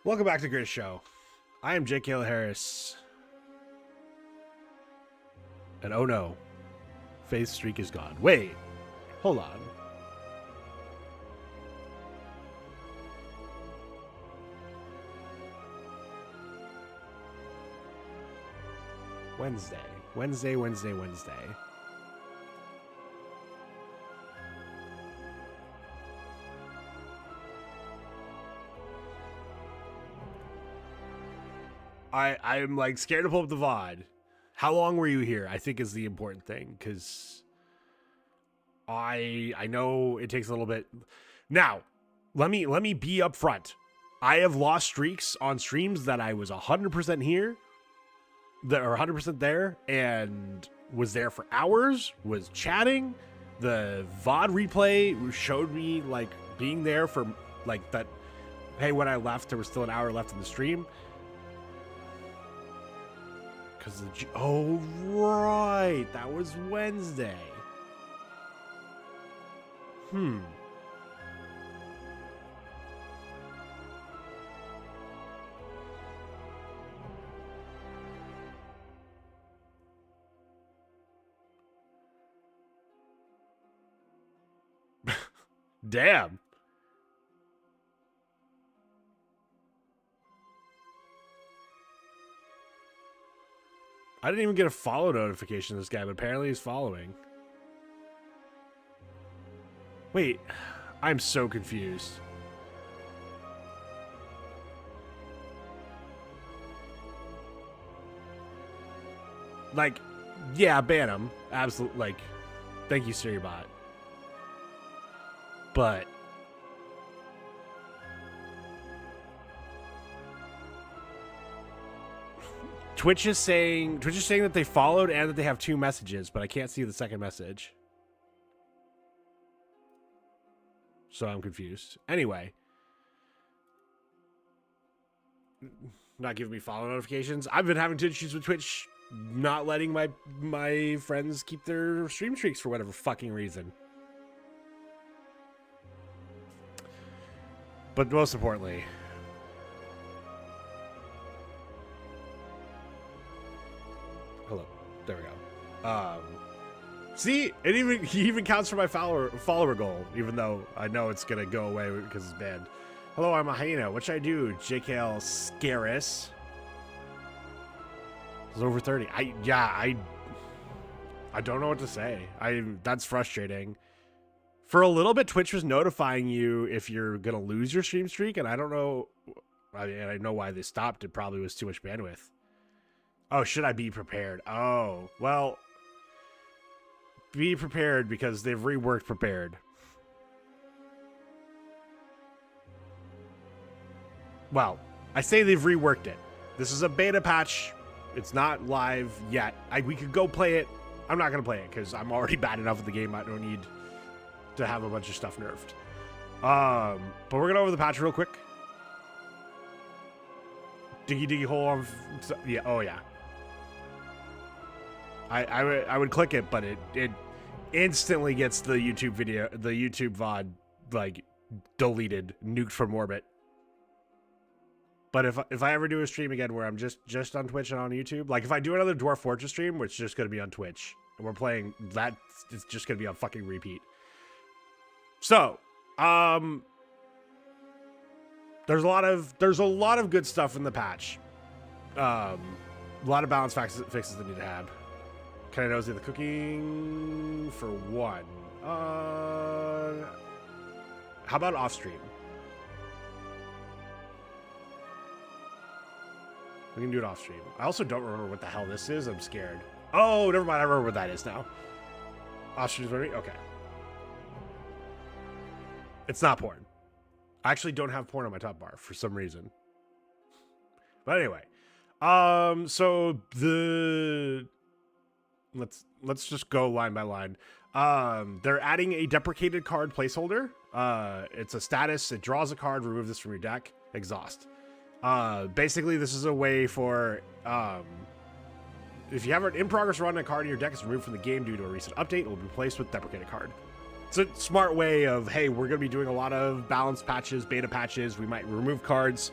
Welcome back to the Greatest Show. I am Jake Harris. And oh no, Faith's streak is gone. Wait, hold on. Wednesday. I'm like scared to pull up the VOD. How long were you here? I think is the important thing, because I know it takes a little bit. Now, let me be upfront. I have lost streaks on streams that I was 100% here, that are 100% there, and was there for hours, was chatting. The VOD replay showed me like being there for like that. Hey, when I left, there was still an hour left in the stream. Oh, right. That was Wednesday. Damn. I didn't even get a follow notification of this guy, but apparently he's following. Wait, I'm so confused. Like, yeah, ban him. Absolutely, like, thank you, SiriBot. But Twitch is saying that they followed and that they have 2 messages, but I can't see the second message. So I'm confused. Anyway. Not giving me follow notifications. I've been having issues with Twitch not letting my friends keep their stream streaks for whatever fucking reason. But most importantly, hello. There we go. See, he even counts for my follower goal, even though I know it's gonna go away because it's banned. Hello, I'm a hyena. What should I do? JKL Scaris. It's over 30. I don't know what to say. That's frustrating. For a little bit, Twitch was notifying you if you're gonna lose your stream streak, and I don't know. I mean, I know why they stopped. It probably was too much bandwidth. Oh, should I be prepared? Oh, well, be prepared because they've reworked prepared. Well, I say they've reworked it. This is a beta patch. It's not live yet. We could go play it. I'm not going to play it because I'm already bad enough at the game. I don't need to have a bunch of stuff nerfed. But we're going to over the patch real quick. Diggy hole on... Yeah, oh yeah. I would click it, but it instantly gets the YouTube video, the YouTube VOD, like, deleted, nuked from orbit. But if I ever do a stream again where I'm just on Twitch and on YouTube, like if I do another Dwarf Fortress stream, which is just going to be on Twitch, and we're playing that, it's just going to be on fucking repeat. So, there's a lot of good stuff in the patch. A lot of balance fixes that need to have. Can I nosy the cooking for one? How about off stream? We can do it off stream. I also don't remember what the hell this is. I'm scared. Oh, never mind. I remember what that is now. Off stream is ready? Okay. It's not porn. I actually don't have porn on my top bar for some reason. But anyway. So let's just go line by line. They're adding a deprecated card placeholder. It's a status. It draws a card. Remove this from your deck. Exhaust. Basically, this is a way for if you have an in-progress run, a card in your deck is removed from the game due to a recent update, it will be replaced with deprecated card. It's a smart way of, hey, we're going to be doing a lot of balance patches, beta patches. We might remove cards.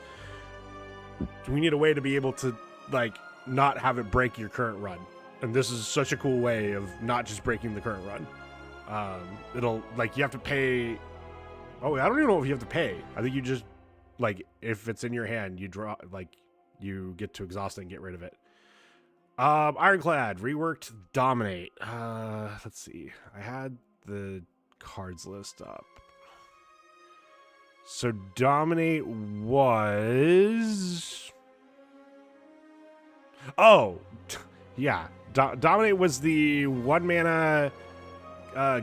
we need a way to be able to, like, not have it break your current run. And this is such a cool way of not just breaking the current run. It'll, like, you have to pay. Oh, I don't even know if you have to pay. I think you just, like, if it's in your hand, you draw, like, you get to exhaust it and get rid of it. Ironclad, reworked, dominate. Let's see. I had the cards list up. So dominate was... Oh, yeah. Dominate was the 1 mana,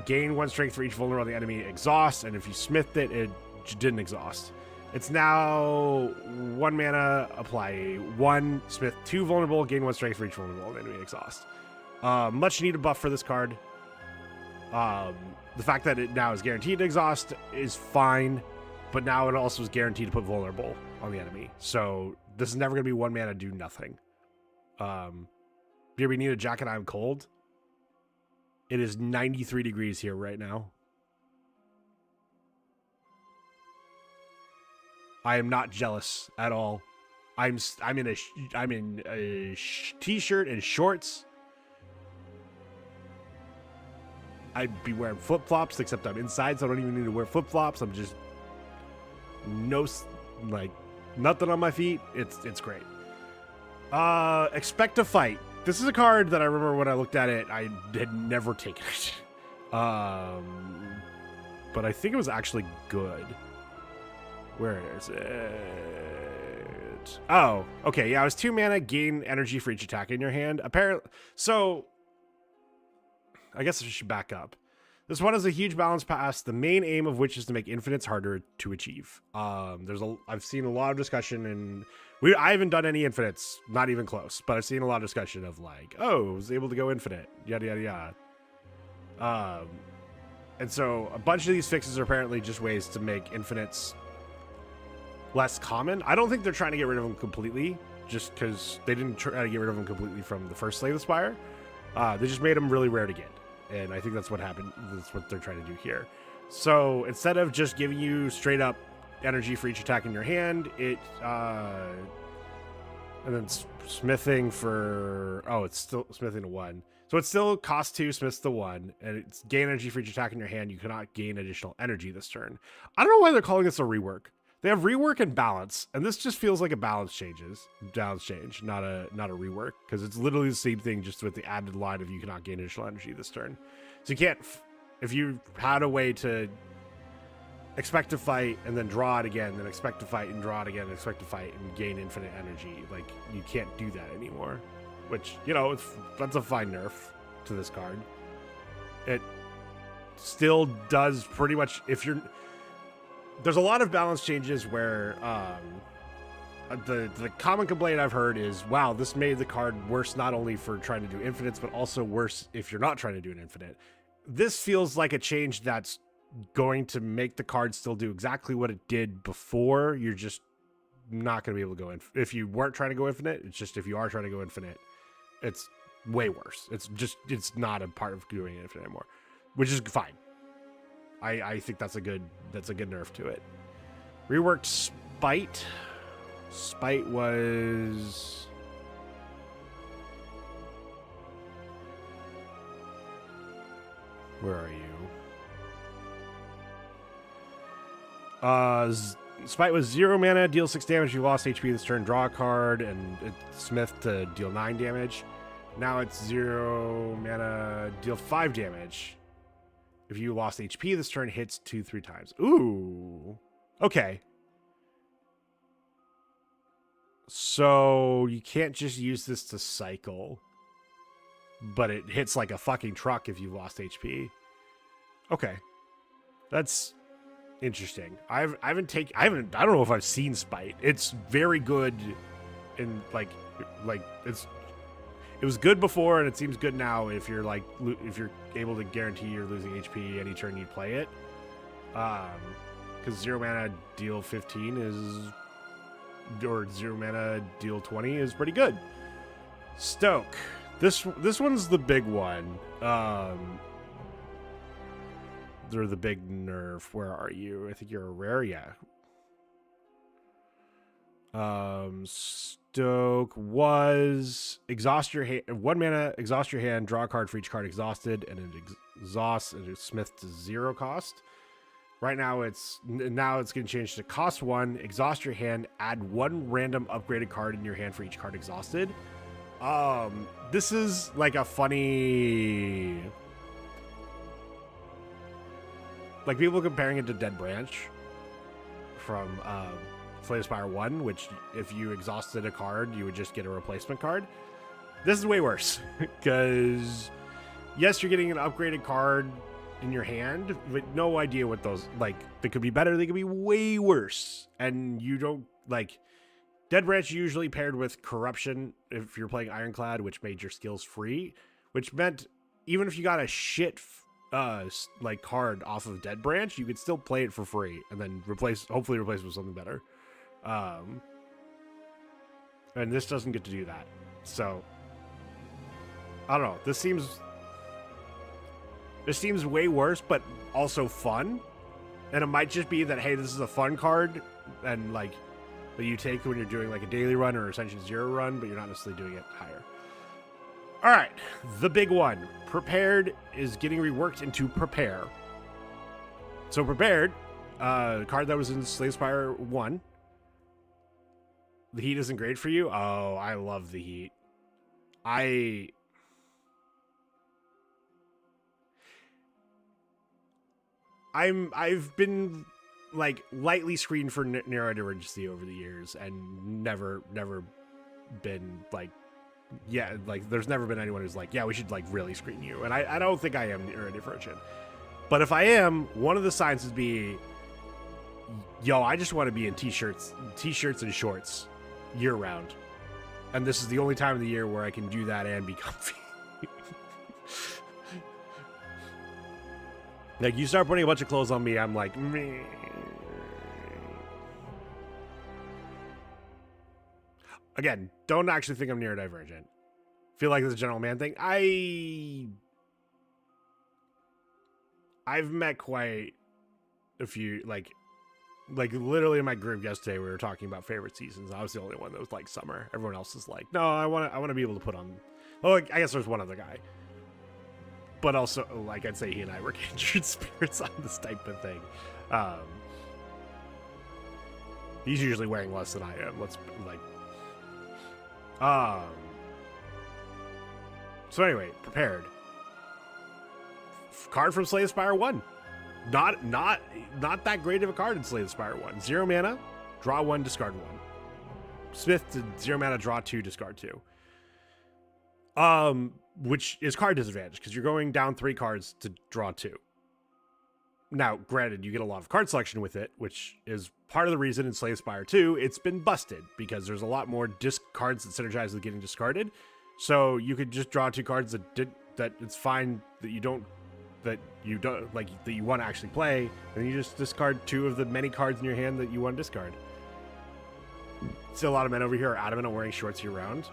gain 1 strength for each vulnerable the enemy exhaust, and if you smithed it, it didn't exhaust. It's now 1 mana, apply 1, smith 2 vulnerable, gain 1 strength for each vulnerable enemy exhaust. Much needed buff for this card. The fact that it now is guaranteed to exhaust is fine, but now it also is guaranteed to put vulnerable on the enemy. So this is never going to be 1 mana do nothing. Here we need a jacket. I'm cold. It is 93 degrees here right now. I am not jealous at all. I'm in a t-shirt and shorts. I'd be wearing flip-flops, except I'm inside, so I don't even need to wear flip-flops. I'm just nothing on my feet. It's great. Expect to fight. This is a card that I remember when I looked at it, I had never taken it. But I think it was actually good. Where is it? Oh, okay. Yeah, it was 2 mana, gain energy for each attack in your hand. Apparently, so I guess I should back up. This one is a huge balance pass, the main aim of which is to make infinites harder to achieve. I've seen a lot of discussion, and I haven't done any infinites, not even close, but I've seen a lot of discussion of like, oh, I was able to go infinite, yada yada yada. And so a bunch of these fixes are apparently just ways to make infinites less common. I don't think they're trying to get rid of them completely, just because they didn't try to get rid of them completely from the first Slay the Spire. They just made them really rare to get. And I think that's what happened. That's what they're trying to do here. So instead of just giving you straight up energy for each attack in your hand, it and then smithing for, oh, it's still smithing to 1. So it still costs 2, smiths to 1, and it's gain energy for each attack in your hand. You cannot gain additional energy this turn. I don't know why they're calling this a rework. They have rework and balance, and this just feels like a balance change, not a rework, because it's literally the same thing, just with the added line of you cannot gain additional energy this turn. So you can't, if you had a way to expect to fight and then draw it again, then expect to fight and draw it again, and expect to fight and gain infinite energy, like, you can't do that anymore. Which, you know, that's a fine nerf to this card. It still does pretty much, if you're... There's a lot of balance changes where the common complaint I've heard is, wow, this made the card worse not only for trying to do infinites, but also worse if you're not trying to do an infinite. This feels like a change that's going to make the card still do exactly what it did before. You're just not going to be able to go in. If you weren't trying to go infinite, it's just if you are trying to go infinite, it's way worse. It's not a part of doing infinite anymore, which is fine. I think that's a good nerf to it. Reworked Spite. Spite was... Where are you? Spite was 0 mana, deal 6 damage. If you lost HP this turn, draw a card, and it's smith to deal 9 damage. Now it's 0 mana, deal 5 damage. If you lost HP this turn, hits 2-3 times. Ooh. Okay. So you can't just use this to cycle, but it hits like a fucking truck if you lost HP. Okay. That's interesting. I don't know if I've seen Spite. It's very good in like it was good before, and it seems good now if you're able to guarantee you're losing HP any turn you play it. Because 0 mana deal 15 is, or 0 mana deal 20 is pretty good. Stoke. This one's the big one. They're the big nerf. Where are you? I think you're a rare, yeah. Stoke was exhaust your hand, 1 mana, exhaust your hand, draw a card for each card exhausted, and it exhausts and it's smith to 0 cost. Right now it's going to change to cost 1, exhaust your hand, add 1 random upgraded card in your hand for each card exhausted. This is like a funny, like people comparing it to Dead Branch from Slay the Spire 1, which if you exhausted a card, you would just get a replacement card. This is way worse because yes, you're getting an upgraded card in your hand, but no idea what those, like, they could be better, they could be way worse. And you don't, like, Dead Branch usually paired with Corruption if you're playing Ironclad, which made your skills free, which meant even if you got a shit like card off of Dead Branch, you could still play it for free and then hopefully replace it with something better. And this doesn't get to do that. So I don't know. This seems way worse, but also fun. And it might just be that, hey, this is a fun card and like that you take when you're doing like a daily run or Ascension 0 run, but you're not necessarily doing it higher. All right, the big one. Prepared is getting reworked into Prepare. So Prepared, card that was in Slay the Spire 1. The heat isn't great for you? Oh, I love the heat. I've been like lightly screened for neurodivergency over the years and never been like, yeah, like there's never been anyone who's like, yeah, we should like really screen you. And I don't think I am neurodivergent. But if I am, one of the signs would be, yo, I just want to be in t-shirts and shorts year round. And this is the only time of the year where I can do that and be comfy. Like, you start putting a bunch of clothes on me, I'm like, meh. Again, don't actually think I'm neurodivergent. Feel like it's a general man thing. I've met quite a few, like literally in my group yesterday, we were talking about favorite seasons. I was the only one that was like summer. Everyone else is like, no, I want to be able to put on. Oh, I guess there's one other guy. But also, like, I'd say he and I were kindred spirits on this type of thing. He's usually wearing less than I am. So anyway, Prepared. Card from Slay the Spire 1. Not that great of a card in Slay the Spire 1. 0 mana, draw 1, discard 1. Smith to 0 mana, draw 2, discard 2. Which is card disadvantage because you're going down 3 cards to draw 2. Now, granted, you get a lot of card selection with it, which is part of the reason in Slay the Spire 2 it's been busted, because there's a lot more cards that synergize with getting discarded. So you could just draw 2 cards that it's fine that you don't like, that you want to actually play, and you just discard 2 of the many cards in your hand that you want to discard. See, a lot of men over here are adamant on wearing shorts year round.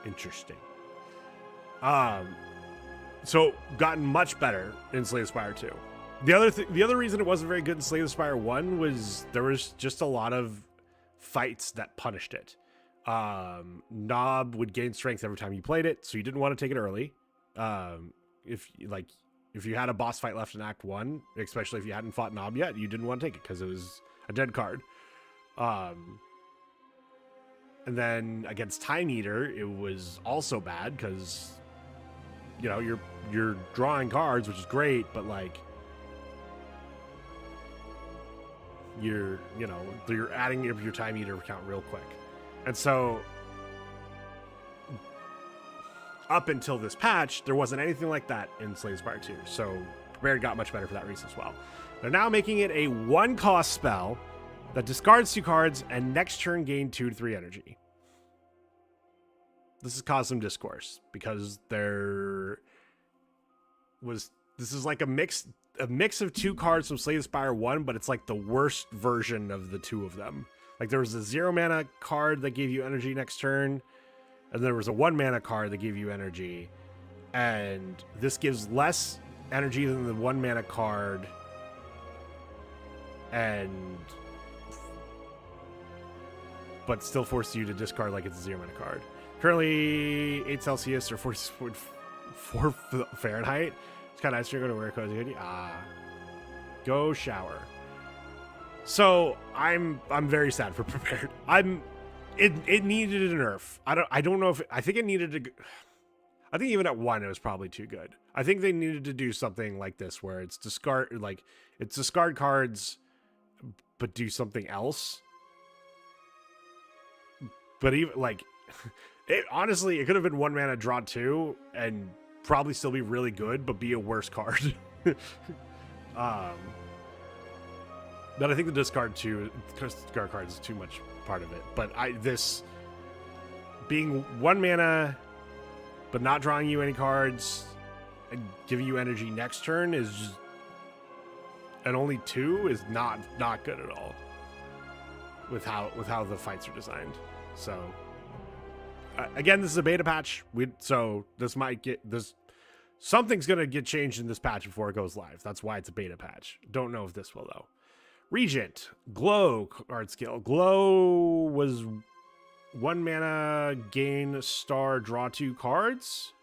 Interesting. So gotten much better in Slay the Spire 2. The other reason it wasn't very good in Slay the Spire 1 was there was just a lot of fights that punished it. Nob would gain strength every time you played it, so you didn't want to take it early. If you had a boss fight left in Act 1, especially if you hadn't fought Nob yet, you didn't want to take it because it was a dead card. And then against Time Eater, it was also bad because, you know, you're drawing cards, which is great, but like you're adding your Time Eater count real quick. And so up until this patch, there wasn't anything like that in Slay the Spire 2. So Prepared got much better for that reason as well. They're now making it a 1-cost spell that discards 2 cards and next turn gain 2 to 3 energy. This has caused some discourse because this is like a mix of 2 cards from Slay the Spire 1, but it's like the worst version of the 2 of them. Like, there was a 0 mana card that gave you energy next turn, and there was a 1 mana card that gave you energy, and this gives less energy than the 1 mana card, but still forces you to discard like it's a 0 mana card. Currently 8 Celsius or 4 Fahrenheit. It's kind of nice. You're going to wear a cozy hoodie. Go shower. So I'm very sad for prepared. It needed a nerf. I don't know if I think it needed to. I think even at 1 it was probably too good. I think they needed to do something like this where it's discard cards, but do something else. But even like, honestly, it could have been 1 mana, draw 2, and probably still be really good, but be a worse card. But I think the discard cards is too much part of it. But this being 1 mana, but not drawing you any cards and giving you energy next turn is just, and only 2 is not good at all with how the fights are designed. So again, this is a beta patch. So this might get something's gonna get changed in this patch before it goes live. That's why it's a beta patch. Don't know if this will though. Regent, Glow card skill. Glow was 1 mana, gain star, draw 2 cards.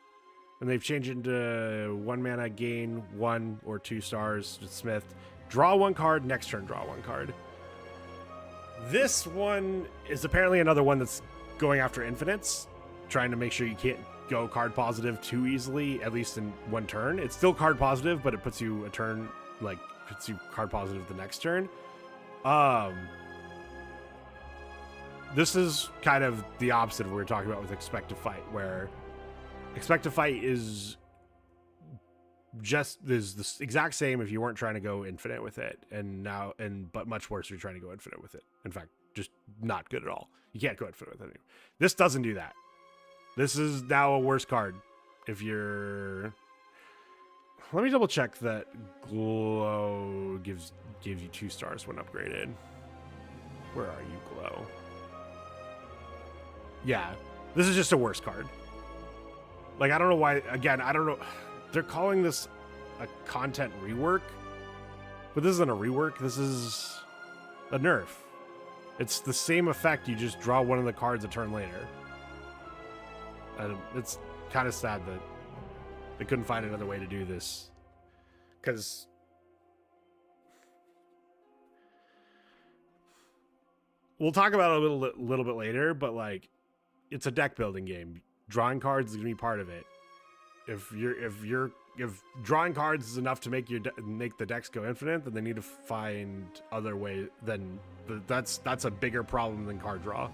And they've changed it into 1 mana, gain 1 or 2 stars. Smith, draw 1 card, next turn draw 1 card. This one is apparently another one that's going after infinites, trying to make sure you can't go card positive too easily, at least in 1 turn. It's still card positive, but it puts you a turn, like, puts you card positive the next turn. This is kind of the opposite of what we were talking about with Expect to Fight, where Expect to Fight is the exact same if you weren't trying to go infinite with it, but much worse if you're trying to go infinite with it. In fact, just not good at all. You can't go infinite with it anymore. This doesn't do that. This is now a worse card if you're. Let me double check that Glow gives you 2 stars when upgraded. Where are you, Glow? Yeah, this is just a worse card. Like, I don't know why. Again, I don't know. They're calling this a content rework, but this isn't a rework. This is a nerf. It's the same effect. You just draw 1 of the cards a turn later. And it's kind of sad that they couldn't find another way to do this, because we'll talk about it a little bit later, but like, it's a deck building game. Drawing cards is gonna be part of it. If drawing cards is enough to make the decks go infinite, then they need to find other ways. Then that's a bigger problem than card draw.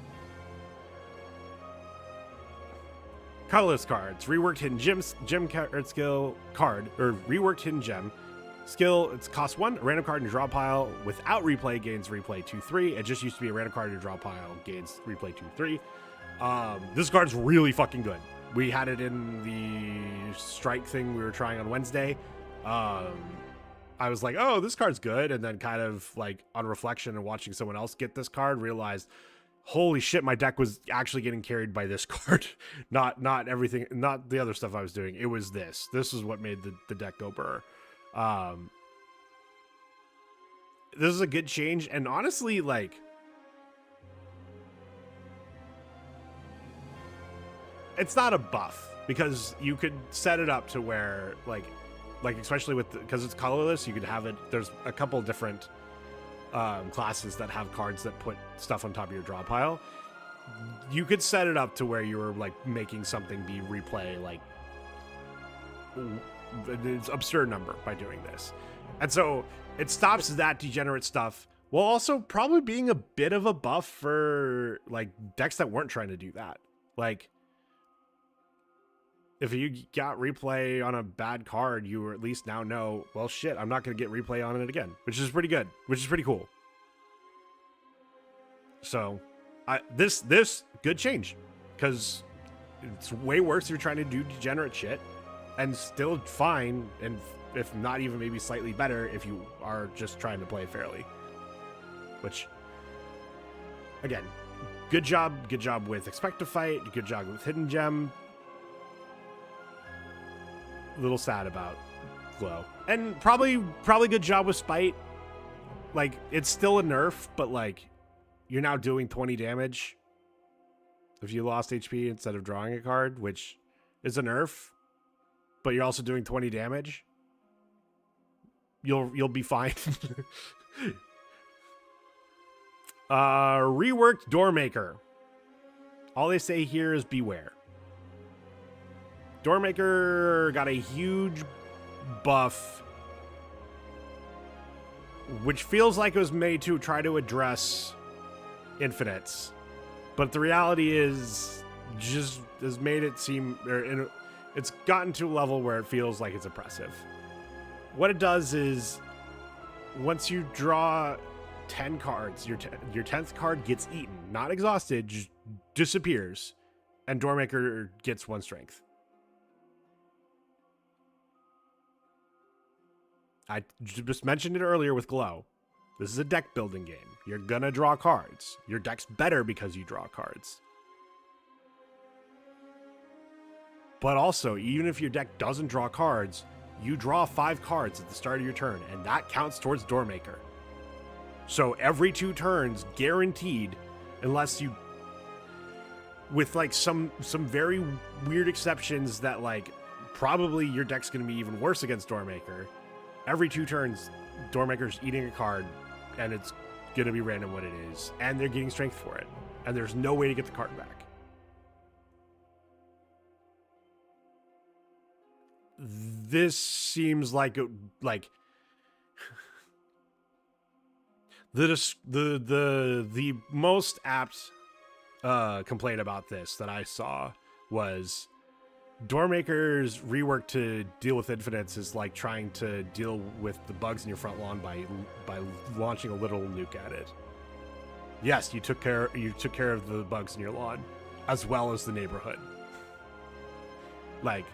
Colorless cards. Reworked hidden gem card skill card, or reworked hidden gem skill. It's cost 1, a random card in your draw pile without replay gains replay 2/3. It just used to be a random card in your draw pile gains replay 2/3. This card's really fucking good. We had it in the strike thing we were trying on Wednesday. I was like, oh, this card's good, and then kind of like on reflection and watching someone else get this card, realized, holy shit, my deck was actually getting carried by this card. not everything, not the other stuff I was doing. It was this. This is what made the deck go burr. This is a good change, and honestly, like, it's not a buff, because you could set it up to where, like especially with, because it's colorless, you could have it. There's a couple different classes that have cards that put stuff on top of your draw pile. You could set it up to where you were like making something be replay like an absurd number by doing this, and so it stops that degenerate stuff, while also probably being a bit of a buff for like decks that weren't trying to do that. Like, if you got replay on a bad card, you at least now know, well, shit, I'm not going to get replay on it again, which is pretty good, which is pretty cool. So, this good change, because it's way worse if you're trying to do degenerate shit, and still fine, and if not even maybe slightly better if you are just trying to play fairly. Which, again, good job with Expect to Fight, good job with Hidden Gem. A little sad about Glow. And probably good job with Spite. Like, it's still a nerf, but like, you're now doing 20 damage if you lost HP instead of drawing a card, which is a nerf, but you're also doing 20 damage. You'll be fine. Reworked Doormaker. All they say here is beware. Doormaker got a huge buff, which feels like it was made to try to address infinites, but the reality is just has made it seem, it's gotten to a level where it feels like it's oppressive. What it does is, once you draw 10 cards, your 10th card gets eaten, not exhausted, just disappears, and Doormaker gets 1 strength. I just mentioned it earlier with Glow. This is a deck building game. You're gonna draw cards. Your deck's better because you draw cards. But also, even if your deck doesn't draw cards, you draw 5 cards at the start of your turn, and that counts towards Doormaker. So every 2 turns, guaranteed, unless you, with like some very weird exceptions that like probably your deck's gonna be even worse against Doormaker. Every 2 turns, Doormaker's eating a card, and it's gonna be random what it is, and they're getting strength for it, and there's no way to get the card back. This seems like the most apt complaint about this that I saw was Doormaker's rework to deal with infinites is like trying to deal with the bugs in your front lawn by launching a little nuke at it. Yes, you took care of the bugs in your lawn, as well as the neighborhood. Like,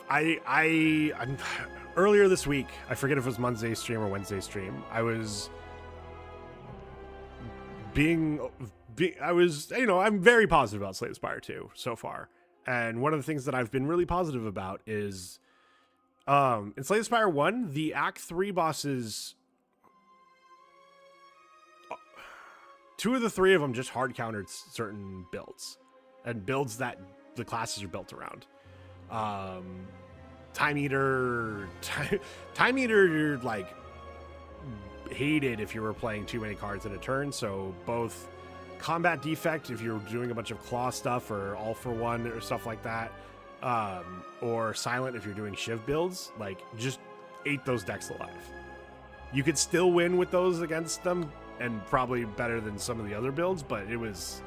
I'm earlier this week, I forget if it was Monday's stream or Wednesday's stream, I was, I'm very positive about Slay the Spire 2 so far. And one of the things that I've been really positive about is, in Slay the Spire 1, the Act 3 bosses, 2 of the 3 of them just hard countered certain builds. And builds that the classes are built around. Time Eater, you're like hated if you were playing too many cards in a turn. So both Combat Defect if you're doing a bunch of claw stuff, or All for One or stuff like that, or Silent if you're doing Shiv builds, like just ate those decks alive. You could still win with those against them, and probably better than some of the other builds, but it was,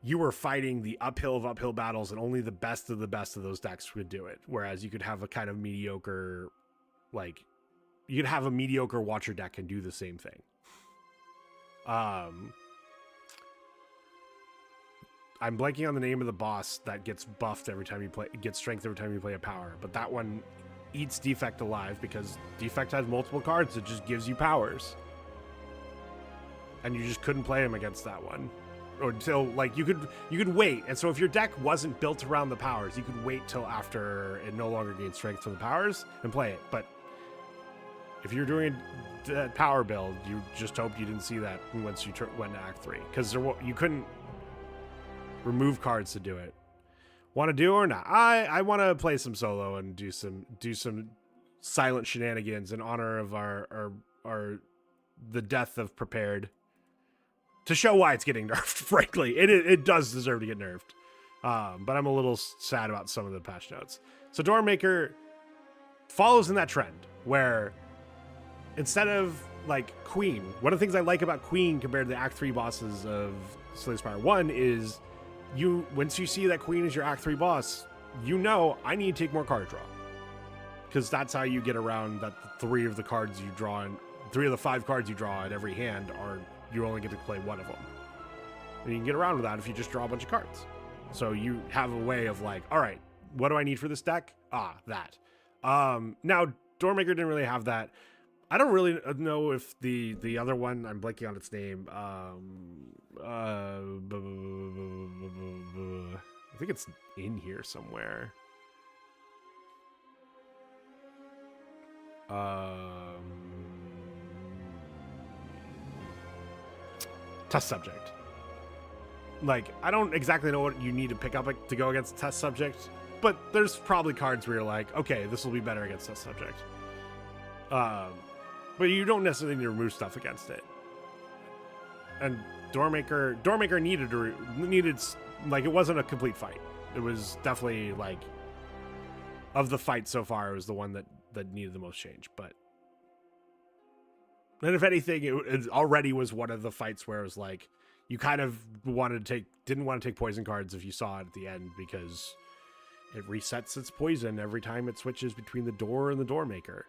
you were fighting the uphill of uphill battles, and only the best of those decks would do it. Whereas you could have a kind of mediocre, like, you could have a mediocre Watcher deck and do the same thing. I'm blanking on the name of the boss that gets buffed every time you play, gets strength every time you play a power, but that one eats Defect alive because Defect has multiple cards. It just gives you powers. And you just couldn't play him against that one. Or until, like, you could wait. And so if your deck wasn't built around the powers, you could wait till after it no longer gains strength from the powers and play it. But if you're doing a power build, you just hoped you didn't see that once you went to Act 3. Because you couldn't remove cards to do it. Want to do or not? I want to play some solo and do some silent shenanigans in honor of our the death of Prepared. To show why it's getting nerfed, frankly. It does deserve to get nerfed. But I'm a little sad about some of the patch notes. So Doormaker follows in that trend, where instead of, like, Queen, one of the things I like about Queen compared to the Act 3 bosses of Slay the Spire 1 is, once you see that Queen is your Act 3 boss, you know, I need to take more card draw. Because that's how you get around that 3 of the cards you draw, and 3 of the 5 cards you draw at every hand are, you only get to play one of them. And you can get around with that if you just draw a bunch of cards. So you have a way of, like, all right, what do I need for this deck? That. Now, Doormaker didn't really have that. I don't really know if the other one, I'm blanking on its name. I think it's in here somewhere. Test subject. Like, I don't exactly know what you need to pick up to go against test subject, but there's probably cards where you're like, okay, this will be better against test subject. But you don't necessarily need to remove stuff against it. And Doormaker needed like, it wasn't a complete fight. It was definitely like, of the fight so far, it was the one that needed the most change. But then, if anything, it already was one of the fights where it was like, you kind of didn't want to take poison cards if you saw it at the end, because it resets its poison every time it switches between the door and the Doormaker.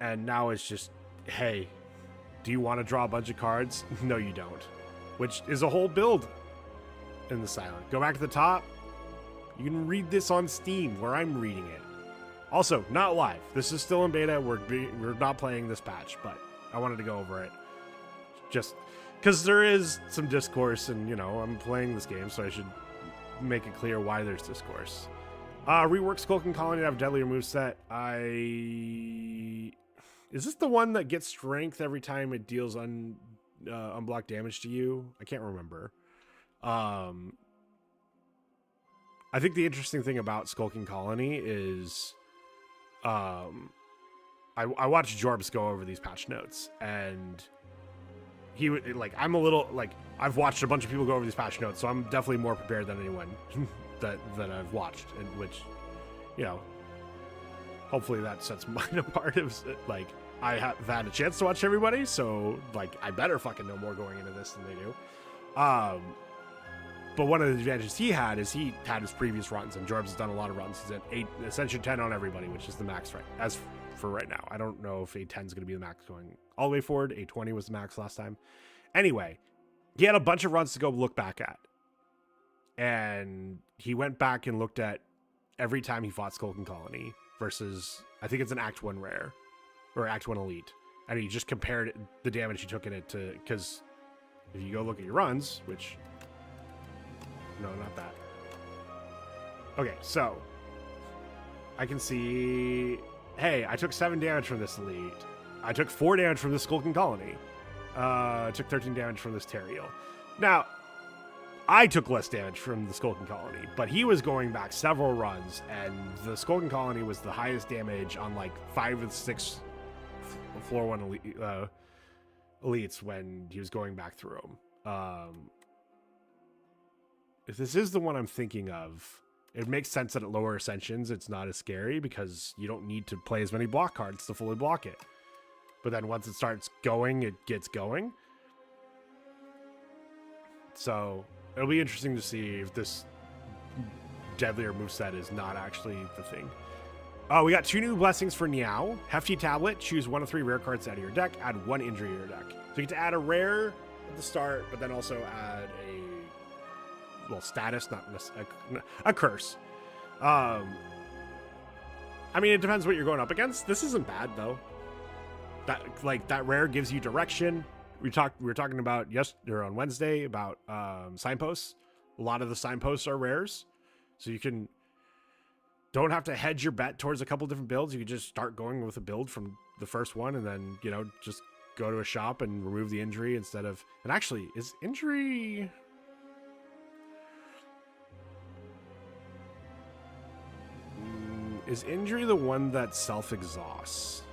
And now it's just, hey, do you want to draw a bunch of cards? No, you don't. Which is a whole build in the silent. Go back to the top. You can read this on Steam, where I'm reading it. Also, not live. This is still in beta. We're not playing this patch, but I wanted to go over it. Just because there is some discourse, and, you know, I'm playing this game, so I should make it clear why there's discourse. Rework Skulking Colony to have deadlier moveset. Is this the one that gets strength every time it deals unblocked damage to you? I can't remember. I think the interesting thing about Skulking Colony is, I watched Jorbs go over these patch notes, and he would, like, I'm a little, like, I've watched a bunch of people go over these patch notes, so I'm definitely more prepared than anyone that I've watched, and which, you know, hopefully that sets mine apart. Like, I have had a chance to watch everybody, so, like, I better fucking know more going into this than they do. But one of the advantages he had is he had his previous runs, and Jorbs has done a lot of runs. He's at 8 Ascension 10 on everybody, which is the max right as for right now. I don't know if 810 is going to be the max going all the way forward. 820 was the max last time. Anyway, he had a bunch of runs to go look back at. And he went back and looked at every time he fought Skulking Colony versus, I think it's an Act 1 rare or Act 1 elite. And he just compared the damage he took in it to, because if you go look at your runs, which... No, not that. Okay, so I can see, hey, I took 7 damage from this elite. I took 4 damage from this Skulking Colony. I took 13 damage from this Teriel. Now, I took less damage from the Skulking Colony, but he was going back several runs, and the Skulking Colony was the highest damage on like 5 and 6 floor 1 elites when he was going back through them. If this is the one I'm thinking of, it makes sense that at lower ascensions it's not as scary because you don't need to play as many block cards to fully block it. But then once it starts going, it gets going. So it'll be interesting to see if this deadlier moveset is not actually the thing. Oh, we got 2 new blessings for Niao. Hefty Tablet. Choose 1 of 3 rare cards out of your deck. Add 1 injury to your deck. So you get to add a rare at the start, but then also add a status, not a curse. I mean, it depends what you're going up against. This isn't bad though. That rare gives you direction. We were talking about yesterday on Wednesday about signposts. A lot of the signposts are rares, so you don't have to hedge your bet towards a couple different builds. You can just start going with a build from the first one, and then, you know, just go to a shop and remove the injury instead of. And actually, is injury? Is injury the one that self-exhausts?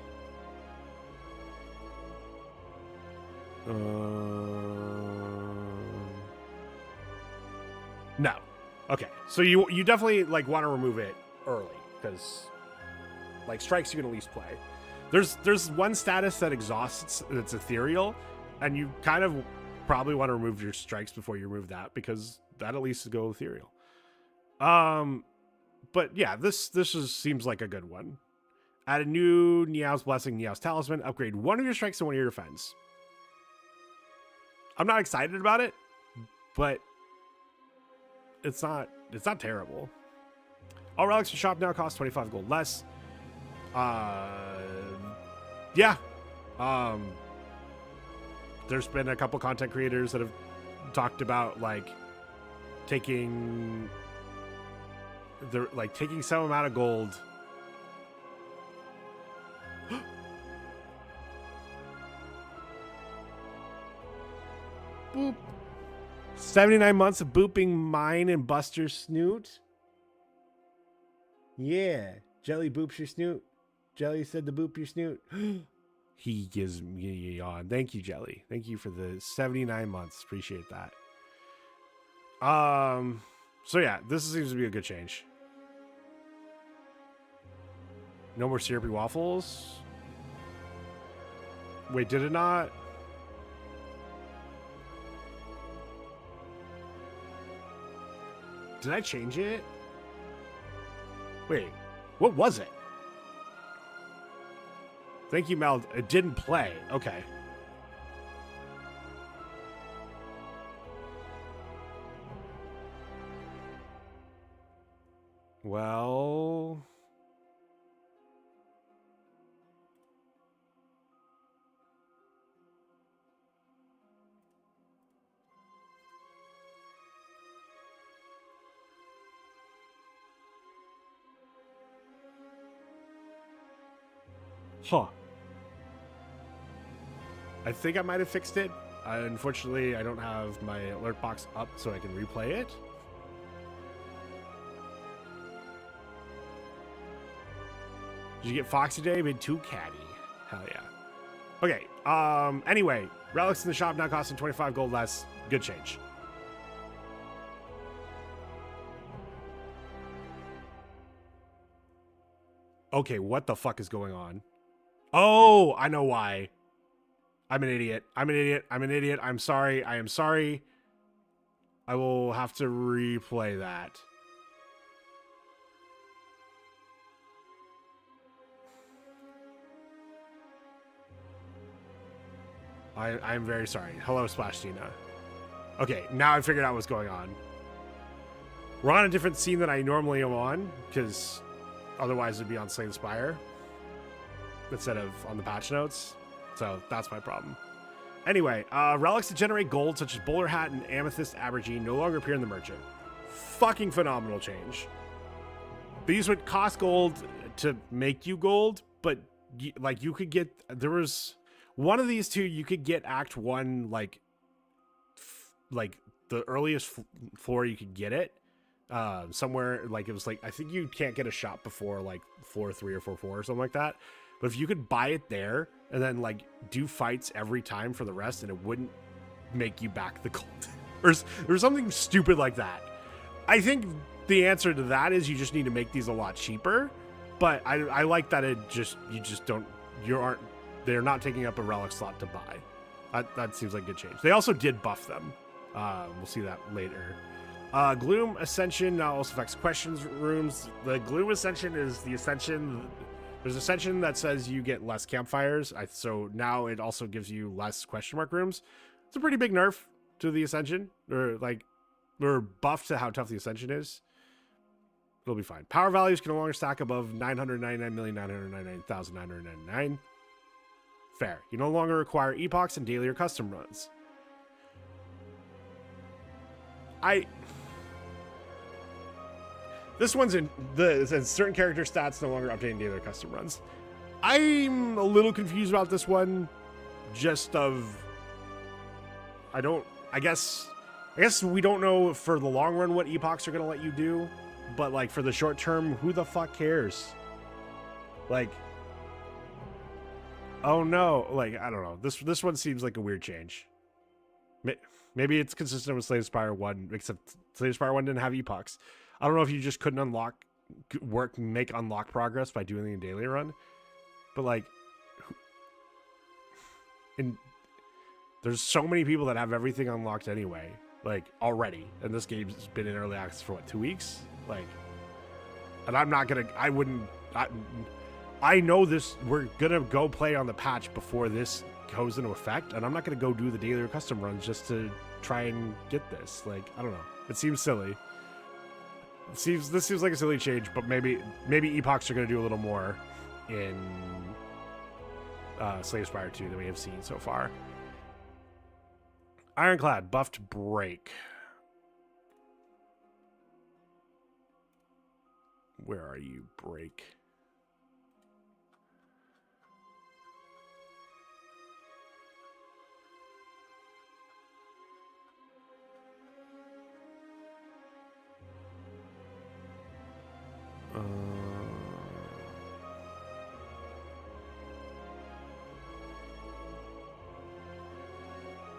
No. Okay. So you definitely like want to remove it early because like strikes you can at least play. There's one status that exhausts that's ethereal, and you kind of probably want to remove your strikes before you remove that because that at least go ethereal. But yeah, this seems like a good one. Add a new Niao's Blessing, Niao's Talisman. Upgrade 1 of your strikes to 1 of your defense. I'm not excited about it, but it's not terrible. All relics in shop now cost 25 gold less. Yeah. There's been a couple content creators that have talked about like taking taking some amount of gold. Boop. 79 months of booping mine and Buster's snoot. Yeah. Jelly boops your snoot. Jelly said to boop your snoot. He gives me a yawn. Thank you, Jelly. Thank you for the 79 months. Appreciate that. So yeah, this seems to be a good change. No more syrupy waffles. Wait, did it not? Did I change it? Wait, what was it? Thank you, Mel. It didn't play. Okay. Well... Huh. I think I might have fixed it. Unfortunately, I don't have my alert box up so I can replay it. Did you get Foxy Day? Made 2 catty. Hell yeah. Okay. Anyway, relics in the shop now costing 25 gold less. Good change. Okay, what the fuck is going on? Oh, I know why. I'm an idiot. I'm an idiot. I'm an idiot. I'm sorry. I am sorry. I will have to replay that. I'm very sorry. Hello, Splash Tina. Okay, now I figured out what's going on. We're on a different scene than I normally am on, because otherwise it'd be on Slay the Spire instead of on the patch notes. So that's my problem. Anyway, relics that generate gold, such as bowler hat and amethyst abergine, no longer appear in the merchant. Fucking phenomenal change. These would cost gold to make you gold, but like you could get, there was one of these two, you could get Act 1, like the earliest floor you could get it. Somewhere, like it was like, I think you can't get a shop before like floor 3 or 4 or something like that. But if you could buy it there and then like do fights every time for the rest, and it wouldn't make you back the gold or something stupid like that. I think the answer to that is you just need to make these a lot cheaper. But I like that they're not taking up a relic slot to buy. That seems like a good change. They also did buff them. We'll see that later. Gloom Ascension now also affects questions rooms. The Gloom Ascension is the Ascension. There's Ascension that says you get less campfires. So now it also gives you less question mark rooms. It's a pretty big nerf to the Ascension, or buff to how tough the Ascension is. It'll be fine. Power values can no longer stack above 999,999,999. Fair. You no longer require epochs and daily or custom runs. This one's in certain character stats no longer updating daily or custom runs. I'm a little confused about this one. I guess we don't know for the long run what epochs are going to let you do, but like for the short term, who the fuck cares? Like, oh no, like I don't know. This one seems like a weird change. Maybe it's consistent with Slay the Spire 1, except Slay the Spire 1 didn't have epochs. I don't know if you just couldn't make unlock progress by doing the daily run, but like, there's so many people that have everything unlocked anyway, like already, and this game's been in early access for what, 2 weeks? Like, and I know this, we're gonna go play on the patch before this goes into effect, and I'm not gonna go do the daily or custom runs just to try and get this. Like, I don't know. It seems silly. This seems like a silly change, but maybe epochs are gonna do a little more in Slay the Spire 2 than we have seen so far. Ironclad buffed break. Where are you, break?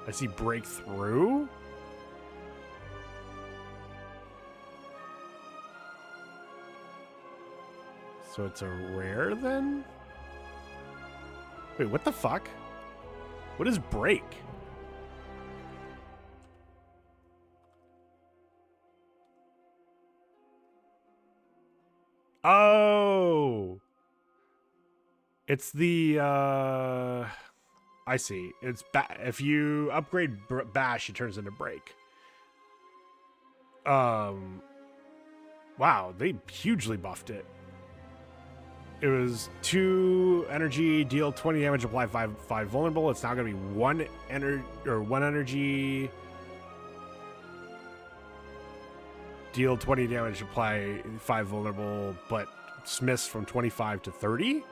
I see breakthrough. So it's a rare then? Wait, what the fuck? What is break? Oh. It's the I see. It's if you upgrade bash, it turns into break. Wow, they hugely buffed it. It was 2 energy, deal 20 damage, apply 5 vulnerable. It's now gonna be 1 energy, deal 20 damage, apply 5 vulnerable, but smiths from 25 to 30.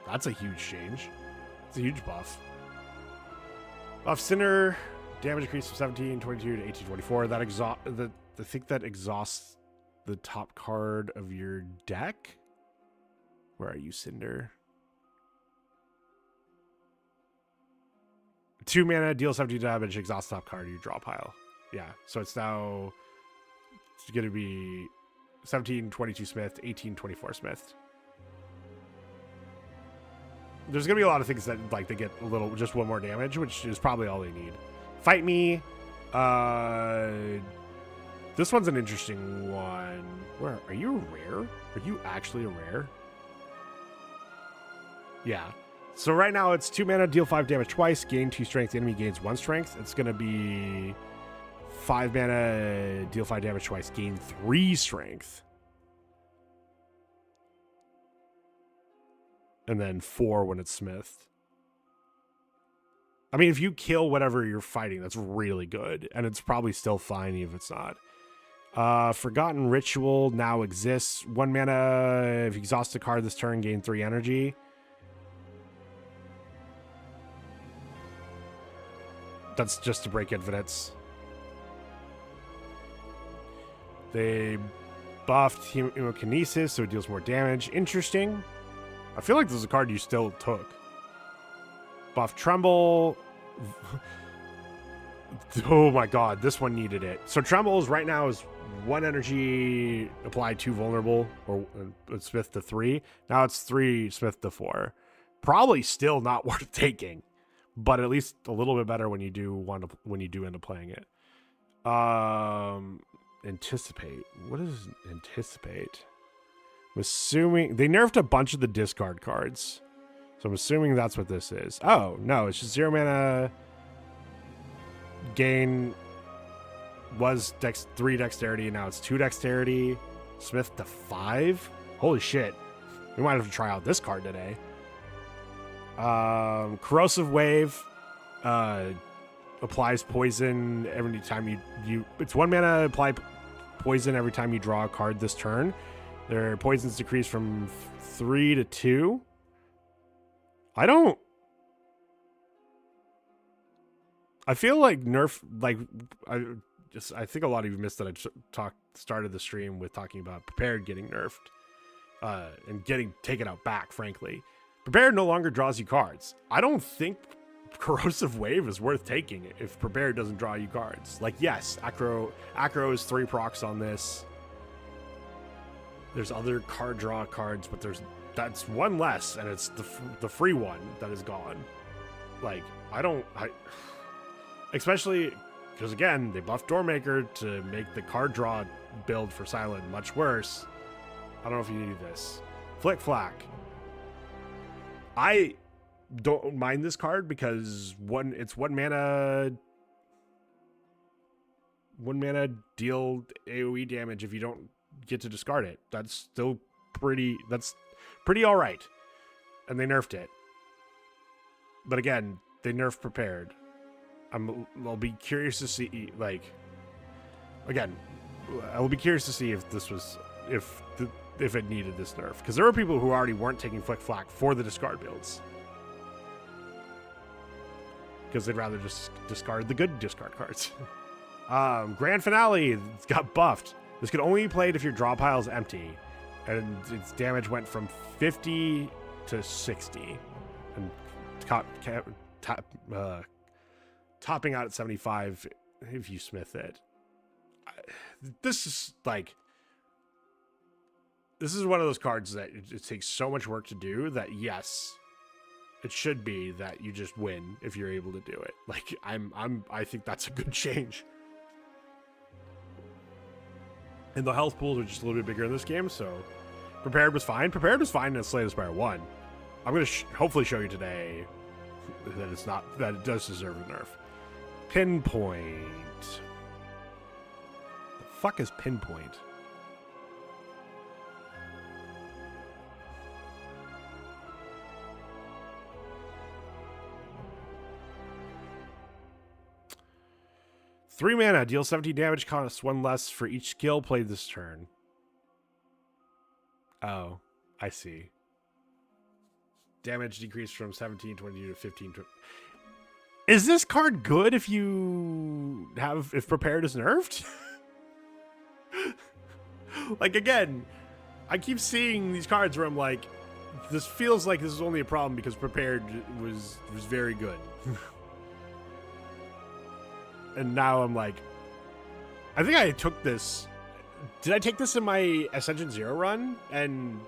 That's a huge change. It's a huge buff. Buff Sinner, damage increase from 1722 to 1824. That I think that exhausts the top card of your deck. Where are you, Cinder? 2 mana, deal 17 damage, exhaust top card of your draw pile. Yeah, so it's now going to be 1722 Smith, 1824 Smith. There's going to be a lot of things that like they get a little, just 1 more damage, which is probably all they need. Fight Me. This one's an interesting one. Where are you a rare? Are you actually a rare? Yeah. So right now it's 2 mana, deal 5 damage twice, gain 2 strength, the enemy gains 1 strength. It's going to be 5 mana, deal 5 damage twice, gain 3 strength. And then 4 when it's smithed. I mean, if you kill whatever you're fighting, that's really good. And it's probably still fine if it's not. Forgotten Ritual now exists. 1 mana, if you exhaust a card this turn, gain 3 energy. That's just to break infinites. They buffed Hemokinesis, so it deals more damage. Interesting. I feel like this is a card you still took. Buff Tremble. Oh my god, this one needed it. So Trembles right now is 1 energy, apply 2 vulnerable, or Smith to 3. Now it's 3 Smith to 4. Probably still not worth taking, but at least a little bit better when you do end up playing it. Anticipate. What is anticipate? I'm assuming they nerfed a bunch of the discard cards, so I'm assuming that's what this is. Oh no, it's just 0 mana. Gain was 3 dexterity, and now it's 2 dexterity. Smith to 5. Holy shit! We might have to try out this card today. Corrosive Wave applies poison every time you it's 1 mana, apply poison every time you draw a card this turn. Their poisons decrease from 3 to 2. I feel like nerf, like I think a lot of you missed that I started the stream with talking about Prepared getting nerfed and getting taken out back, frankly. Prepared no longer draws you cards. I don't think Corrosive Wave is worth taking if Prepared doesn't draw you cards. Like, yes, Acro is 3 procs on this. There's other card draw cards, but that's 1 less, and it's the free one that is gone. Like, especially because again, they buffed Doormaker to make the card draw build for Silent much worse. I don't know if you need this. Flick Flack. I don't mind this card because it's 1 mana. 1 mana, deal AoE damage if you don't get to discard it. That's pretty all right. And they nerfed it. But again, they nerfed Prepared. I'll be curious to see, like, again, I will be curious to see if if it needed this nerf, because there were people who already weren't taking Flick Flack for the discard builds because they'd rather just discard the good discard cards. Grand Finale, it's got buffed. This can only be played if your draw pile is empty, and its damage went from 50 to 60, and topping out at 75 if you smith it. This is like, this is one of those cards that it takes so much work to do that, yes, it should be that you just win if you're able to do it. Like, I think that's a good change. And the health pools are just a little bit bigger in this game, so Prepared was fine. Prepared was fine in Slay the Spire 1. I'm going to hopefully show you today that it's not, that it does deserve a nerf. Pinpoint. The fuck is Pinpoint? Three mana, deal 17 damage, costs 1 less for each skill played this turn. Oh, I see. Damage decreased from 17/22 to 15. Is this card good if if Prepared is nerfed? Like, again, I keep seeing these cards where I'm like, this feels like this is only a problem because Prepared was very good. And now I'm like, I think I took this. Did I take this in my Ascension 0 run? And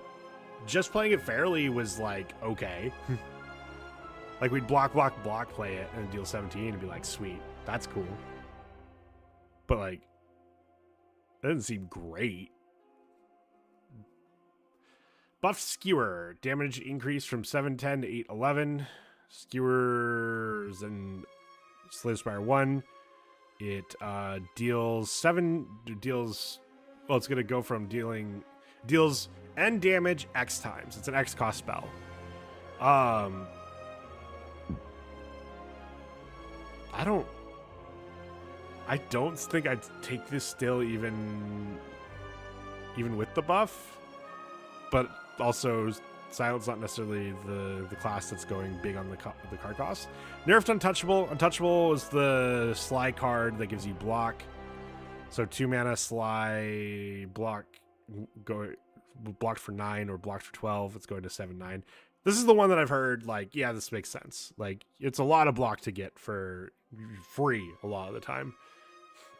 just playing it fairly was like, okay. Like, we'd block, play it, and deal 17 and be like, sweet, that's cool. But, like, that doesn't seem great. Buffed Skewer. Damage increased from 710 to 811. Skewers and Slay the Spire 1. It deals, well, it's going to go from deals N damage X times. It's an X cost spell. I don't think I'd take this still even with the buff, but also Silence not necessarily the class that's going big on the card cost. Nerfed Untouchable. Untouchable is the Sly card that gives you block. So 2 mana Sly block, blocked for 9 or blocked for 12. It's going to 7/9. This is the one that I've heard, like, yeah, this makes sense. Like, it's a lot of block to get for free a lot of the time.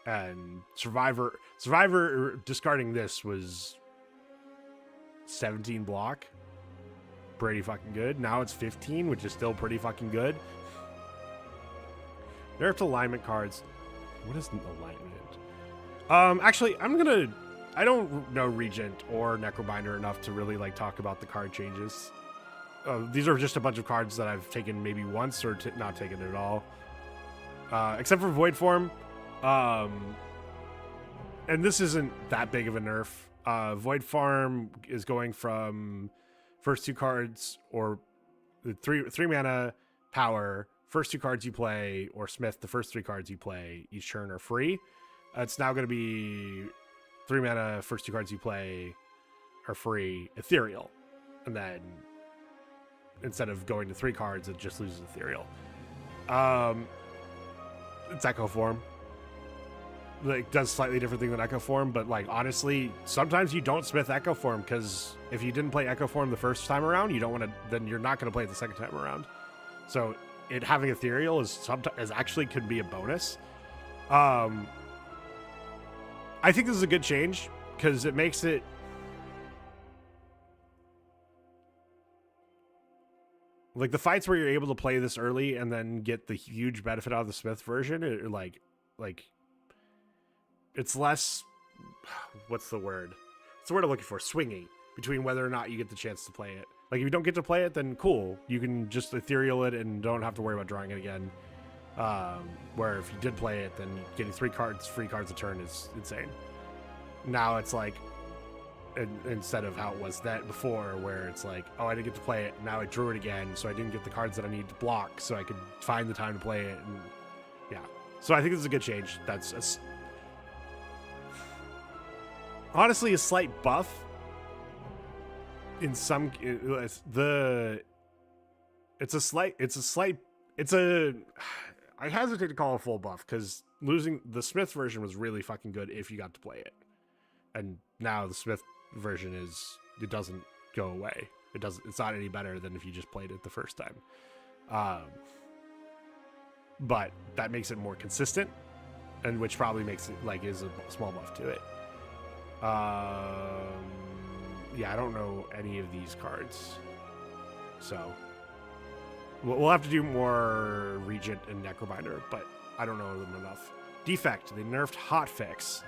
And Survivor discarding this was 17 block. Pretty fucking good. Now it's 15, which is still pretty fucking good. Nerfed alignment cards. What is an alignment? Actually, I don't know Regent or Necrobinder enough to really, like, talk about the card changes. These are just a bunch of cards that I've taken maybe once or not taken at all. Except for Void Form. And this isn't that big of a nerf. Void Farm is going from first 2 cards or the 3 mana power, first 2 cards you play, or Smith, the first 3 cards you play each turn are free. It's now going to be 3 mana, first 2 cards you play are free, Ethereal. And then instead of going to 3 cards, it just loses Ethereal. It's Echo Form. Like, does slightly different thing than Echo Form, but, like, honestly, sometimes you don't Smith Echo Form because if you didn't play Echo Form the first time around, you don't want to, then you're not going to play it the second time around. So it having Ethereal is actually could be a bonus. I think this is a good change because it makes it like the fights where you're able to play this early and then get the huge benefit out of the Smith version, like it's less, what's the word? It's the word I'm looking for, swingy, between whether or not you get the chance to play it. Like, if you don't get to play it, then cool. You can just Ethereal it and don't have to worry about drawing it again. Where if you did play it, then getting 3 free cards a turn is insane. Now it's like, instead of how it was that before, where it's like, oh, I didn't get to play it, now I drew it again, so I didn't get the cards that I need to block, so I could find the time to play it, and yeah. So I think this is a good change. That's honestly a slight buff, in some I hesitate to call it a full buff because losing the Smith version was really fucking good if you got to play it, and now the Smith version it doesn't go away. It's not any better than if you just played it the first time. But that makes it more consistent, and which probably makes it like is a small buff to it. Yeah, I don't know any of these cards, so we'll have to do more Regent and Necrobinder, but I don't know them enough. Defect, they nerfed Hotfix.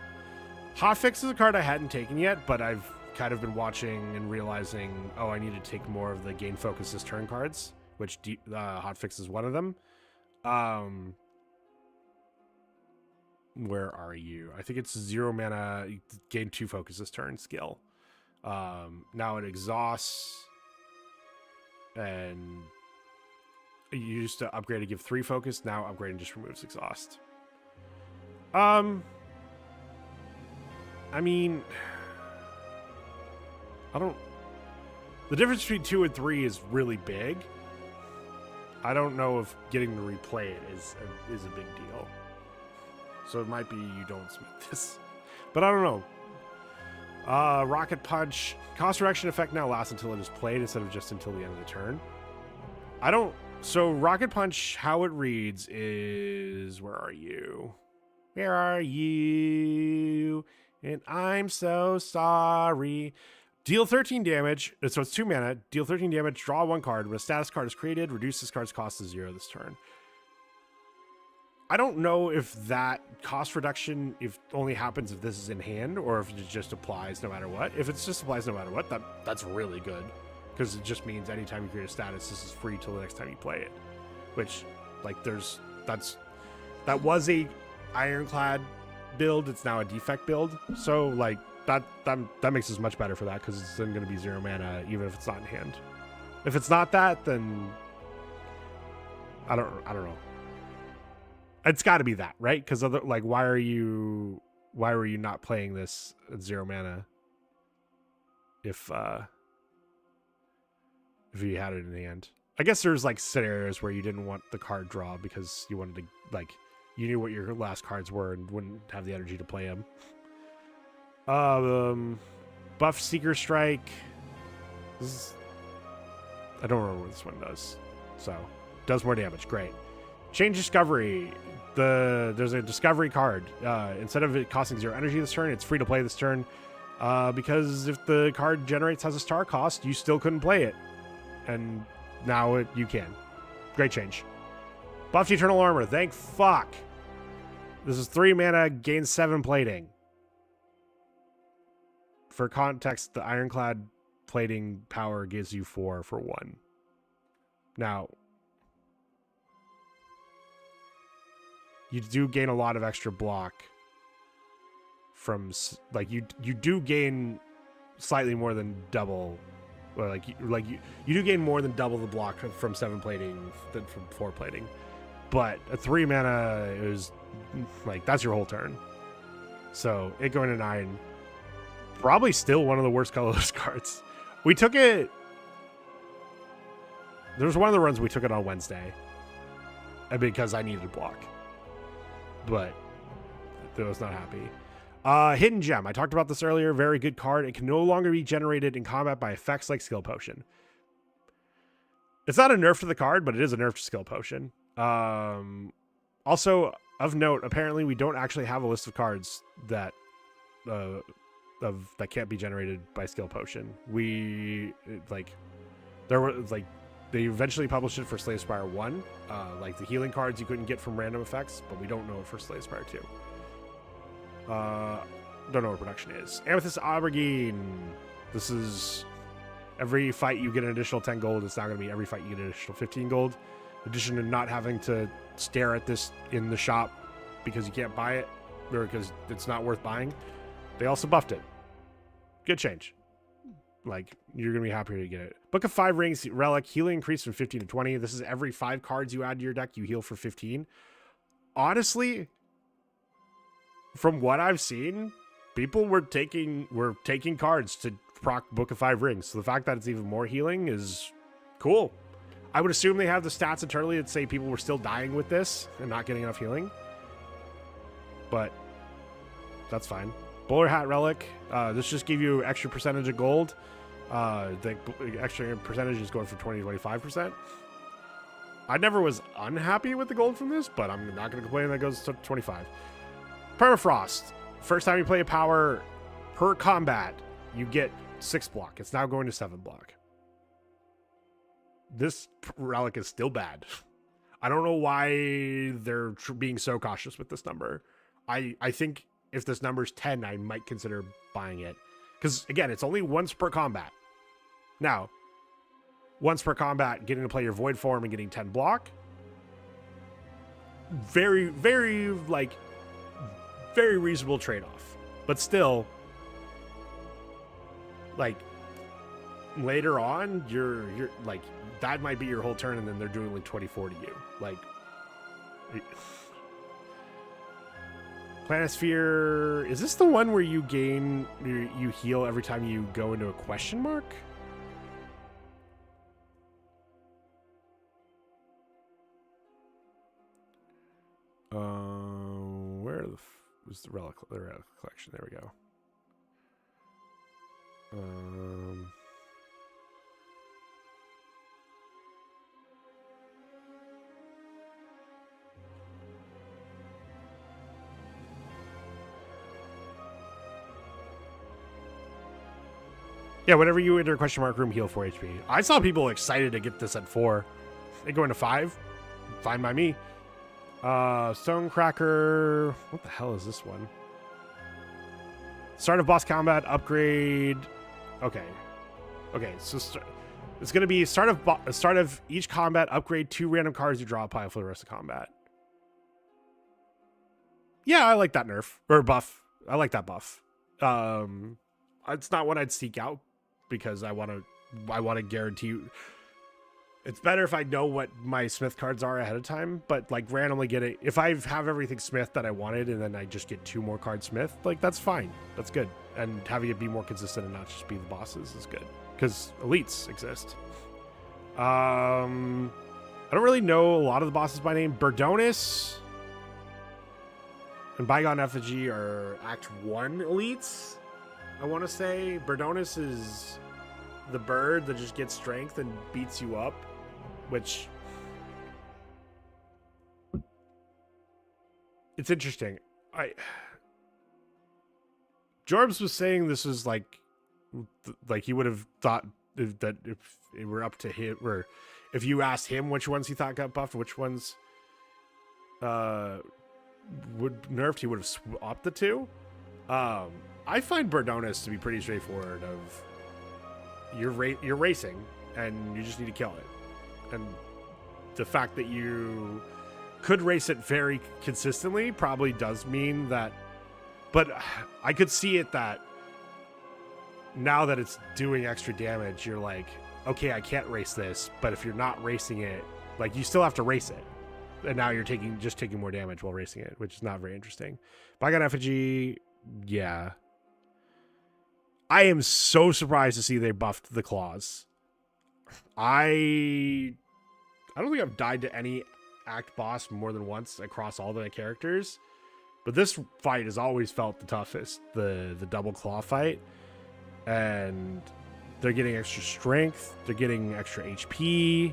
Hotfix is a card I hadn't taken yet, but I've kind of been watching and realizing, oh, I need to take more of the gain focus this turn cards, which Hotfix is one of them. Where are you? I think it's 0 mana, gain 2 focus this turn skill. Now it exhausts, and you used to upgrade to give 3 focus. Now upgrading just removes exhaust. I mean, the difference between 2 and 3 is really big. I don't know if getting to replay it is a big deal. So it might be you don't smith this, but I don't know. Rocket Punch, cost reduction effect now lasts until it is played instead of just until the end of the turn. So Rocket Punch, how it reads is, where are you? Where are you? And I'm so sorry. Deal 13 damage. So it's 2 mana. Deal 13 damage. Draw 1 card. When a status card is created, reduce this card's cost to 0 this turn. I don't know if that cost reduction only happens if this is in hand, or if it just applies no matter what. If it just applies no matter what, that's really good, because it just means anytime you create a status, this is free till the next time you play it. Which, like, that was a ironclad build. It's now a defect build. So like that makes this much better for that, because it's then going to be 0 mana even if it's not in hand. If it's not that, then I don't know. It's got to be that, right? Because like, why were you not playing this at 0 mana if you had it in the end? I guess there's like scenarios where you didn't want the card draw because you wanted to, like, you knew what your last cards were and wouldn't have the energy to play them. Buff Seeker Strike. I don't remember what this one does. So does more damage. Great. Change Discovery. There's a discovery card. Instead of it costing 0 energy this turn, it's free to play this turn. Because if the card generates has a star cost, you still couldn't play it. And now you can. Great change. Buffed Eternal Armor. Thank fuck. This is 3 mana, gains 7 plating. For context, the Ironclad plating power gives you 4 for 1. Now, you do gain a lot of extra block from, like, you do gain slightly more than double, or you do gain more than double the block from 7 plating than from 4 plating. But a 3 mana is like, that's your whole turn. So it going to 9, probably still one of the worst colorless cards. We took it. There was one of the runs we took it on Wednesday, and because I needed a block, but I was not happy. Hidden Gem. I talked about this earlier. Very good card. It can no longer be generated in combat by effects like Skill Potion. It's not a nerf to the card, but it is a nerf to Skill Potion. Also, of note, apparently we don't actually have a list of cards that that can't be generated by Skill Potion. They eventually published it for Slay the Spire 1. Like the healing cards you couldn't get from random effects, but we don't know it for Slay the Spire 2. Don't know what production is. Amethyst Aubergine. This is every fight you get an additional 10 gold. It's now going to be every fight you get an additional 15 gold. In addition to not having to stare at this in the shop because you can't buy it, or because it's not worth buying. They also buffed it. Good change. Like, you're going to be happier to get it. Book of 5 Rings, Relic, healing increased from 15 to 20. This is every 5 cards you add to your deck, you heal for 15. Honestly, from what I've seen, people were taking cards proc Book of 5 rings. So the fact that it's even more healing is cool. I would assume they have the stats internally that say people were still dying with this and not getting enough healing. But that's fine. Bowler hat relic. This just gave you extra percentage of gold. The extra percentage is going from 20 to 25%. I never was unhappy with the gold from this, but I'm not going to complain that it goes to 25. Permafrost. First time you play a power per combat, you get 6 block. It's now going to 7 block. This relic is still bad. I don't know why they're being so cautious with this number. I think if this number's 10, I might consider buying it. Because, again, it's only once per combat. Now, once per combat, getting to play your void form and getting 10 block. Very, very, like, very reasonable trade-off. But still, like, later on, you're like, that might be your whole turn, and then they're doing like 24 to you. Like, Planisphere, is this the one where you gain, you heal every time you go into a question mark? Where was the relic collection? There we go. Yeah, whenever you enter a question mark room, heal 4 HP. I saw people excited to get this at 4. They go into 5. Fine by me. Stonecracker. What the hell is this one? Start of boss combat upgrade. Okay. Okay, so it's going to be start of each combat upgrade 2 random cards you draw a pile for the rest of combat. Yeah, I like that nerf or buff. I like that buff. It's not what I'd seek out because I want to guarantee. It's better if I know what my Smith cards are ahead of time, but like randomly get it. If I have everything Smith that I wanted and then I just get 2 more cards Smith, like that's fine. That's good. And having it be more consistent and not just be the bosses is good because elites exist. I don't really know a lot of the bosses by name. Berdonis and Bygone Effigy are Act 1 elites. I want to say Berdonis is the bird that just gets strength and beats you up, which it's interesting. Jorbs was saying this was like he would have thought that if it were up to him, or if you asked him which ones he thought got buffed, which ones would nerfed, he would have swapped the 2. I find Berdonis to be pretty straightforward. Of you're racing and you just need to kill it, and the fact that you could race it very consistently probably does mean that. But I could see it that now that it's doing extra damage, you're like, okay, I can't race this. But if you're not racing it, like you still have to race it, and now you're taking more damage while racing it, which is not very interesting. Bygone Effigy, yeah. I am so surprised to see they buffed the claws. I don't think I've died to any act boss more than once across all the characters, but this fight has always felt the toughest, the double claw fight. And they're getting extra strength, they're getting extra HP,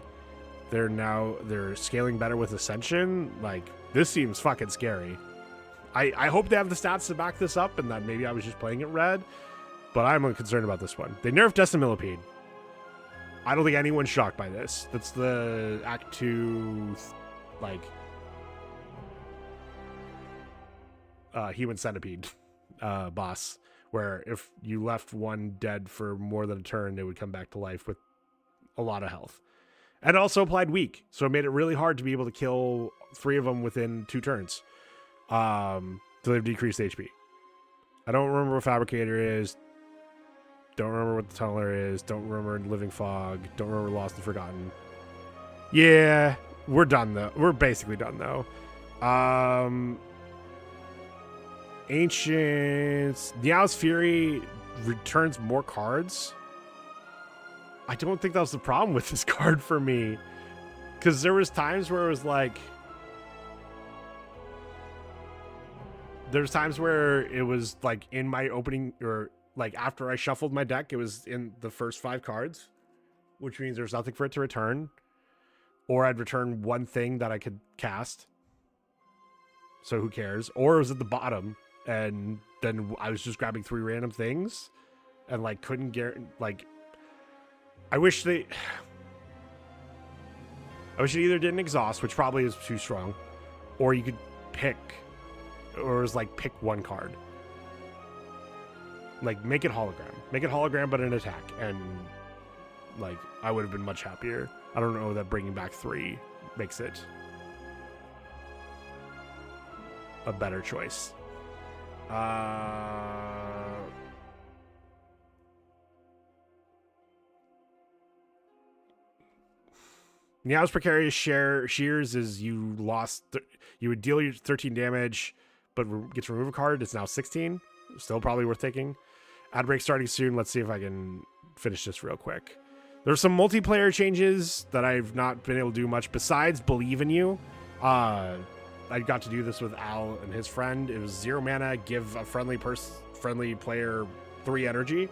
they're scaling better with Ascension. Like, this seems fucking scary. I hope they have the stats to back this up and that maybe I was just playing it red. But I'm concerned about this one. They nerfed Decimillipede. I don't think anyone's shocked by this. That's the Act 2, like, human centipede boss, where if you left one dead for more than a turn, it would come back to life with a lot of health. And it also applied weak, so it made it really hard to be able to kill 3 of them within 2 turns. So they've decreased HP. I don't remember what Fabricator is. Don't remember what the Tunneler is. Don't remember Living Fog. Don't remember Lost and Forgotten. Yeah, we're done though. We're basically done though. Ancients. Niao's Fury returns more cards. I don't think that was the problem with this card for me. Because there was times where it was like... There's times where it was like in my opening, or like after I shuffled my deck, it was in the first 5 cards, which means there's nothing for it to return. Or I'd return one thing that I could cast. So who cares? Or it was at the bottom, and then I was just grabbing 3 random things, and like couldn't get like. I wish it either didn't exhaust, which probably is too strong, or you could pick. Or it was like pick 1 card. Like make it hologram. Make it hologram but an attack. And like I would have been much happier. I don't know that bringing back 3 makes it a better choice. Meow's Precarious Shears is you lost... you would deal your 13 damage... but gets to remove a card. It's now 16. Still probably worth taking. Ad break starting soon. Let's see if I can finish this real quick. There's some multiplayer changes that I've not been able to do much besides Believe in You. I got to do this with Al and his friend. It was 0 mana, give a friendly player 3 energy.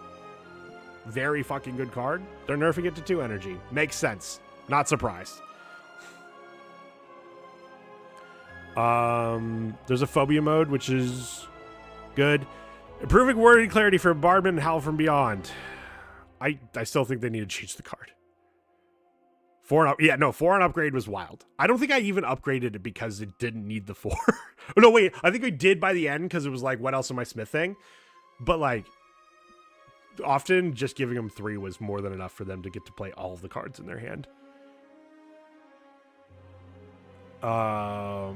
Very fucking good card. They're nerfing it to 2 energy. Makes sense. Not surprised. There's a phobia mode, which is good. Improving wording clarity for Bardman and Howl from Beyond. I still think they need to change the card. 4 and upgrade was wild. I don't think I even upgraded it because it didn't need the 4. Oh, no, wait. I think we did by the end because it was like, what else am I smithing? But like, often just giving them 3 was more than enough for them to get to play all of the cards in their hand. I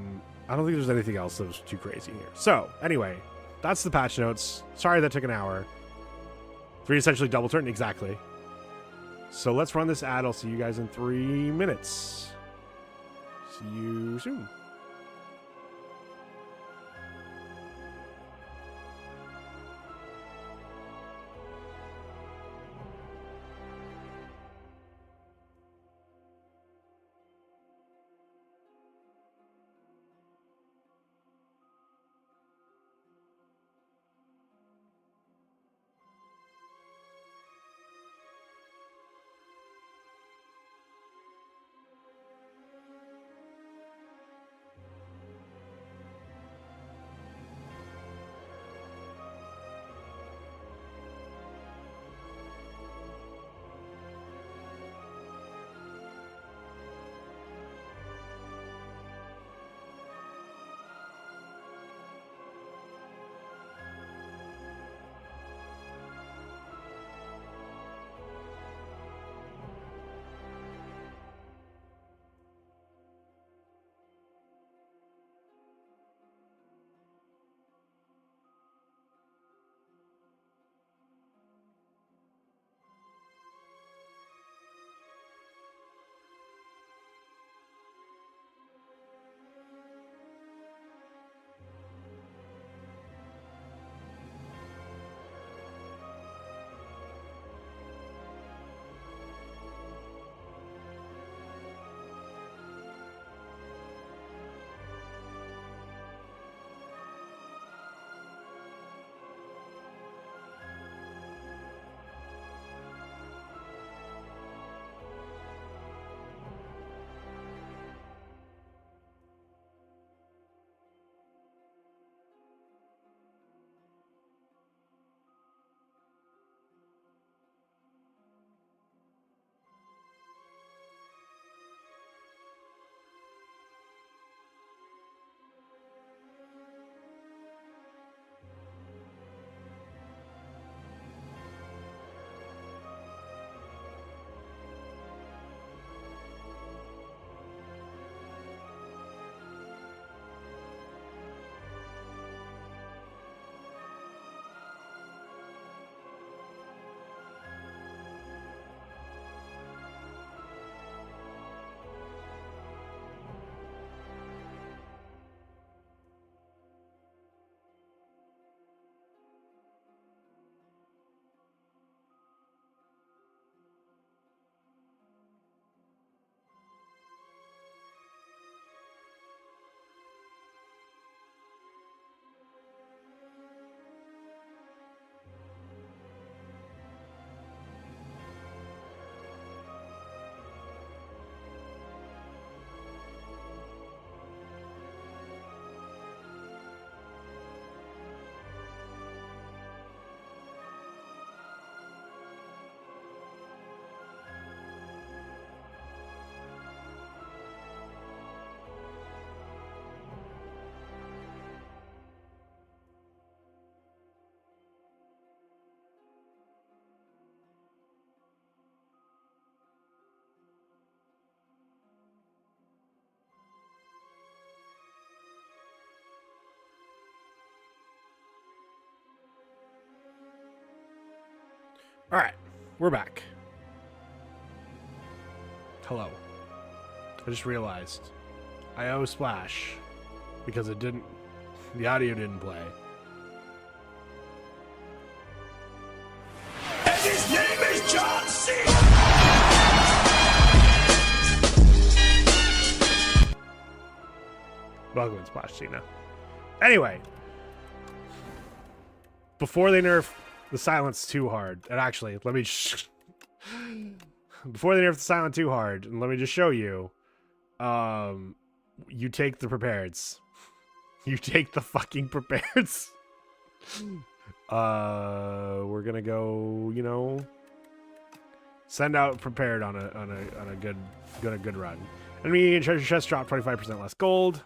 don't think there's anything else that was too crazy here. So, anyway, that's the patch notes. Sorry that took an hour. 3 essentially double turn, exactly. So let's run this ad. I'll see you guys in 3 minutes. See you soon. All right, we're back. Hello. I just realized I owe Splash because it didn't, the audio didn't play. And his name is John C. Welcome to Splash Cena. Anyway, before they nerf the silence too hard, and actually, let me before they nerf the silent too hard, and let me just show you. You take the prepareds. You take the fucking prepareds. We're gonna go, you know, send out prepared on a good run. Enemy treasure chest drop 25% less gold.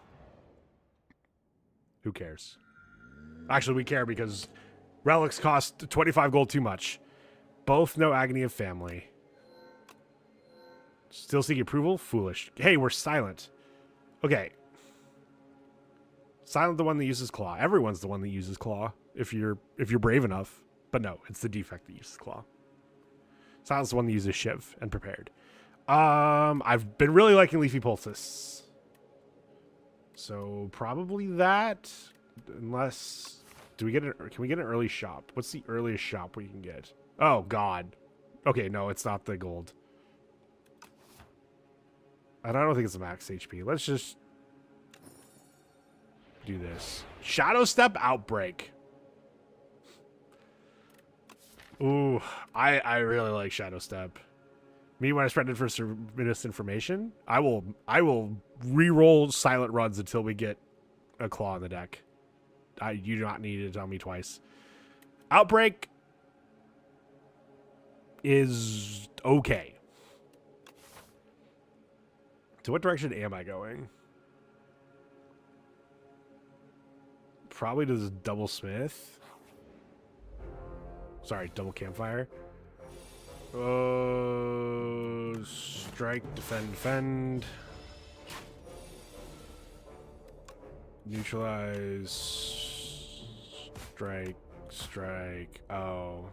Who cares? Actually, we care because relics cost 25 gold too much. Both no agony of family. Still seek approval? Foolish. Hey, we're silent. Okay. Silent the one that uses claw. Everyone's the one that uses claw if you're brave enough. But no, it's the defect that uses claw. Silent's the one that uses shiv and prepared. I've been really liking Leafy Poultice. So probably that, unless can we get an early shop? What's the earliest shop we can get? Oh God. Okay, no, it's not the gold. And I don't think it's a max HP. Let's just do this. Shadow Step Outbreak. Ooh, I really like Shadow Step. Me when I spread it for misinformation, I will re-roll silent runs until we get a claw in the deck. You do not need to tell me twice. Outbreak is okay. So what direction am I going? Probably to this double smith. Sorry, double campfire. Strike, defend. Neutralize. Strike. Oh.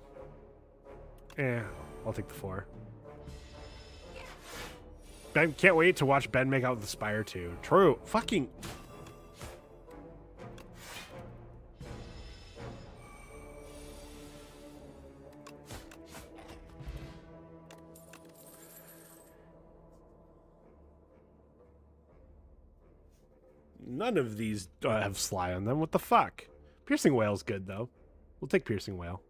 I'll take the 4. Ben, can't wait to watch Ben make out with the Spire too. True. Fucking. None of these have Sly on them. What the fuck? Piercing Whale's good, though. We'll take Piercing Whale.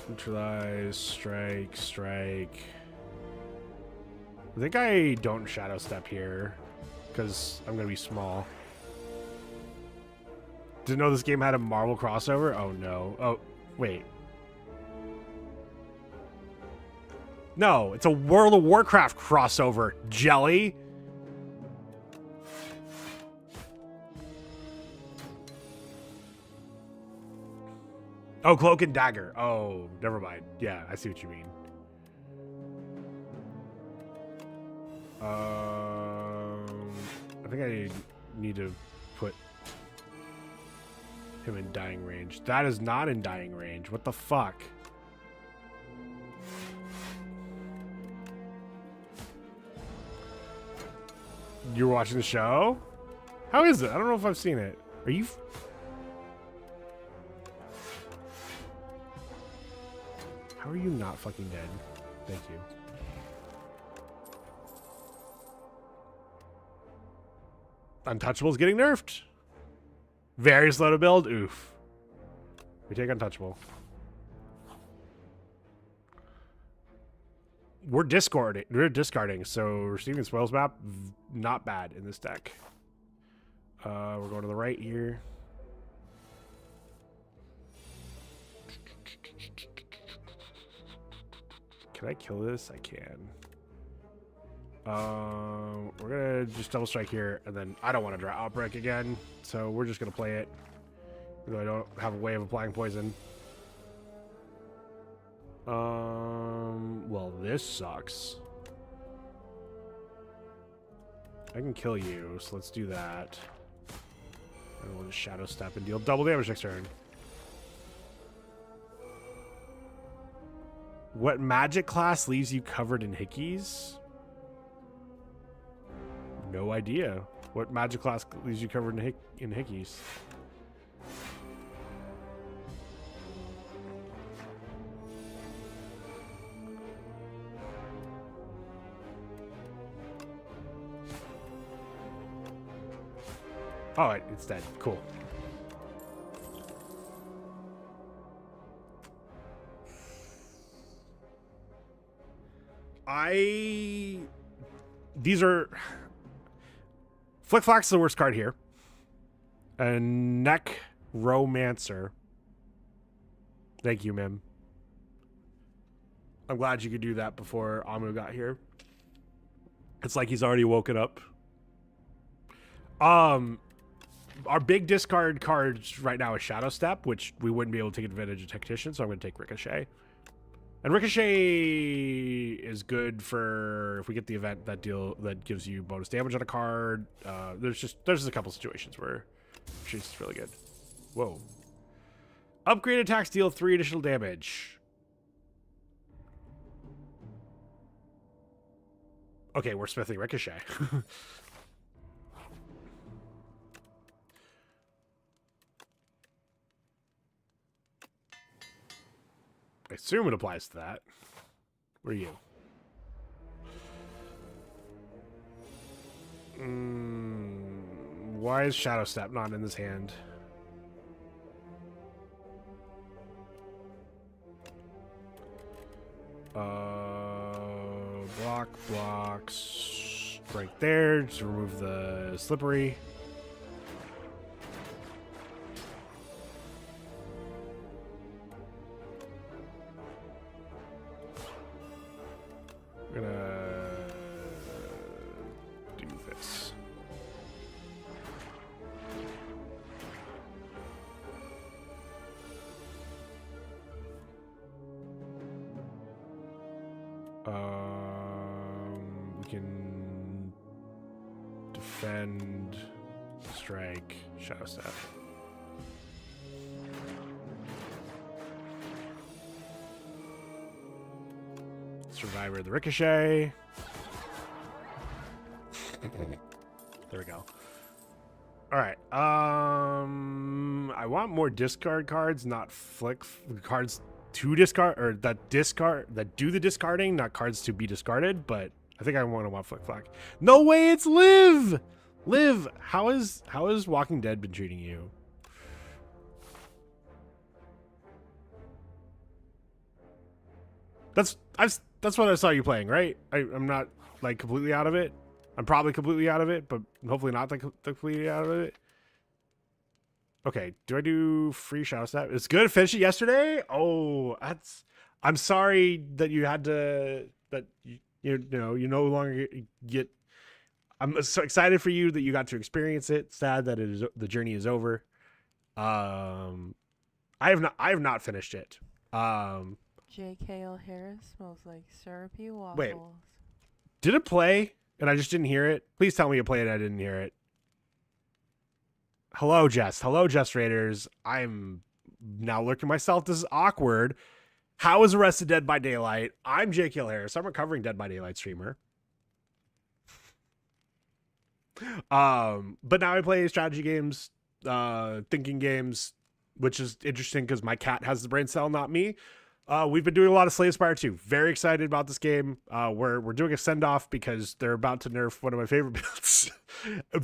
Neutralize, strike. I think I don't Shadow Step here, because I'm going to be small. Didn't know this game had a Marvel crossover? Oh, no. Oh, wait. No, it's a World of Warcraft crossover, jelly. Oh, Cloak and Dagger. Oh, never mind. Yeah, I see what you mean. I think I need to put him in dying range. That is not in dying range. What the fuck? You're watching the show? How is it? I don't know if I've seen it. Are you... How are you not fucking dead? Thank you. Untouchable's getting nerfed. Very slow to build. Oof. We take Untouchable. We're discarding, so receiving spoils map, not bad in this deck. We're going to the right here. Can I kill this? I can. We're gonna just double strike here, and then I don't want to draw Outbreak again, so we're just gonna play it. Even though I don't have a way of applying poison. Well, this sucks. I can kill you, so let's do that. And we'll just shadow step and deal double damage next turn. What magic class leaves you covered in hickeys? No idea. What magic class leaves you covered in hickeys? Oh, it's dead. Cool. These are... Flick Flack's the worst card here. A Neck Romancer. Thank you, Mim. I'm glad you could do that before Amu got here. It's like he's already woken up. Our big discard cards right now is Shadow Step, which we wouldn't be able to take advantage of Tactician, so I'm going to take Ricochet. And Ricochet is good for if we get the event that gives you bonus damage on a card. There's just a couple situations where she's really good. Whoa. Upgrade attacks deal 3 additional damage. Okay, we're smithing Ricochet. I assume it applies to that. Where are you? Why is Shadow Step not in this hand? Blocks right there to remove the slippery. We're gonna do this. We can defend, strike, Shadow Step. Survivor the Ricochet. There we go. All right. I want more discard cards, not flick cards to discard, or that do the discarding, not cards to be discarded. But I think I want flick flack. No way, it's Liv. Liv, how has Walking Dead been treating you? That's what I saw you playing, right? I'm not like completely out of it. I'm probably completely out of it, but hopefully not completely out of it. Okay, do I do free Shadow Step? It's good. Finish it yesterday. Oh, I'm sorry that you had to. That you no longer get. I'm so excited for you that you got to experience it. Sad that the journey is over. I have not finished it. J.K.L. Harris smells like syrupy waffles. Wait. Did it play and I just didn't hear it? Please tell me it played and I didn't hear it. Hello, Jess. Hello, Jess Raiders. I'm now looking at myself. This is awkward. How is Arrested Dead by Daylight? I'm J.K.L. Harris. I'm a recovering Dead by Daylight streamer. But now I play strategy games, thinking games, which is interesting because my cat has the brain cell, not me. We've been doing a lot of Slay the Spire too. Very excited about this game. We're doing a send-off because they're about to nerf one of my favorite builds.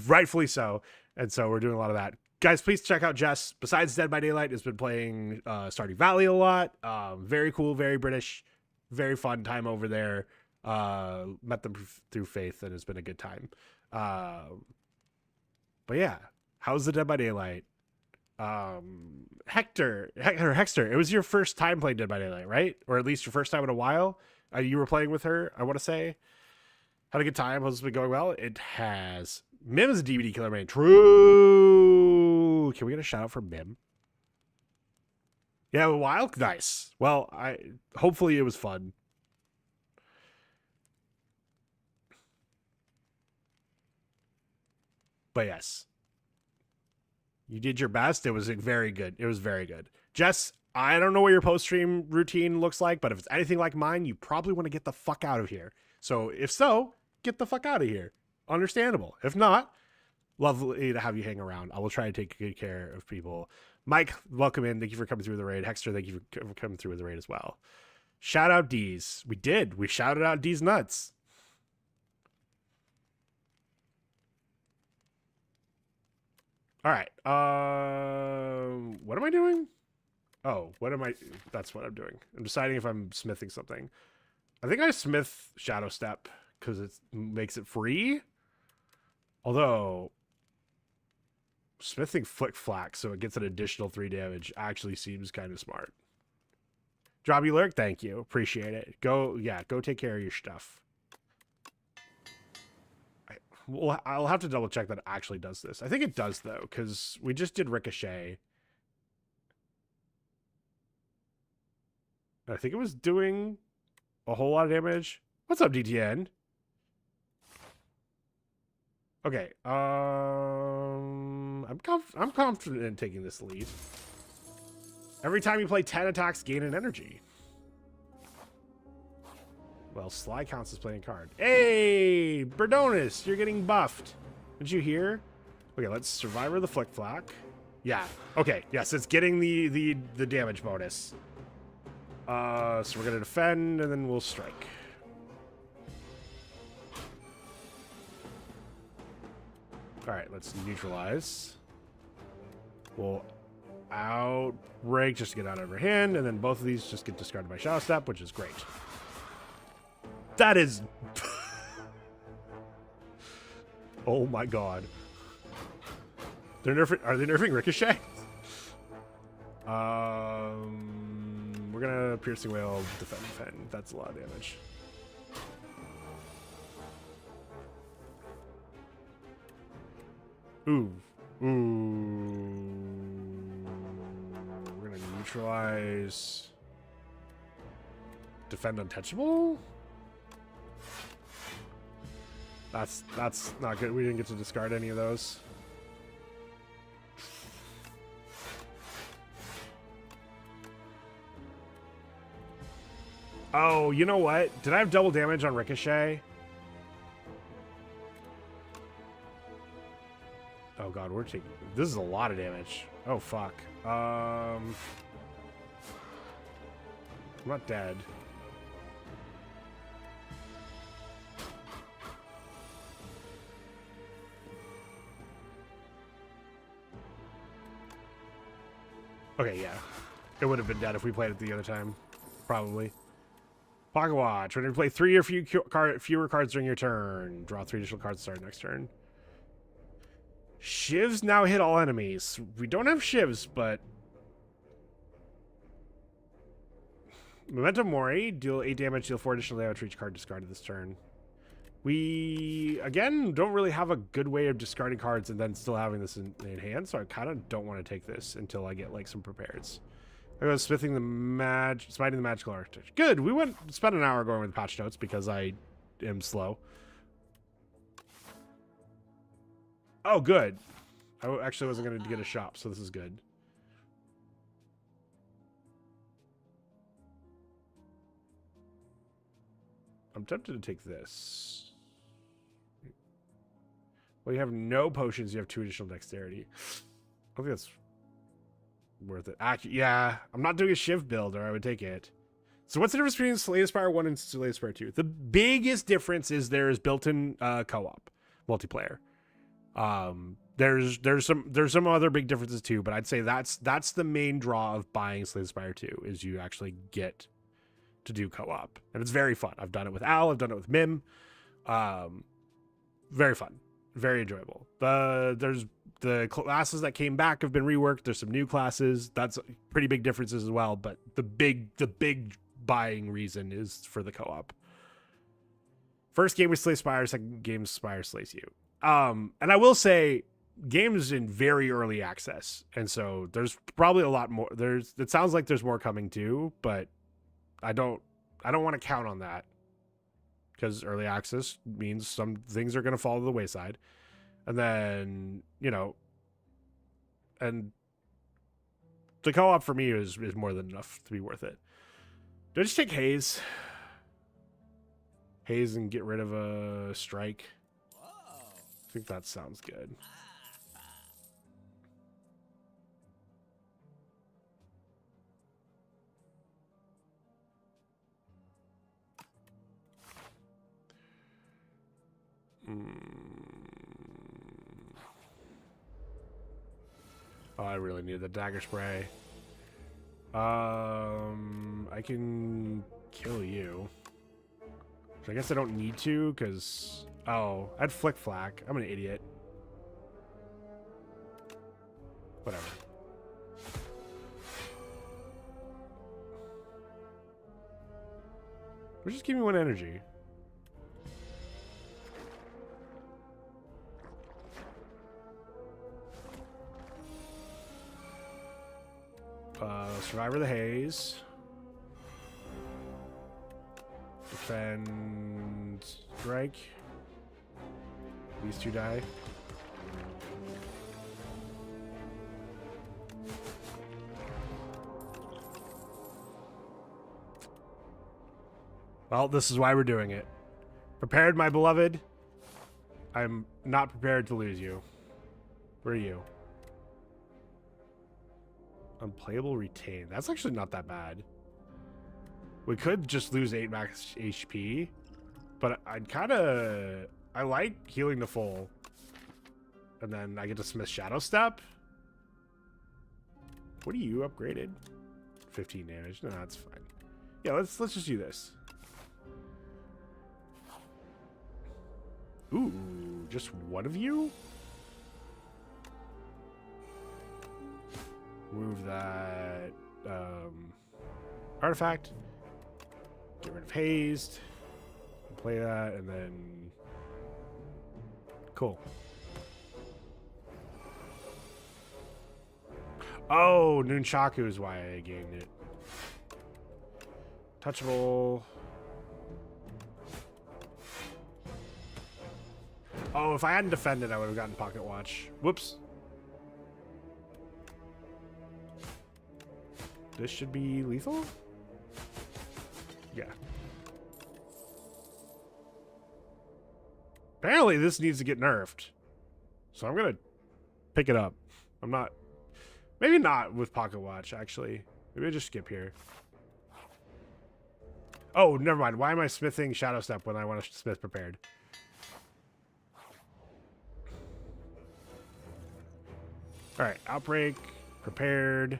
Rightfully so. And so we're doing a lot of that. Guys, please check out Jess. Besides Dead by Daylight, has been playing Stardew Valley a lot. Very cool, very British, very fun time over there. Met them through Faith and it's been a good time. But yeah, how's the Dead by Daylight? Hector, it was your first time playing Dead by Daylight, right? Or at least your first time in a while. You were playing with her, I want to say. Had a good time. Has it been going well? It has. Mim is a DVD killer, man. True. Can we get a shout out for Mim? Yeah, a while. Nice. Well, hopefully it was fun. But yes, you did your best. It was very good. It was very good. Jess, I don't know what your post-stream routine looks like, but if it's anything like mine, you probably want to get the fuck out of here. So if so, get the fuck out of here. Understandable. If not, lovely to have you hang around. I will try to take good care of people. Mike, welcome in. Thank you for coming through the raid. Hexter, thank you for coming through with the raid as well. Shout out D's. We did. We shouted out D's nuts. All right. What am I doing? Oh, what am I? That's what I'm doing. I'm deciding if I'm smithing something. I think I smith Shadow Step because it makes it free. Although smithing Flick Flack so it gets an additional 3 damage actually seems kind of smart. Jobby Lurk, thank you. Appreciate it. Go take care of your stuff. I'll have to double check that it actually does this. I think it does though, because we just did Ricochet. I think it was doing a whole lot of damage. What's up, DTN? Okay, I'm confident in taking this lead. Every time you play 10 attacks, gain an energy. Well, Sly counts as playing a card. Hey, Berdonis, you're getting buffed. Did you hear? Okay, let's Survivor the Flick Flack. Yeah. Okay. Yes, it's getting the damage bonus. So we're gonna defend and then we'll strike. All right, let's neutralize. We'll outbreak just to get out of her hand, and then both of these just get discarded by Shadow Step, which is great. That is... Oh my god. Are they nerfing Ricochet? We're gonna Piercing Wail, defend. That's a lot of damage. Ooh. We're gonna neutralize. Defend untouchable? That's not good. We didn't get to discard any of those. Oh, you know what? Did I have double damage on Ricochet? Oh god, we're taking... This is a lot of damage. Oh fuck. I'm not dead. Okay, yeah. It would have been dead if we played it the other time. Probably. Pocket Watch. When you play 3 or fewer cards during your turn, draw 3 additional cards to start next turn. Shivs now hit all enemies. We don't have shivs, but... Memento Mori. Deal 8 damage, deal 4 additional damage for each card discarded this turn. We, again, don't really have a good way of discarding cards and then still having this in hand, so I kind of don't want to take this until I get, like, some prepareds. I go smiting the magical architecture. Good, we spent an hour going with patch notes because I am slow. Oh, good. I actually wasn't going to get a shop, so this is good. I'm tempted to take this. Well, you have no potions. You have 2 additional dexterity. I think that's worth it. Actually, yeah, I'm not doing a Shiv build, or I would take it. So what's the difference between Slay the Spire 1 and Slay the Spire 2? The biggest difference is there is built-in co-op multiplayer. There's some other big differences too, but I'd say that's the main draw of buying Slay the Spire 2 is you actually get to do co-op, and it's very fun. I've done it with Al, I've done it with Mim. Very fun, very enjoyable. There's the classes that came back have been reworked. There's some new classes. That's pretty big differences as well, but the big buying reason is for the co-op. First game was Slay Spire, second game Spire slays you. And I will say game's in very early access, and so there's probably a lot more. It sounds like there's more coming too, but I don't want to count on that because early access means some things are going to fall to the wayside. And then, you know, and the co-op for me is more than enough to be worth it. Do I just take Haze? Haze and get rid of a strike? I think that sounds good. Oh, I really need the dagger spray. I can kill you. Which I guess I don't need to, because... Oh, I'd flick flack. I'm an idiot. Whatever. Or just give me one energy. Survivor the Haze. Defend strike. These two die. Well, this is why we're doing it. Prepared, my beloved. I'm not prepared to lose you. Where are you? Unplayable retain. That's actually not that bad. We could just lose 8 max HP, but I'd kind of... I like healing to full. And then I get to Smith Shadow Step. What are you upgraded? 15 damage. No, that's fine. Yeah, let's just do this. Ooh, just one of you? Move that artifact. Get rid of Hazed. Play that, and then... Cool. Oh, Nunchaku is why I gained it. Touchable. Oh, if I hadn't defended, I would have gotten Pocket Watch. Whoops. This should be lethal? Yeah. Apparently this needs to get nerfed. So I'm going to pick it up. I'm not... Maybe not with Pocket Watch, actually. Maybe I just skip here. Oh, never mind. Why am I smithing Shadow Step when I want to smith prepared? Alright, Outbreak, prepared.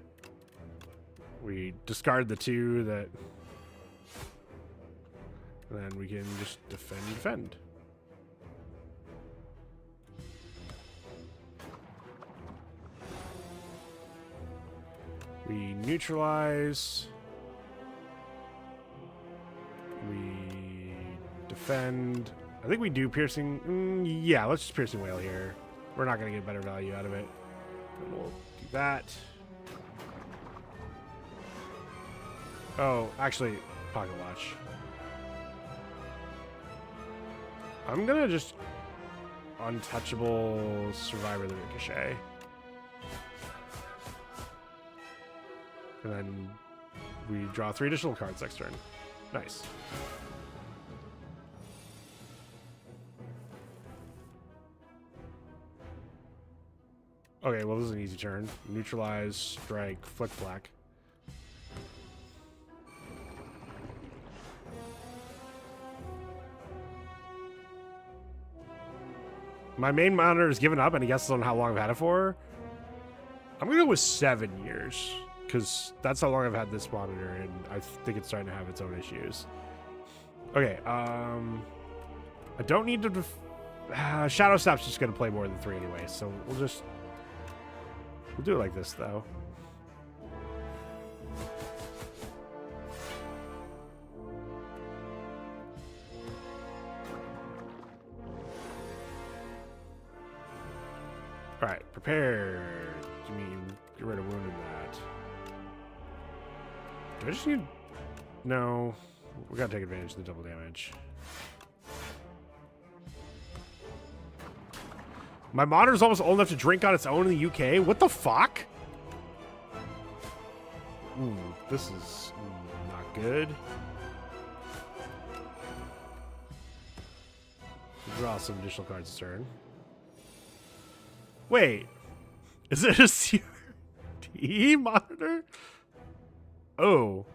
We discard the 2 that... And then we can just defend. We neutralize. We defend. I think we do piercing. Yeah, let's just piercing whale here. We're not going to get better value out of it. And we'll do that. Oh, actually, Pocket Watch. I'm going to just untouchable Survivor the Ricochet. And then we draw 3 additional cards next turn. Nice. Okay, well, this is an easy turn. Neutralize, strike, flick, black. My main monitor has given up, and he guesses on how long I've had it for. I'm going to go with 7 years, because that's how long I've had this monitor, and I think it's starting to have its own issues. Okay, I don't need to... Shadow Step's just going to play more than 3 anyway, so we'll just... We'll do it like this, though. Alright, prepare. Give me... Get rid of wound in that. Do I just need... No. We gotta take advantage of the double damage. My monitor's almost old enough to drink on its own in the UK. What the fuck? Ooh, this is not good. Draw some additional cards this turn. Wait, is it a CRT monitor? Oh.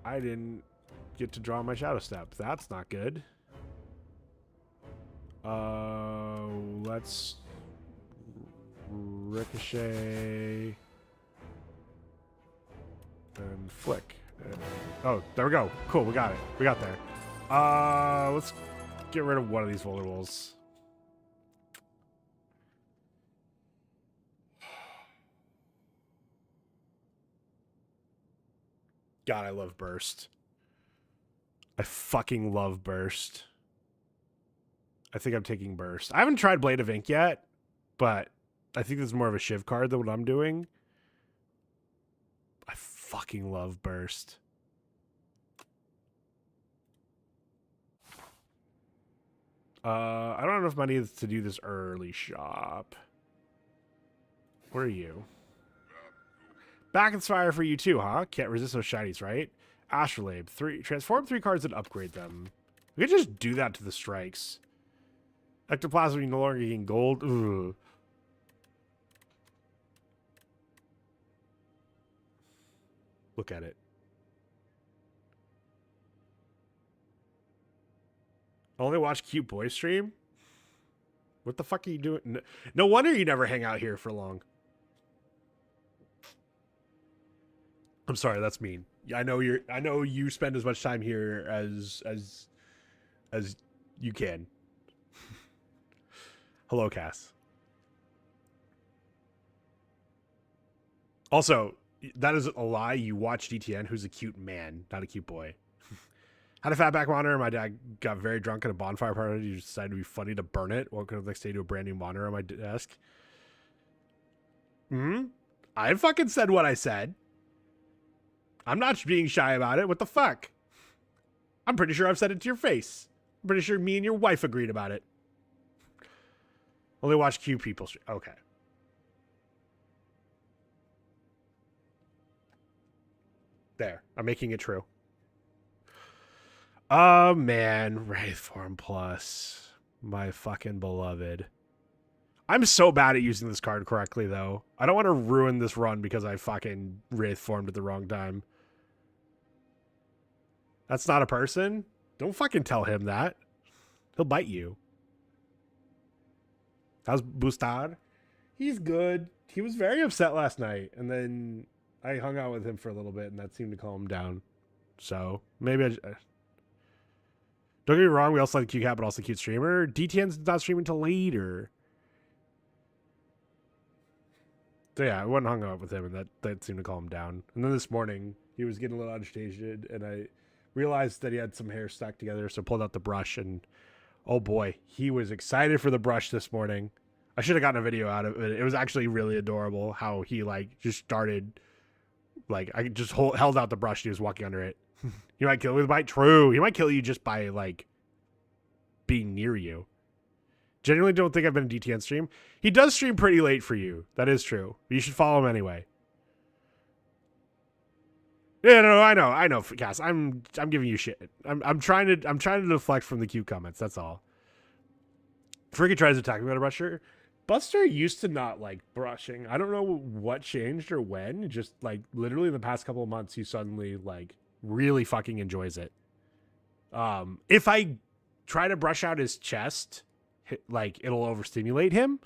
I didn't get to draw my shadow step. That's not good. Let's ricochet and flick. Oh, there we go. Cool, we got it. We got there. Let's get rid of one of these vulnerables. God, I love burst. I fucking love burst. I think I'm taking burst. I haven't tried Blade of Ink yet, but I think this is more of a Shiv card than what I'm doing. I fucking love burst. I don't have enough money to do this early shop. Where are you? Back in Spire for you too, huh? Can't resist those shinies, right? Astrolabe. Transform 3 cards and upgrade them. We could just do that to the strikes. Ectoplasm, you no longer gain gold. Ugh. Look at it. Only watch Cute Boy stream? What the fuck are you doing? No wonder you never hang out here for long. I'm sorry, that's mean. I know you spend as much time here as you can. Hello, Cass. Also, that is a lie. You watch DTN, who's a cute man, not a cute boy. Had a fatback monitor. My dad got very drunk at a bonfire party. He decided to be funny to burn it. Woke up the next day to a brand new monitor on my desk. I fucking said what I said. I'm not being shy about it. What the fuck? I'm pretty sure I've said it to your face. I'm pretty sure me and your wife agreed about it. Only watch cute people. Okay. There. I'm making it true. Oh, man. Wraith Form Plus. My fucking beloved. I'm so bad at using this card correctly, though. I don't want to ruin this run because I fucking Wraith formed at the wrong time. That's not a person? Don't fucking tell him that. He'll bite you. How's Bustad? He's good. He was very upset last night, and then I hung out with him for a little bit, and that seemed to calm him down. So, maybe don't get me wrong, we also like QCat, but also cute streamer. DTN's not streaming till later. So yeah, I went and hung out with him, and that seemed to calm him down. And then this morning, he was getting a little agitated, and I realized that he had some hair stuck together, so pulled out the brush, and oh boy, he was excited for the brush this morning. I should have gotten a video out of it. It was actually really adorable how he just started, I just held out the brush and he was walking under it. He might kill you with a bite. True. He might kill you just by being near you. Genuinely don't think I've been a DTN stream. He does stream pretty late for you. That is true. But you should follow him anyway. Yeah, no, I know, Cass. I'm giving you shit. I'm trying to deflect from the cute comments. That's all. Friggy tries to attack me with a brusher. Buster used to not like brushing. I don't know what changed or when. Just literally in the past couple of months, he suddenly really fucking enjoys it. If I try to brush out his chest, it'll overstimulate him.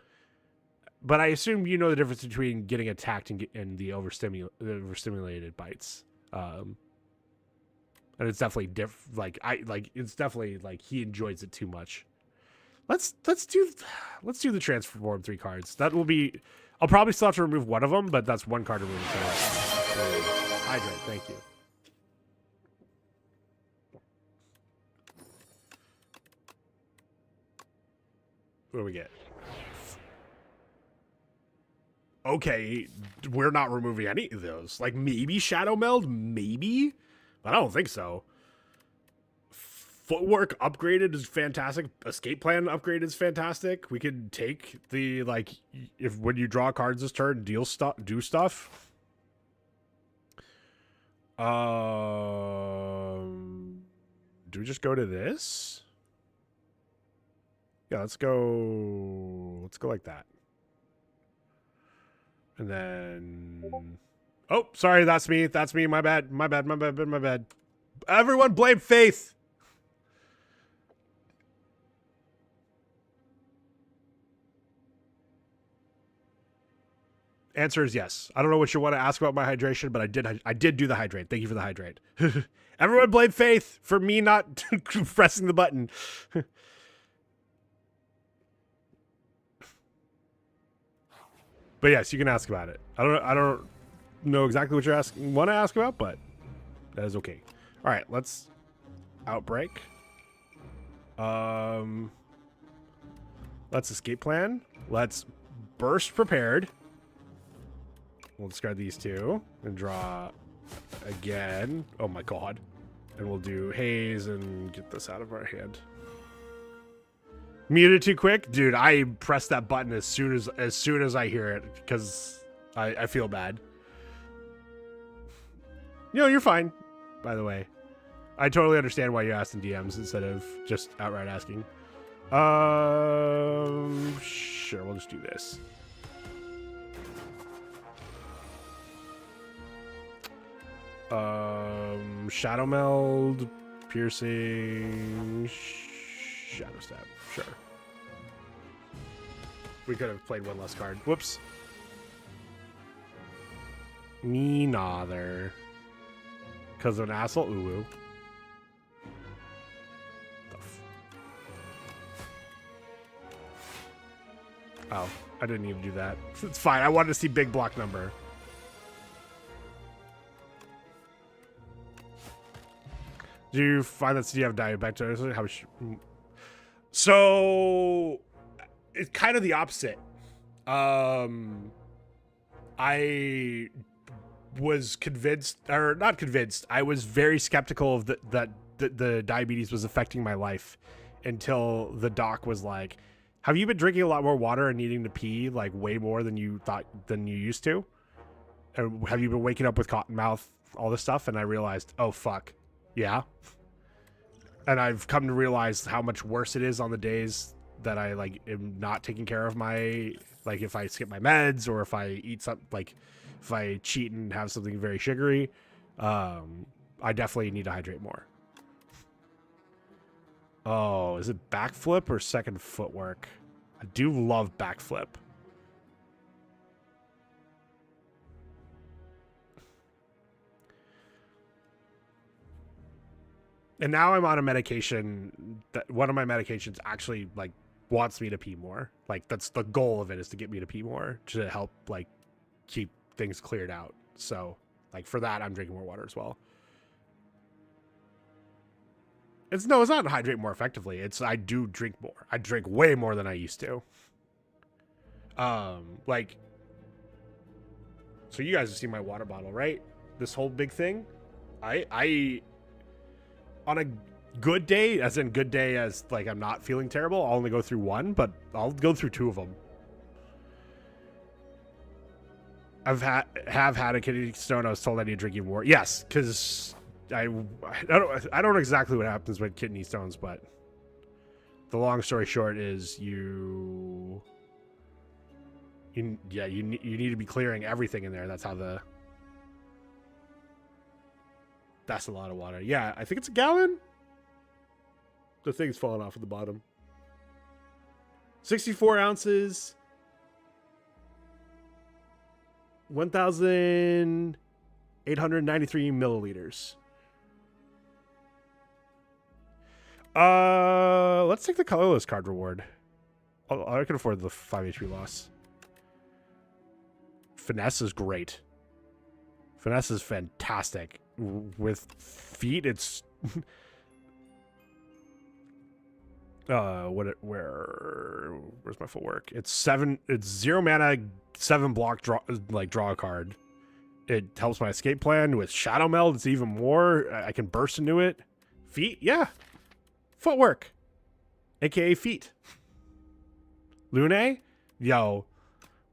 But I assume you know the difference between getting attacked and the overstimulated bites. And it's definitely it's definitely he enjoys it too much. Let's do the transform 3 cards. That will be. I'll probably still have to remove one of them, but that's one card removed. Hydrate, thank you. What do we get? Okay, we're not removing any of those. Maybe Shadow Meld, maybe, but I don't think so. footwork upgraded is fantastic. Escape plan upgrade is fantastic. We could take the, like, if when you draw cards this turn, do stuff. Do we just go to this? Yeah, let's go like that. And then, oh, sorry, that's me. That's me. My bad. My bad. My bad. My bad. Everyone blame Faith. Answer is yes. I don't know what you want to ask about my hydration, but I did do the hydrate. Thank you for the hydrate. Everyone blame Faith for me not pressing the button. But yes, you can ask about it. I don't know exactly what you want to ask about, but that is okay. All right, let's outbreak. Let's escape plan. Let's burst prepared. We'll discard these two and draw again. Oh my god. And we'll do haze and get this out of our hand. Muted too quick? Dude, I press that button as soon as I hear it because I feel bad. You know, you're fine, by the way. I totally understand why you asked in DMs instead of just outright asking. Sure, we'll just do this. Shadow meld, piercing, shadow stab. Sure. We could have played one less card. Whoops. Me neither. Because of an asshole. Ooh. Oh, I didn't even do that. It's fine. I wanted to see big block number. Do you find that you have diabetic? How much? So it's kind of the opposite. I was convinced, or not convinced. I was very skeptical of that the diabetes was affecting my life until the doc was like, "Have you been drinking a lot more water and needing to pee like way more than you used to? Or have you been waking up with cotton mouth, all this stuff?" And I realized, oh fuck. Yeah. And I've come to realize how much worse it is on the days that I like am not taking care of my, like if I skip my meds or if I eat something, like if I cheat and have something very sugary, I definitely need to hydrate more. Oh, is it backflip or second footwork? I do love backflip. And now I'm on a medication that one of my medications actually like wants me to pee more. Like that's the goal of it, is to get me to pee more to help like keep things cleared out. So like for that, I'm drinking more water as well. It's not hydrate more effectively. It's I do drink more. I drink way more than I used to. Like, so you guys have seen my water bottle, right? This whole big thing. I on a good day, as in good day as like I'm not feeling terrible, I'll only go through one, but I'll go through two of them. Have had a kidney stone. I was told I need to drink even more. Yes, because I don't know exactly what happens with kidney stones, but the long story short is you need to be clearing everything in there. That's a lot of water. Yeah, I think it's a gallon. The thing's falling off at the bottom. 64 ounces. 1,893 milliliters. Let's take the colorless card reward. I can afford the 5 HP loss. Finesse is great. Finesse is fantastic. With feet, it's where's my footwork? It's 0 mana, 7 block, draw a card. It helps my escape plan. With Shadow Meld, it's even more. I can burst into it. Feet, yeah. Footwork, aka feet. Lune? Yo,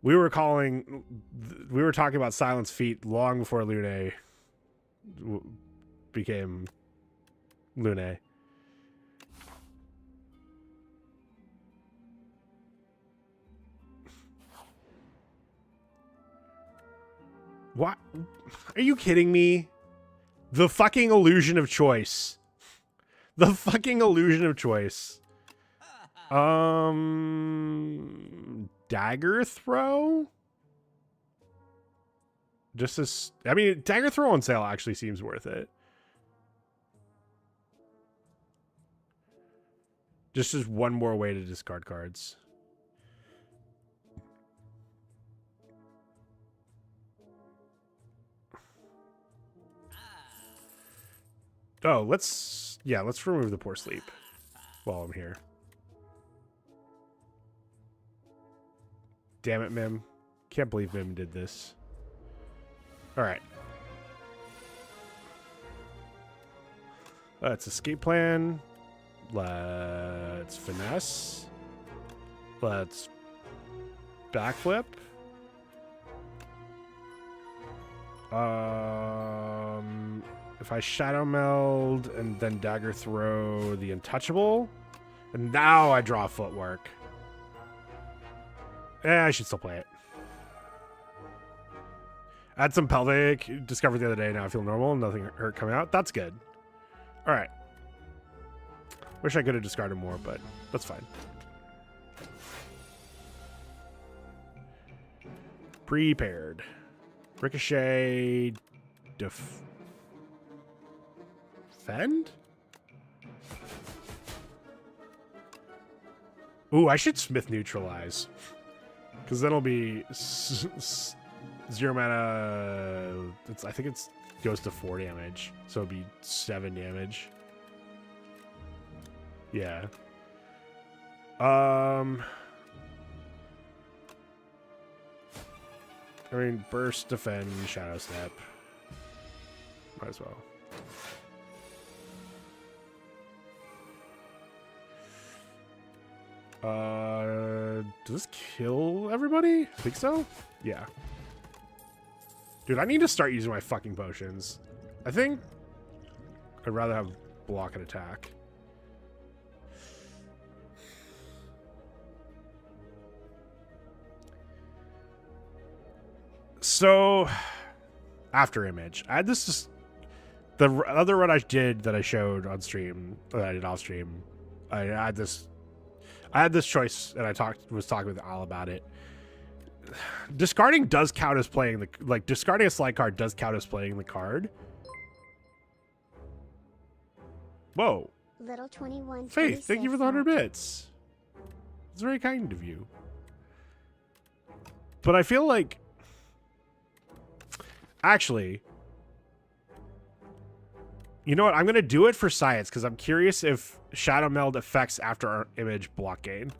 we were talking about silence feet long before Lune became Lune. What? Are you kidding me? The fucking illusion of choice. The fucking illusion of choice. Dagger throw? Just as, I mean, dagger throw on sale actually seems worth it. Just as one more way to discard cards. Oh, let's remove the poor sleep while I'm here. Damn it, Mim. Can't believe Mim did this. All right. Let's escape plan. Let's finesse. Let's backflip. If I shadow meld and then dagger throw the untouchable, and now I draw footwork. I should still play it. Add some pelvic. Discovered the other day. Now I feel normal. Nothing hurt coming out. That's good. All right. Wish I could have discarded more, but that's fine. Prepared. Ricochet. Defend? Ooh, I should Smith neutralize. Because then it'll be zero mana. I think it goes to 4 damage. So it'll be 7 damage. Yeah. I mean, burst, defend, shadow step. Might as well. Does this kill everybody? I think so? Yeah. Dude, I need to start using my fucking potions. I think I'd rather have block and attack. So, after image, I had this. The other run I did that I showed on stream, that I did off stream, I had this choice, and I was talking with Al about it. Discarding does count as playing the discarding a slide card does count as playing the card. Whoa. Little 21. Faith, thank you for the 100 bits. It's very kind of you. But I feel like, actually, you know what? I'm going to do it for science because I'm curious if Shadow Meld affects after our image block gain.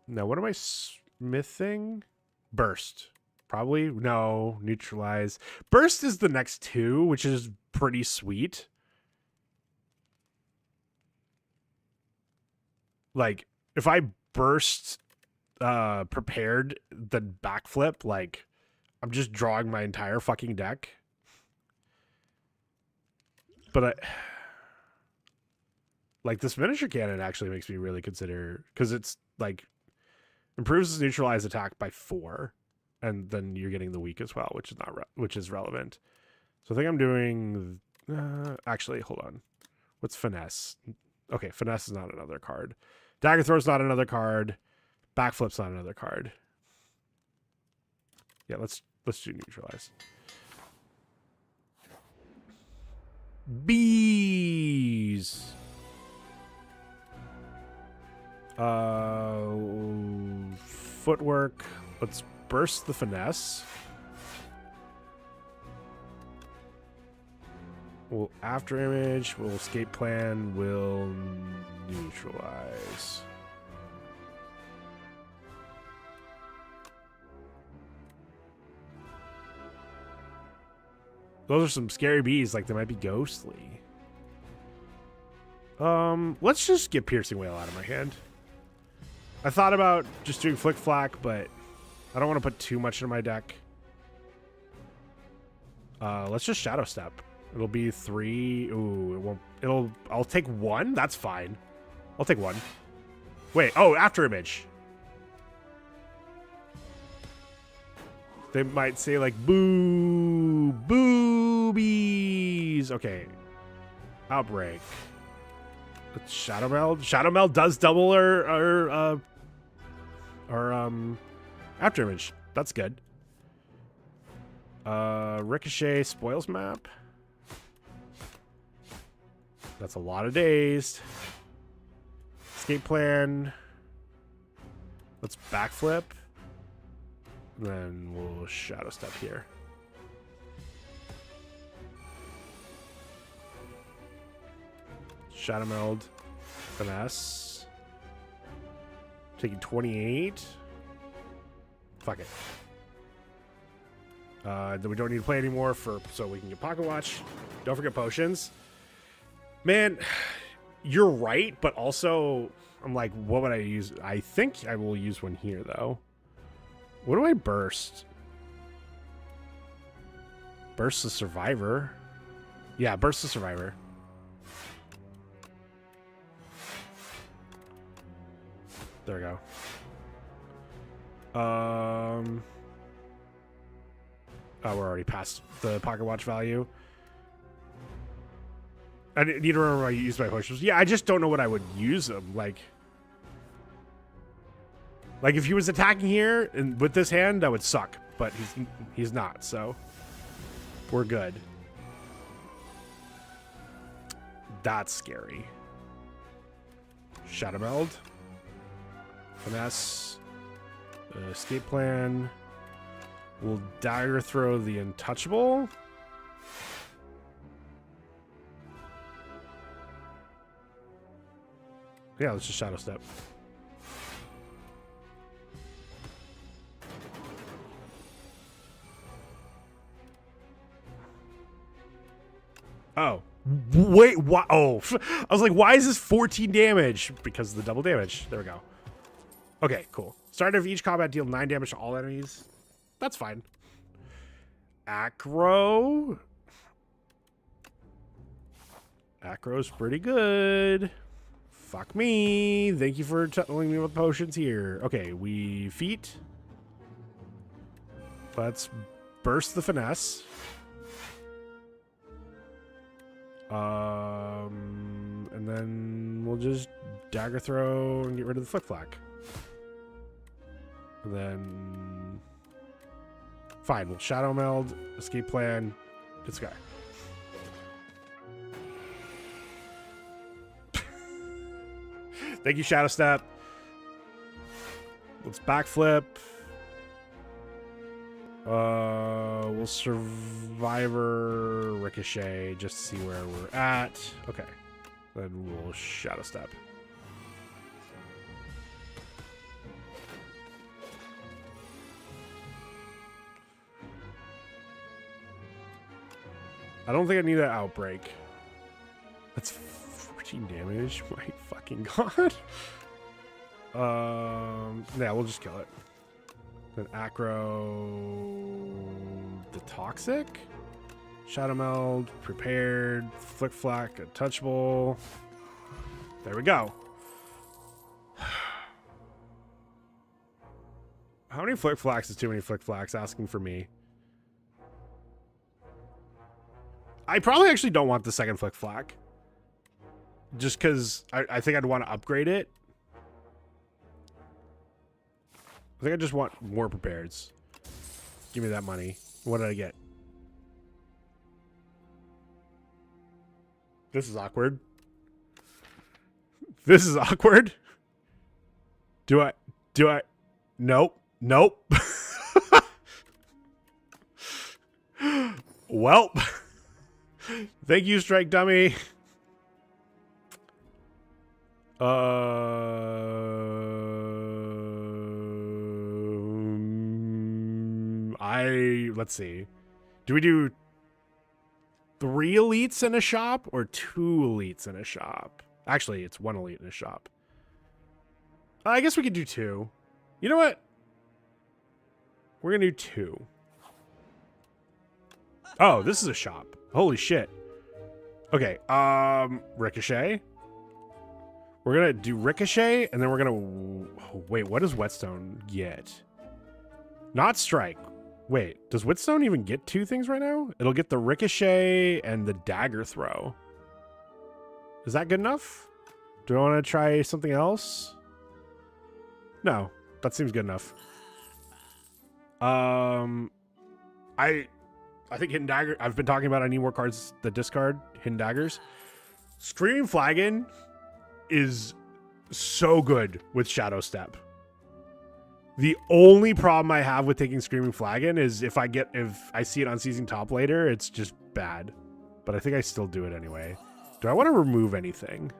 Now, what am I smithing? Burst. Probably. No. Neutralize. Burst is the next 2, which is pretty sweet. Like, if I burst prepared, then backflip, like, I'm just drawing my entire fucking deck. But like, this miniature cannon actually makes me really consider, because it's like improves the neutralize attack by 4, and then you're getting the weak as well, which is which is relevant. So I think I'm doing actually, hold on. What's finesse? Okay, finesse is not another card. Dagger throw's not another card. Backflip's not another card. Yeah, let's do neutralize. Bees. Footwork. Let's burst the finesse. We'll after image. We'll escape plan. We'll neutralize. Those are some scary bees. Like, they might be ghostly. Let's just get Piercing Wail out of my hand. I thought about just doing Flick Flack, but I don't want to put too much in my deck. Let's just Shadow Step. It'll be 3. Ooh, it won't. I'll take 1. That's fine. I'll take 1. Wait. Oh, After Image. They might say like, boo, boobies. Okay. Outbreak. Let's Shadow Meld. Shadow Meld does double our After Image. That's good. Ricochet spoils map. That's a lot of dazed. Escape plan. Let's backflip. Then we'll Shadow Step here. Shadow Meld. Finesse. Taking 28. Fuck it. Then we don't need to play anymore so we can get Pocket Watch. Don't forget potions. Man, you're right, but also I'm like, what would I use? I think I will use one here though. What do I burst? Burst the Survivor. Yeah, Burst the Survivor. There we go. Oh, we're already past the Pocket Watch value. I need to remember I used my potions. Yeah, I just don't know what I would use them. Like if he was attacking here and with this hand, that would suck. But he's not, so we're good. That's scary. Shadow Meld. Finesse. Escape plan. We'll Dagger Throw the Untouchable. Yeah, let's just Shadow Step. Oh. Wait, what? Oh. I was like, why is this 14 damage? Because of the double damage. There we go. Okay, cool. Start of each combat, deal 9 damage to all enemies. That's fine. Acro. Acro's pretty good. Fuck me. Thank you for telling me about potions here. Okay, we feet. Let's burst the finesse. And then we'll just dagger throw and get rid of the flick flack. And then fine, we'll shadow meld, escape plan, this guy. Thank you, Shadow Step. Let's backflip. We'll Survivor Ricochet just to see where we're at. Okay. Then we'll Shadow Step. I don't think I need that outbreak. That's 14 damage. My fucking god. Yeah, we'll just kill it. Then Acro, the Toxic, Shadow Meld, Prepared, Flick Flack, Untouchable. There we go. How many Flick Flacks is too many Flick Flacks? Asking for me. I probably actually don't want the second Flick Flack. Just because I think I'd want to upgrade it. I think I just want more prepareds. Give me that money. What did I get? This is awkward. This is awkward. Do I? Nope. Nope. Welp. Thank you, Strike Dummy. Let's see. Do we do 3 elites in a shop or 2 elites in a shop? Actually, it's 1 elite in a shop. I guess we could do 2. You know what? We're gonna do 2. Oh, this is a shop. Holy shit. Okay, Ricochet. We're gonna do Ricochet, and then we're gonna... Wait, what does Whetstone get? Not Strike. Wait, does Whetstone even get 2 things right now? It'll get the Ricochet and the Dagger Throw. Is that good enough? Do I want to try something else? No, that seems good enough. I think Hidden Dagger... I've been talking about I need more cards that discard Hidden Daggers. Screaming Flagon is so good with Shadow Step. The only problem I have with taking Screaming Flagon is if I see it on Seizing Top later, it's just bad. But I think I still do it anyway. Do I want to remove anything?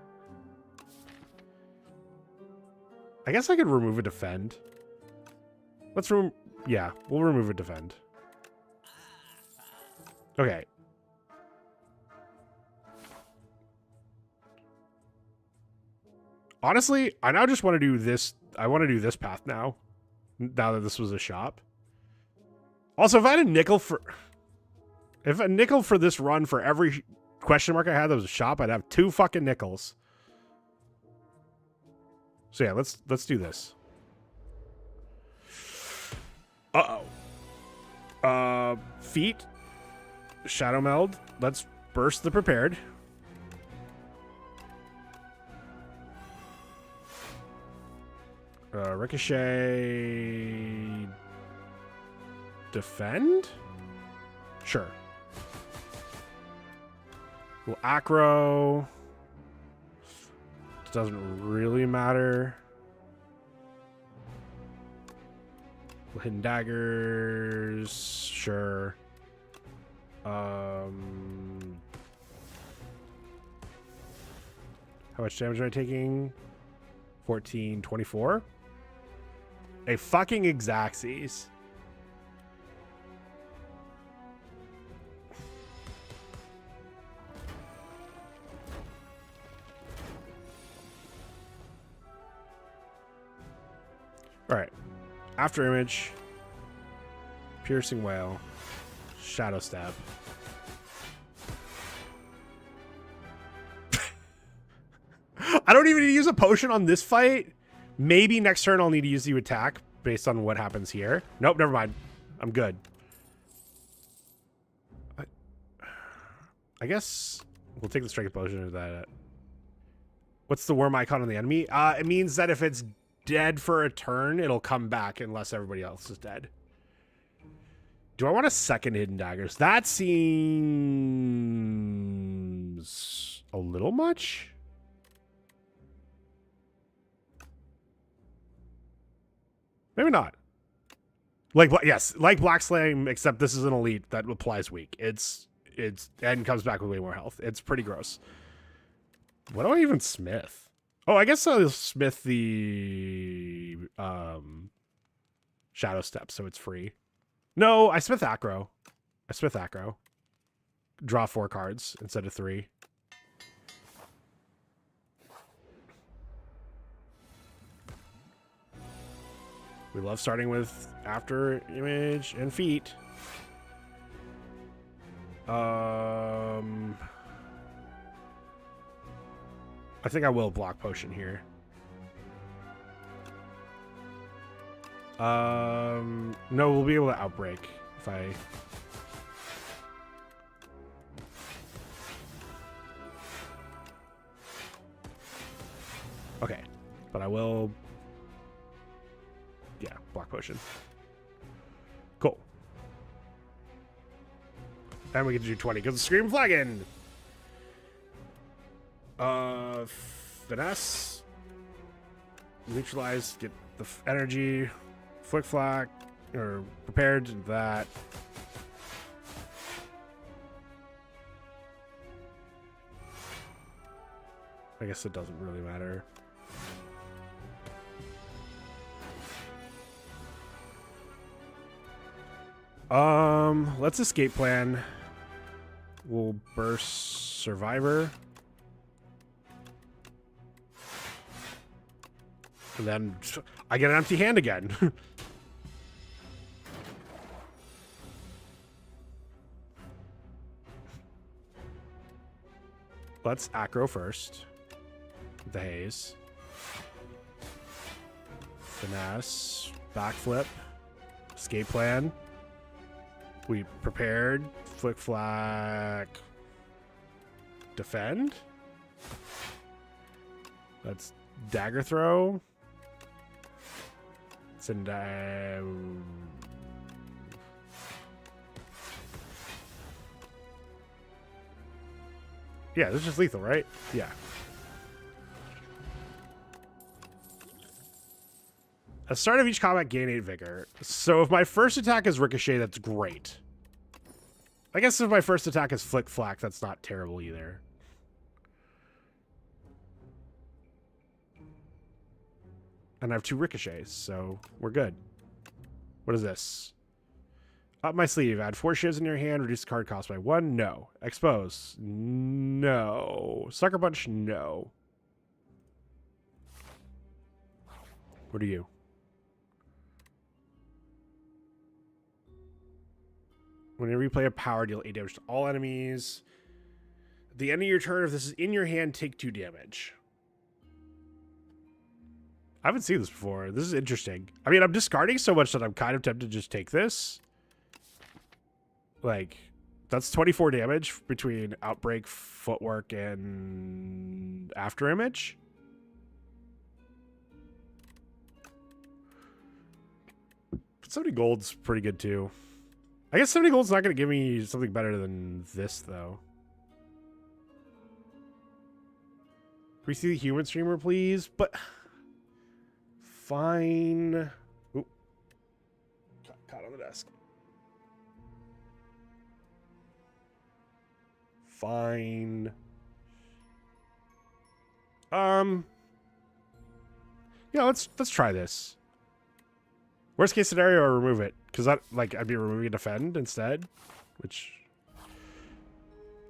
I guess I could remove a Defend. Let's remove... Yeah, we'll remove a Defend. Okay. Honestly, I now just want to do this. I want to do this path now. Now that this was a shop. Also, if I had a nickel for... If a nickel for this run for every question mark I had that was a shop, I'd have 2 fucking nickels. So yeah, let's do this. Uh-oh. Feet. Shadow Meld. Let's burst the prepared. Ricochet. Defend? Sure. Well, acro. Doesn't really matter. Hidden Daggers. Sure. How much damage am I taking? 14, 24. A fucking Exacxes. All right. After Image. Piercing Wail. Shadow Stab. I don't even need to use a potion on this fight. Maybe next turn I'll need to use the attack based on what happens here. Nope, never mind. I'm good. I guess we'll take the strike potion of that. What's the worm icon on the enemy? It means that if it's dead for a turn, it'll come back unless everybody else is dead. Do I want a second Hidden Daggers? That seems a little much. Maybe not. Like, yes, like Black Slime, except this is an elite that applies weak. It's and comes back with way more health. It's pretty gross. What do I even smith? Oh, I guess I'll smith the Shadow Step, so it's free. No, I smith acro. Draw 4 cards instead of 3. We love starting with after image and feet. I think I will block potion here. No, we'll be able to outbreak if I... Okay, but I will... Yeah, block potion. Cool. And we get to do 20 because of Scream Flagon. Finesse. Neutralize, get the energy. Flick Flack, or prepared that. I guess it doesn't really matter. Let's escape plan. We'll burst survivor. And then I get an empty hand again. Let's aggro first. The haze. Finesse. Backflip. Escape plan. We prepared. Flick flack. Defend. Let's dagger throw. Send yeah, this is just lethal, right? Yeah. At the start of each combat, gain 8 vigor. So if my first attack is ricochet, that's great. I guess if my first attack is flick flack, that's not terrible either. And I have 2 ricochets, so we're good. What is this? Up my sleeve. Add 4 shivs in your hand. Reduce the card cost by 1. No. Expose. No. Sucker punch. No. What are you? Whenever you play a power, deal 8 damage to all enemies. At the end of your turn, if this is in your hand, take 2 damage. I haven't seen this before. This is interesting. I mean, I'm discarding so much that I'm kind of tempted to just take this. Like, that's 24 damage between Outbreak, Footwork, and After Image. But 70 gold's pretty good, too. I guess 70 gold's not going to give me something better than this, though. Can we see the human streamer, please? But... Fine. Oop. Caught on the desk. Fine. Yeah, let's try this. Worst case scenario, I'll remove it. Because I'd be removing defend instead. Which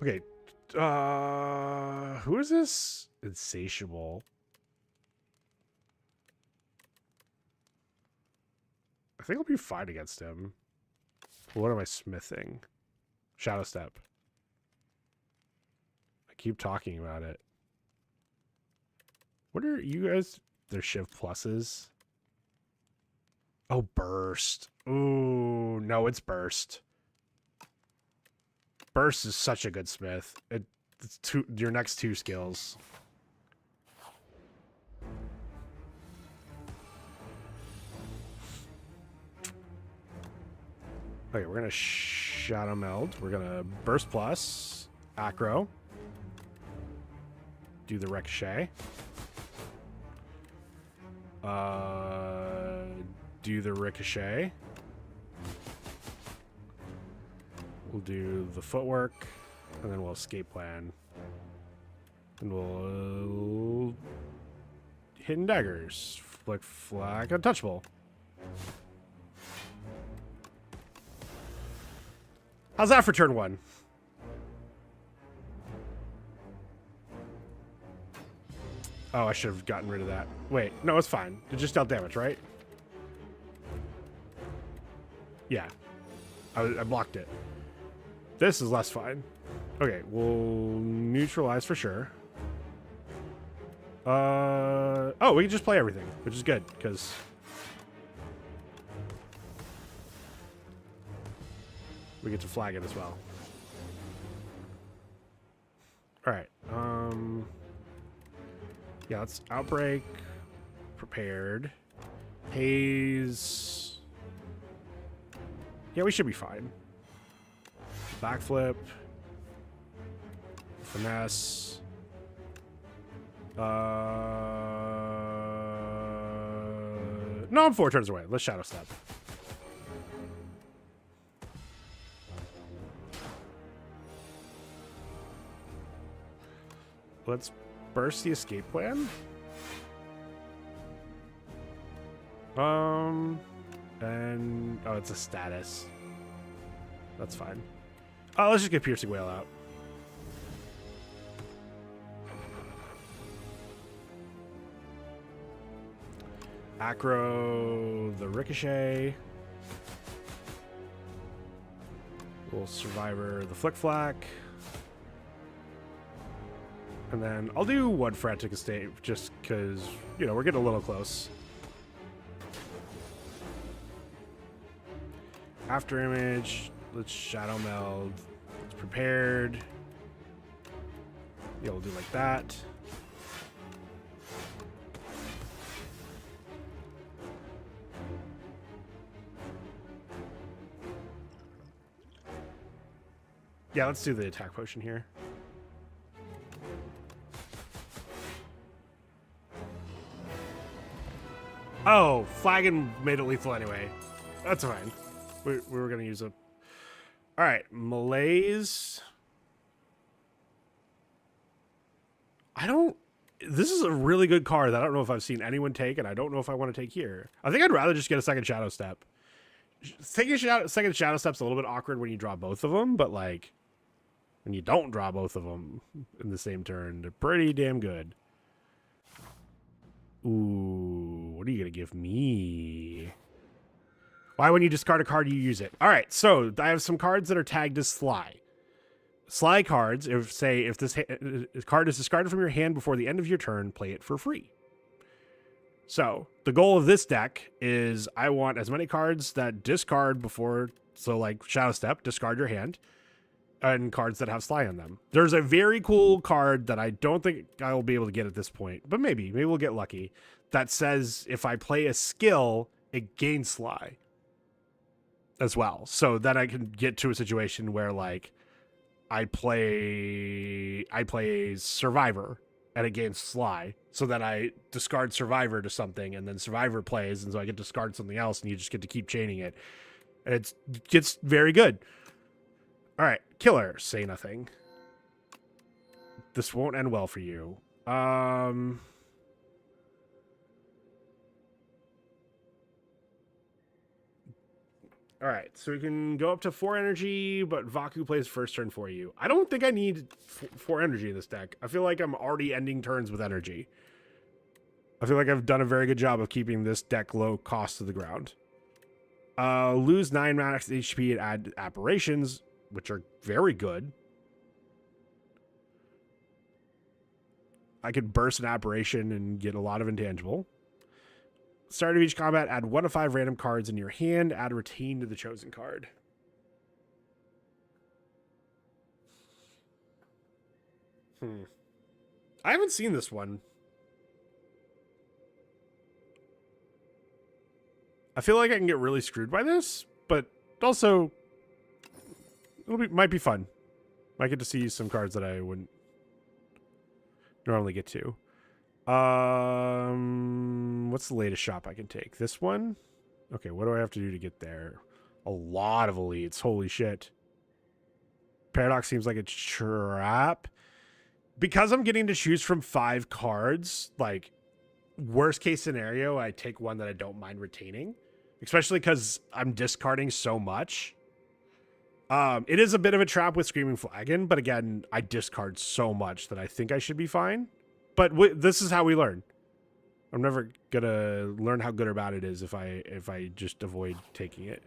okay. Who is this? Insatiable. I think I'll be fine against him. What am I smithing? Shadow Step. I keep talking about it. What are you guys? They're Shiv pluses. Oh, burst. Ooh, no, it's burst. Burst is such a good smith. It's your next 2 skills. Okay, we're gonna Shadow Meld. We're gonna Burst Plus, Acro. Do the Ricochet. Do the Ricochet. We'll do the Footwork, and then we'll Escape Plan. And we'll Hidden Daggers. Flick Flag, Untouchable. How's that for turn 1? Oh, I should have gotten rid of that. Wait, no, it's fine. It just dealt damage, right? Yeah. I blocked it. This is less fine. Okay, we'll neutralize for sure. Oh, we can just play everything, which is good, because... we get to flag it as well. Alright, yeah, let's Outbreak. Prepared. Haze. Yeah, we should be fine. Backflip. Finesse. No, I'm 4 turns away. Let's Shadow Step. Let's burst the escape plan. And oh, it's a status. That's fine. Oh, let's just get Piercing Wail out. Acro the ricochet. Little survivor the flick flack. And then I'll do one frantic escape just because, you know, we're getting a little close. After image, let's shadow meld. It's prepared. Yeah, we'll do like that. Yeah, let's do the attack potion here. Oh, flagon made it lethal anyway. That's fine. We were going to use a... All right, malaise. I don't... This is a really good card that I don't know if I've seen anyone take, and I don't know if I want to take here. I think I'd rather just get a second Shadow Step. Taking a second Shadow Step's a little bit awkward when you draw both of them, but, like, when you don't draw both of them in the same turn, they're pretty damn good. Ooh, what are you going to give me? Why, when you discard a card, you use it? All right, so I have some cards that are tagged as Sly. Sly cards, if this card is discarded from your hand before the end of your turn, play it for free. So the goal of this deck is I want as many cards that discard before, so like Shadow Step, discard your hand, and cards that have Sly on them. There's a very cool card that I don't think I will be able to get at this point, but maybe we'll get lucky, that says if I play a skill, it gains Sly as well. So then I can get to a situation where, like, I play Survivor and it gains Sly. So then I discard Survivor to something, and then Survivor plays, and so I get to discard something else, and you just get to keep chaining it. And it gets very good. All right, Killer, say nothing. This won't end well for you. All right, so we can go up to 4 energy, but Vaku plays first turn for you. I don't think I need 4 energy in this deck. I feel like I'm already ending turns with energy. I feel like I've done a very good job of keeping this deck low cost to the ground. Lose 9 max HP and add apparitions, which are very good. I could burst an apparition and get a lot of intangible. Start of each combat, add 1 to 5 random cards in your hand. Add retain to the chosen card. I haven't seen this one. I feel like I can get really screwed by this, but also might be fun. Might get to see some cards that I wouldn't normally get to. What's the latest shop I can take? This one? Okay, what do I have to do to get there? A lot of elites. Holy shit. Paradox seems like a trap. Because I'm getting to choose from 5 cards, like, worst case scenario, I take one that I don't mind retaining. Especially because I'm discarding so much. It is a bit of a trap with Screaming Flagon, but again, I discard so much that I think I should be fine. But this is how we learn. I'm never gonna learn how good or bad it is if I just avoid taking it.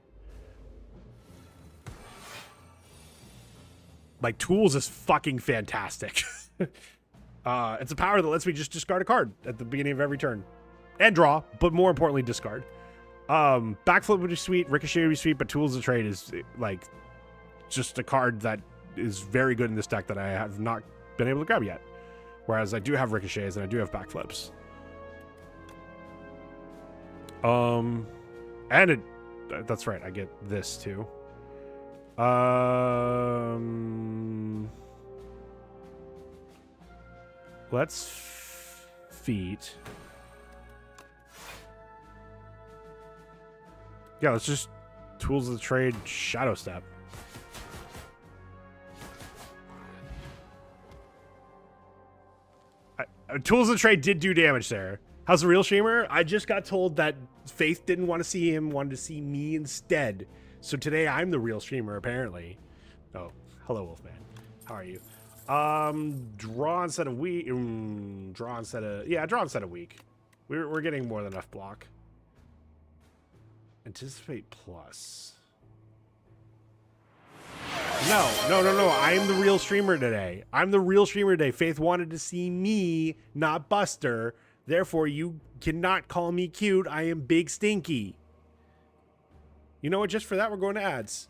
Like, Tools is fucking fantastic. It's a power that lets me just discard a card at the beginning of every turn. And draw, but more importantly, discard. Backflip would be sweet, Ricochet would be sweet, but Tools of Trade is, like, just a card that is very good in this deck that I have not been able to grab yet. Whereas I do have ricochets and I do have backflips. And that's right, I get this too. Let's feat. Yeah, let's just Tools of the Trade Shadow Step. Tools of the Trade did do damage there. How's the real streamer? I just got told that Faith didn't want to see him, wanted to see me instead. So today I'm the real streamer, apparently. Oh, hello, Wolfman. How are you? Draw instead of weak. Draw instead of weak. We're getting more than enough block. Anticipate plus. No. I am the real streamer today. I'm the real streamer today. Faith wanted to see me, not Buster. Therefore, you cannot call me cute. I am Big Stinky. You know what? Just for that, we're going to ads.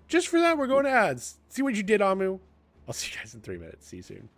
Just for that, we're going to ads. See what you did, Amu? I'll see you guys in 3 minutes. See you soon.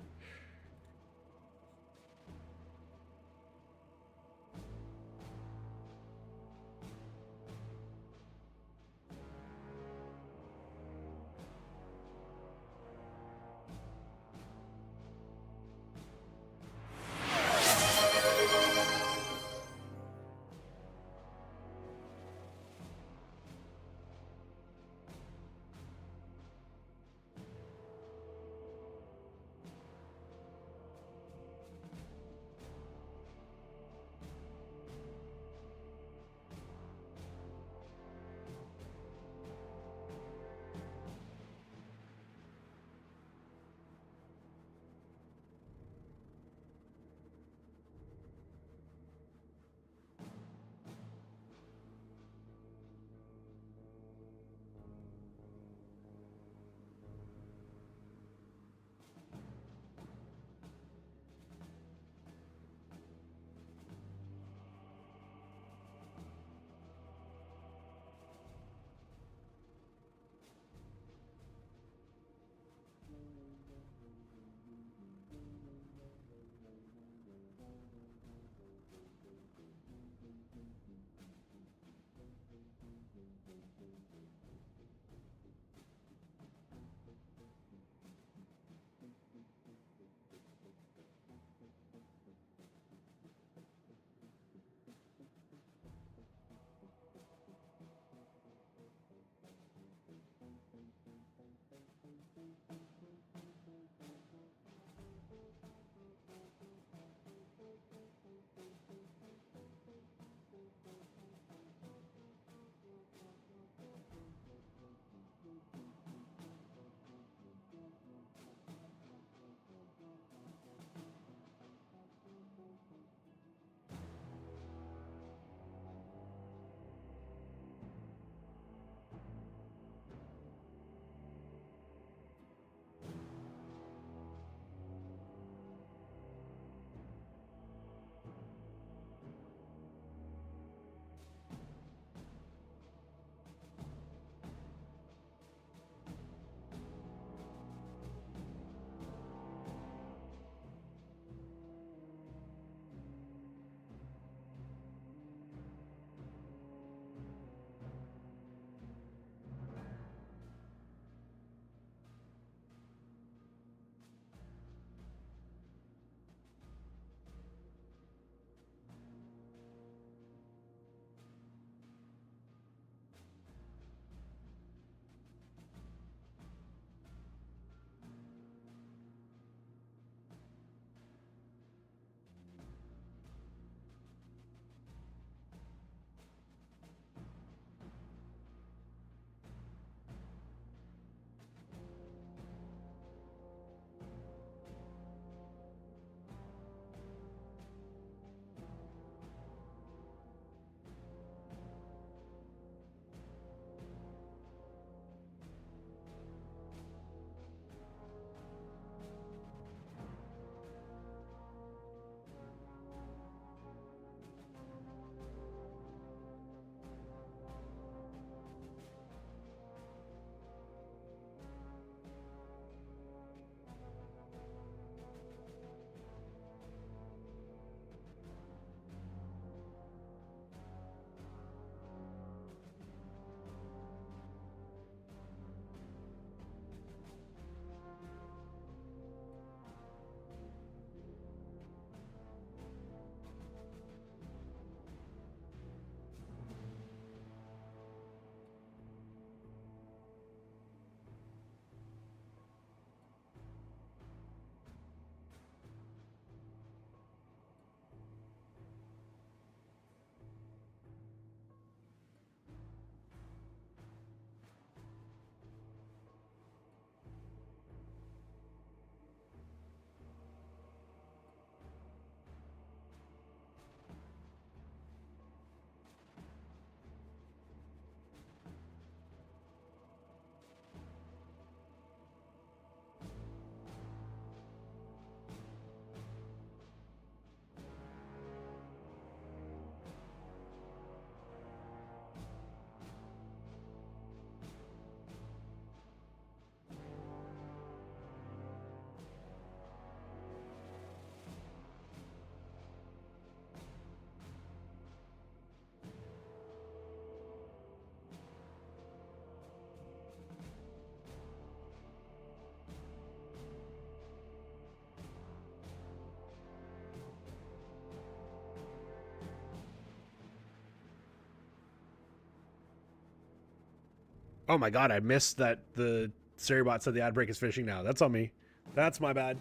Oh my god, I missed that the Seribot said the ad break is finishing now. That's on me. That's my bad.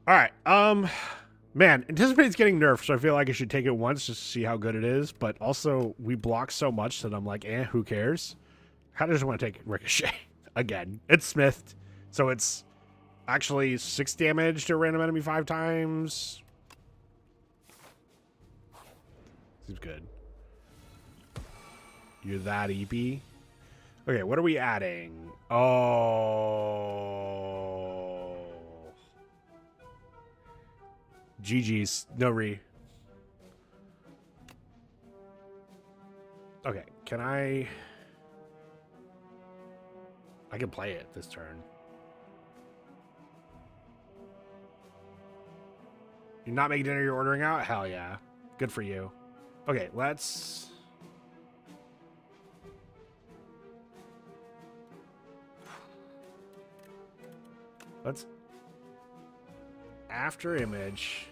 Alright, man, Anticipate's getting nerfed, so I feel like I should take it once just to see how good it is, but also we block so much that I'm like, who cares? I kinda just want to take Ricochet. Again. It's Smithed, so it's actually 6 damage to a random enemy 5 times. Seems good. You're that EP? Okay, what are we adding? Oh. GG's. No re. Okay, can I can play it this turn. You're not making dinner, you're ordering out? Hell yeah. Good for you. Okay, let's... After image...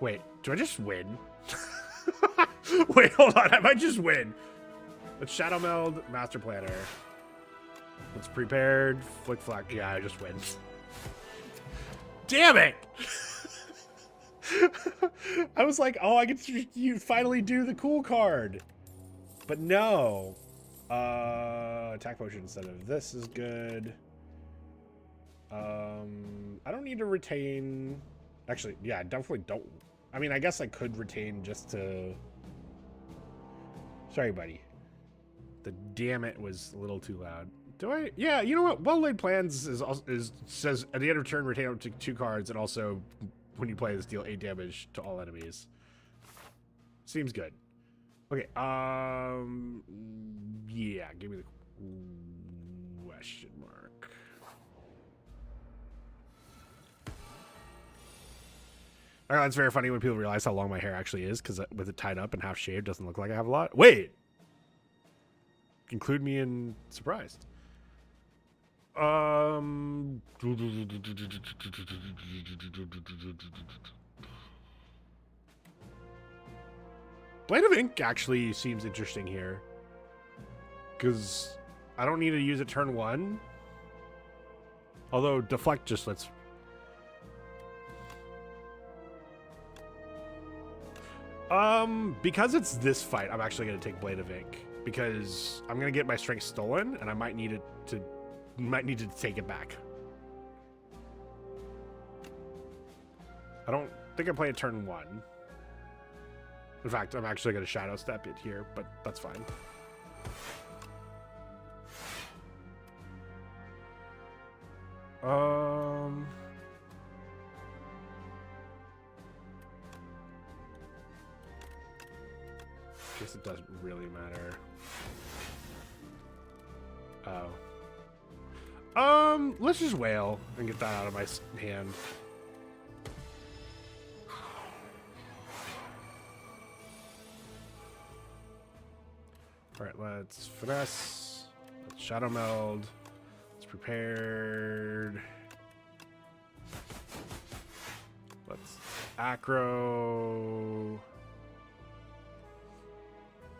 Wait, do I just win? Wait, hold on, I might just win. Let's Shadow Meld, Master Planner. Let's Prepared, Flick Flack. Yeah, I just win. Damn it! I was like, oh, I get to you finally do the cool card. But no. Attack potion instead of this is good. I don't need to retain. Actually, yeah, I definitely don't. I mean, I guess I could retain just to... Sorry, buddy. The damn it was a little too loud. Do I? Yeah, you know what? Well-laid plans says at the end of turn, retain up to 2 cards, and also when you play this, deal 8 damage to all enemies. Seems good. Okay. Yeah. Give me the question mark. All right, that's very funny when people realize how long my hair actually is, because with it tied up and half shaved, doesn't look like I have a lot. Wait. Include me in surprised. Blade of Ink actually seems interesting here, because I don't need to use it turn 1. Although deflect just lets... Because it's this fight, I'm actually going to take Blade of Ink, because I'm going to get my strength stolen, and I might need to take it back. I don't think I play a turn 1. In fact, I'm actually going to shadow step it here, but that's fine. Guess it doesn't really matter. Oh. Let's just wail and get that out of my hand. All right, let's finesse. Let's shadow meld. Let's prepared. Let's acro.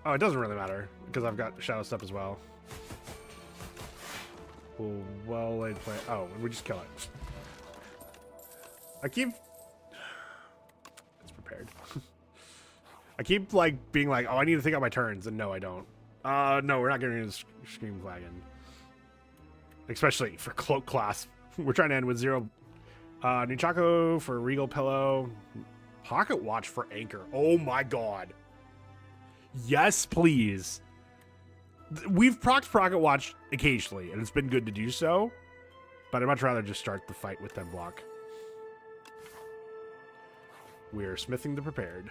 Oh, it doesn't really matter because I've got shadow step as well. Well laid play. Oh, we just kill it. I keep. It's prepared. I keep like being like, oh, I need to think out my turns, and no, I don't. No, we're not getting into Scream Flagon. Especially for Cloak class. We're trying to end with 0. Nunchaku for Regal Pillow. Pocket Watch for Anchor. Oh my god. Yes, please. We've procced Pocket Watch occasionally, and it's been good to do so. But I'd much rather just start the fight with them block. We're smithing the prepared.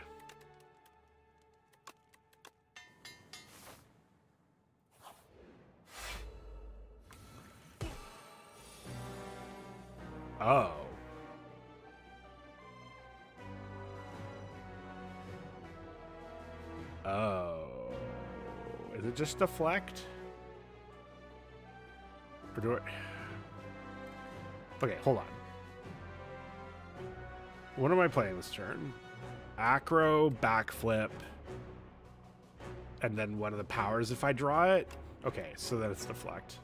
Oh. Oh. Is it just deflect? Or do it? Okay, hold on. What am I playing this turn? Acro, backflip, And then one of the powers if I draw it. Okay, so then it's deflect.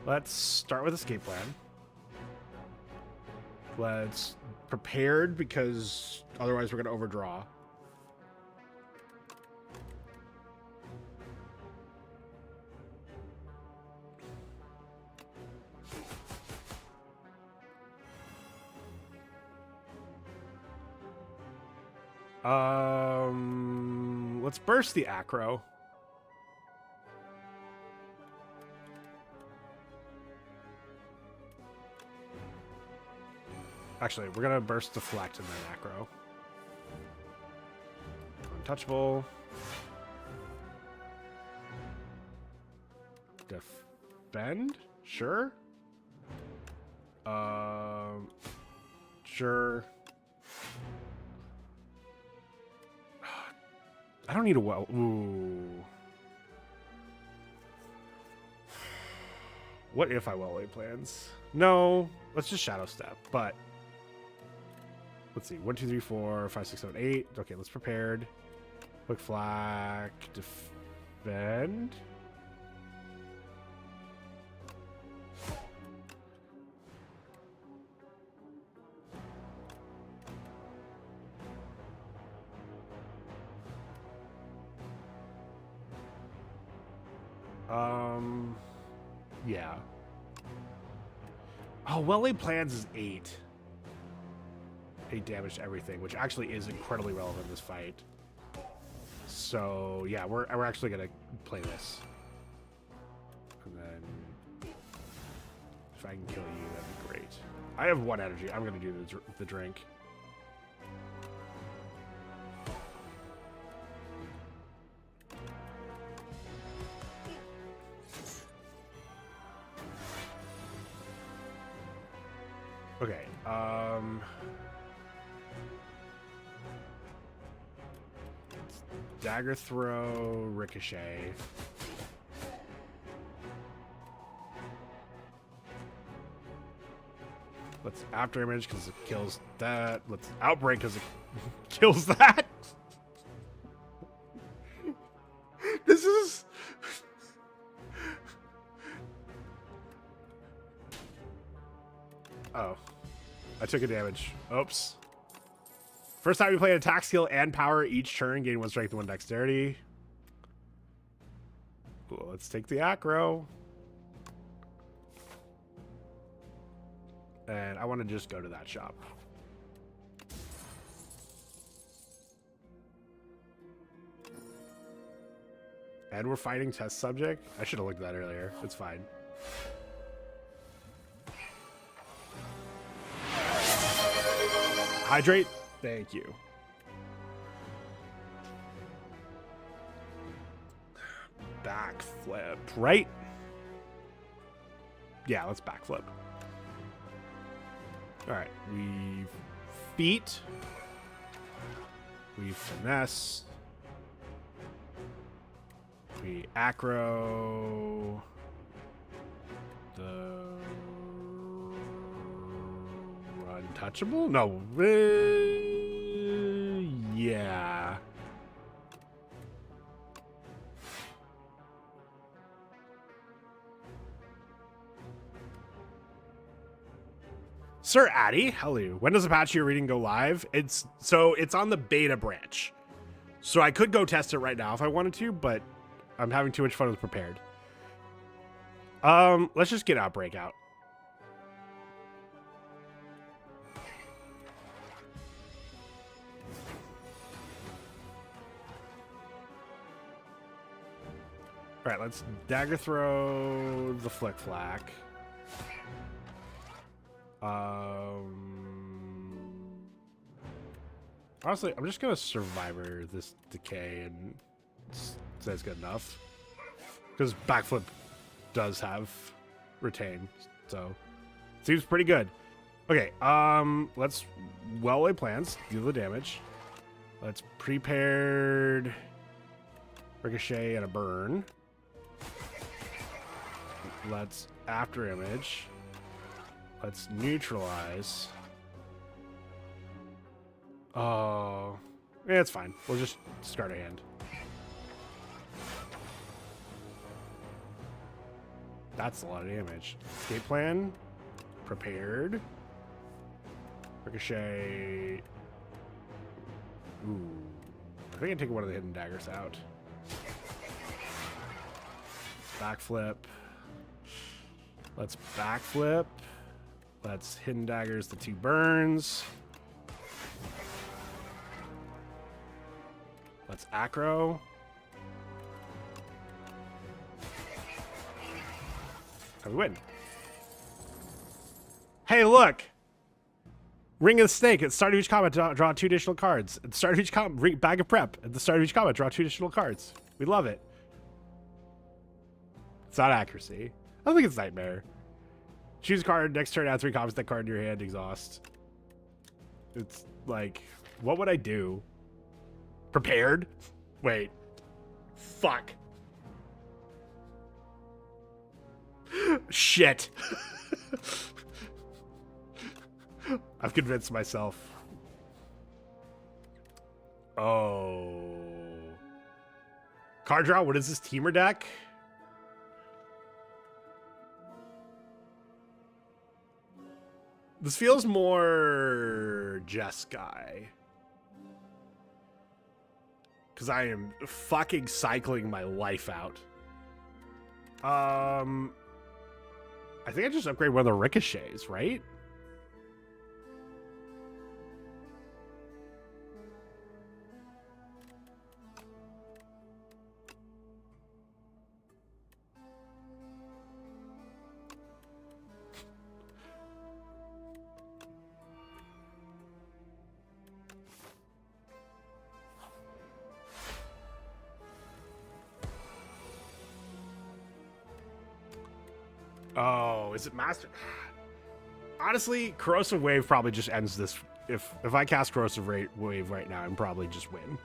Let's start with escape plan. Let's prepared because otherwise we're going to overdraw. Let's burst the acro. Actually, we're gonna burst deflect and then acro. Untouchable. Defend? Sure. Sure. I don't need a well. Ooh. What if I well-laid plans? No. Let's just shadow step. But let's see. 1, 2, 3, 4, 5, 6, 7, 8. Okay, let's prepared. Quick flack. Defend. Yeah. Oh, well-laid plans is 8. 8 damage to everything, which actually is incredibly relevant in this fight. So, yeah, we're actually going to play this. And then if I can kill you, that'd be great. I have 1 energy. I'm going to do the drink. Okay, dagger throw, ricochet. Let's after image because it kills that. Let's outbreak because it kills that. This is... Oh. I took a damage. Oops. First time we play an attack skill and power each turn, gain 1 strength and 1 dexterity. Cool, let's take the acro. And I want to just go to that shop. And we're fighting test subject? I should have looked at that earlier. It's fine. Hydrate. Thank you. Backflip, right? Yeah, let's backflip. All right, we feet. We finesse. We acro. The untouchable? No. Yeah. Sir Addy, hello. When does Apache reading go live? It's on the beta branch. So I could go test it right now if I wanted to, but I'm having too much fun with prepared. Let's just get Outbreak out. All right, let's dagger throw the flick flack. Honestly, I'm just gonna survivor this decay and say it's good enough because backflip does have retain, so seems pretty good. Okay, let's well-laid plans, deal the damage. Let's prepared ricochet and a burn. Let's after image. Let's neutralize. Oh, Yeah, it's fine. We'll just discard a hand. That's a lot of damage. Escape plan. Prepared. Ricochet. Ooh. I think I take one of the hidden daggers out. Backflip. Let's backflip. Let's hidden daggers the 2 burns. Let's acro. And we win. Hey, look! Ring of the Snake. At the start of each combat, draw 2 additional cards. At the start of each combat, bag of prep. At the start of each combat, draw 2 additional cards. We love it. It's not accuracy. I don't think it's Nightmare. Choose a card. Next turn, add 3 copies of that card in your hand. Exhaust. It's like, what would I do? Prepared? Wait. Fuck. Shit. I've convinced myself. Oh. Card draw? What is this, teamer deck? This feels more Jeskai. Because I am fucking cycling my life out. I think I just upgrade one of the ricochets, right? Oh, is it master? Honestly, Corrosive Wave probably just ends this. If I cast Corrosive Wave right now, I'm probably just win.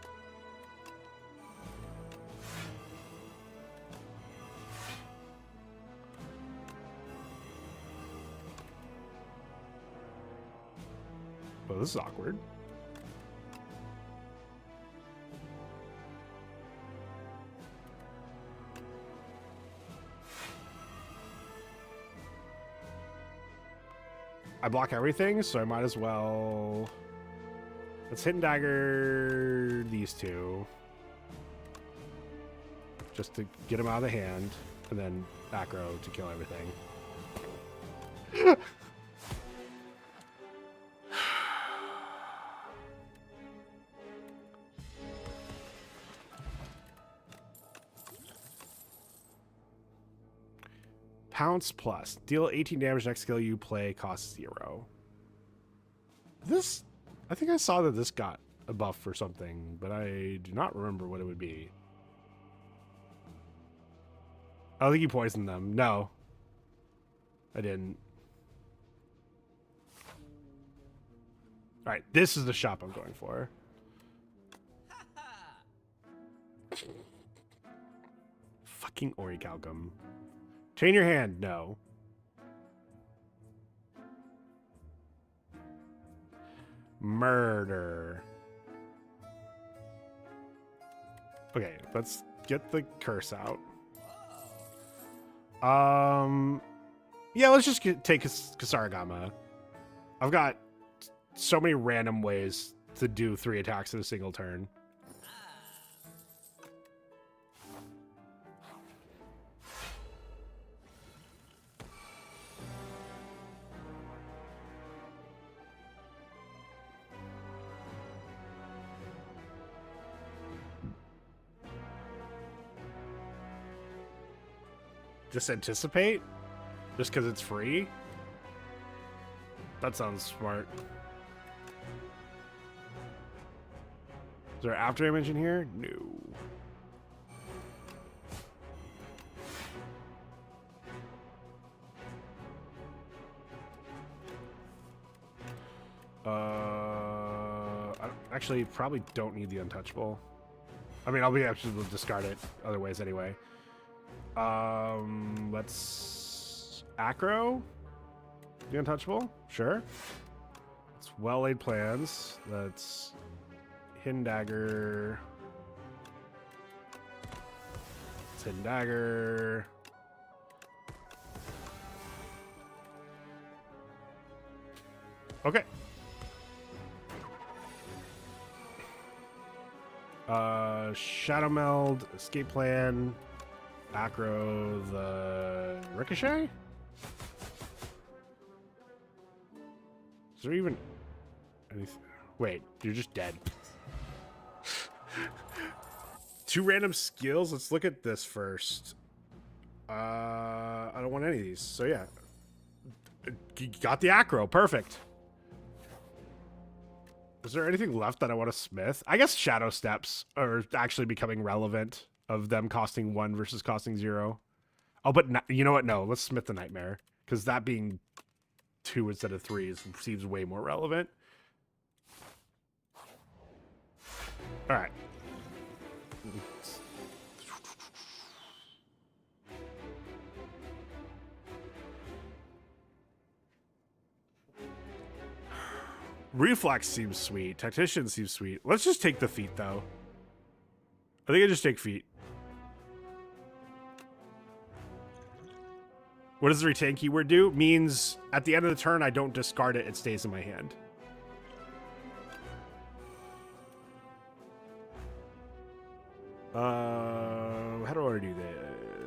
Well, this is awkward. I block everything, so I might as well... Let's hidden dagger these 2. Just to get them out of the hand. And then back row to kill everything. Pounce plus. Deal 18 damage next skill you play, costs 0. This, I think I saw that this got a buff for something, but I do not remember what it would be. I don't think you poisoned them. No. I didn't. Alright, this is the shop I'm going for. Fucking Orichalcum. Chain your hand. No. Murder. Okay, let's get the curse out. Yeah, let's just take Kasaragama. I've got so many random ways to do 3 attacks in a single turn. Just anticipate? Just because it's free? That sounds smart. Is there after image in here? No. I actually probably don't need the untouchable. I mean, I'll be actually able to discard it other ways anyway. Let's acro the untouchable. Sure. It's well laid plans. Let's Hidden dagger. It's hidden dagger. Okay. Shadow Meld, escape plan, acro, the ricochet? Is there even anything? Wait, you're just dead. 2 random skills. Let's look at this first. I don't want any of these. So yeah, you got the acro. Perfect. Is there anything left that I want to smith? I guess shadow steps are actually becoming relevant, of them costing 1 versus costing 0. Oh, but you know what? No, let's smith the nightmare, because that being 2 instead of 3 seems way more relevant. All right. Reflex seems sweet. Tactician seems sweet. Let's just take the feet, though. I think I just take feet. What does the retain keyword do? Means at the end of the turn, I don't discard it. It stays in my hand. How do I want to do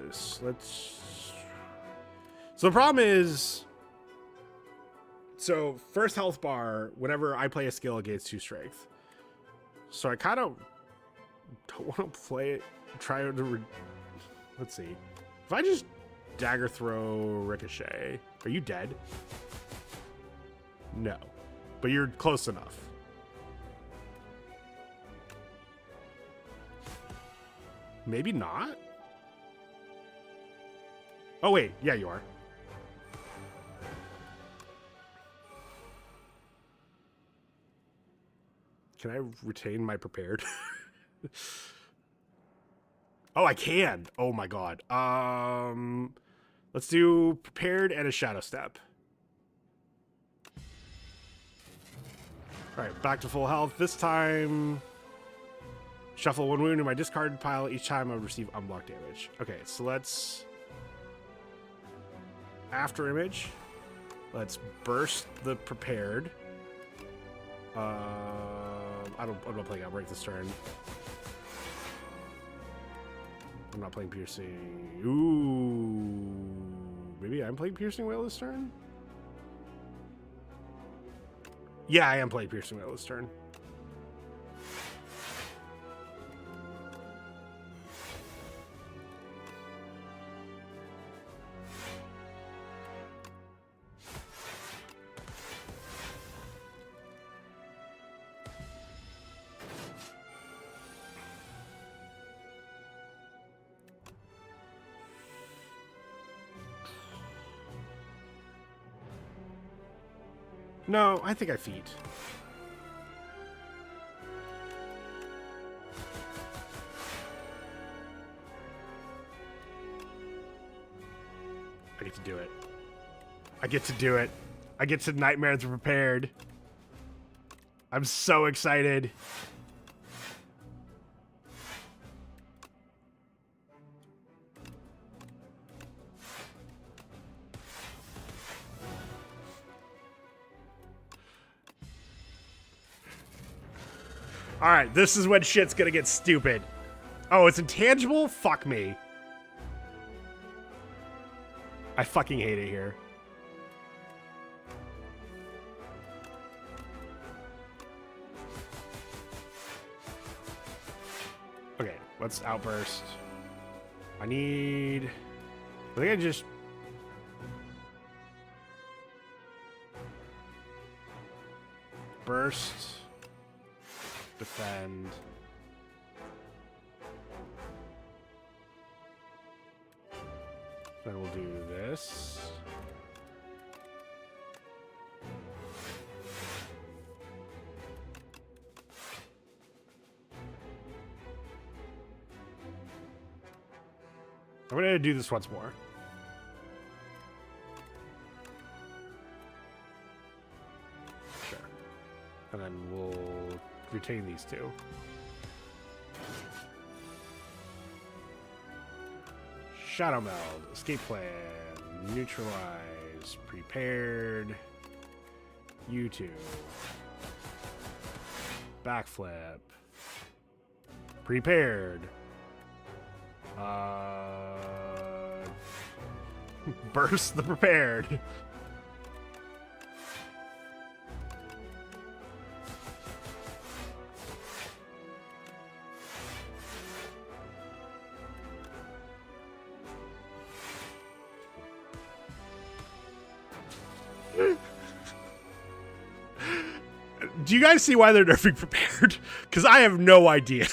this? Let's... So the problem is... So, first health bar, whenever I play a skill, it gains 2 strength. So I kind of don't want to play it. Try to... Let's see. If I just dagger throw ricochet... Are you dead? No. But you're close enough. Maybe not? Oh, wait. Yeah, you are. Can I retain my prepared? Oh, I can. Oh my god. Let's do prepared and a shadow step. All right, back to full health. This time, shuffle 1 wound in my discarded pile. Each time I receive unblocked damage. Okay, so let's after image. Let's burst the prepared. I'm not playing Outbreak this turn. I'm not playing Piercing. Ooh. Maybe I'm playing Piercing Wail this turn? Yeah, I am playing Piercing Wail this turn. No, I think I feet. I get to do it. I get to do it. I get to Nightmares Prepared. I'm so excited. All right, this is when shit's gonna get stupid. Oh, it's intangible? Fuck me. I fucking hate it here. Okay, let's outburst. I think I just... burst. Defend. Then we'll do this. I'm gonna do this once more. Sure. And then we'll retain these two. Shadow Meld, Escape Plan, Neutralize, Prepared, U2, Backflip, Prepared, Burst the Prepared. Do you guys see why they're nerfing Prepared? Because I have no idea.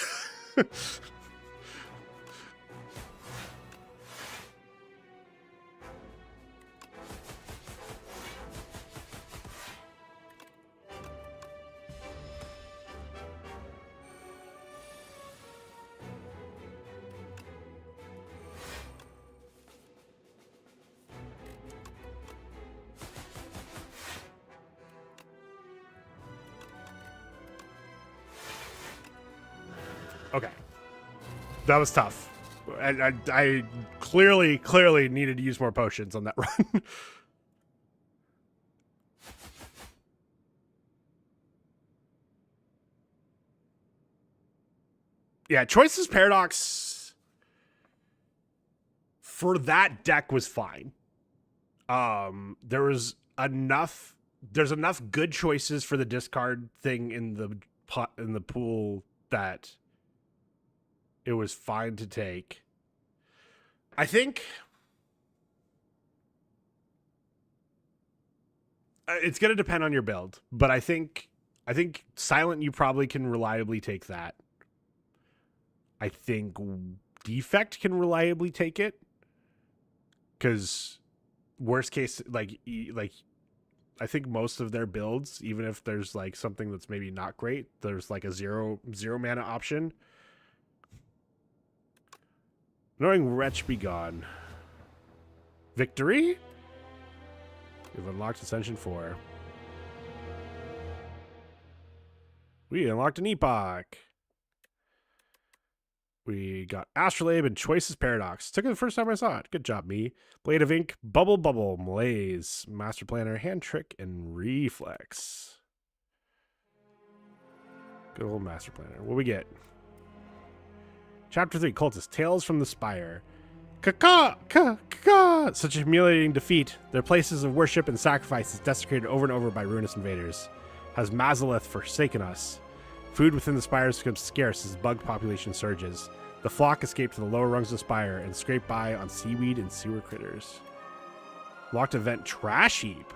Okay. That was tough. I clearly needed to use more potions on that run. Yeah, Choices Paradox for that deck was fine. There's enough good choices for the discard thing in the pool that it was fine to take. I think it's going to depend on your build, but I think Silent, you probably can reliably take that. I think Defect can reliably take it, because worst case, like I think most of their builds, even if there's like something that's maybe not great, there's like a zero mana option. Knowing Wretch be gone. Victory? We've unlocked Ascension 4. We unlocked an Epoch. We got Astrolabe and Choices Paradox. Took it the first time I saw it. Good job, me. Blade of Ink, Bubble, Malaise, Master Planner, Hand Trick, and Reflex. Good old Master Planner. What we get? Chapter 3, Cultist, Tales from the Spire. Such a humiliating defeat. Their places of worship and sacrifice is desecrated over and over by ruinous invaders. Has Mazalith forsaken us? Food within the spires becomes scarce as bug population surges. The flock escape to the lower rungs of the spire and scrape by on seaweed and sewer critters. Locked event Trash Heap.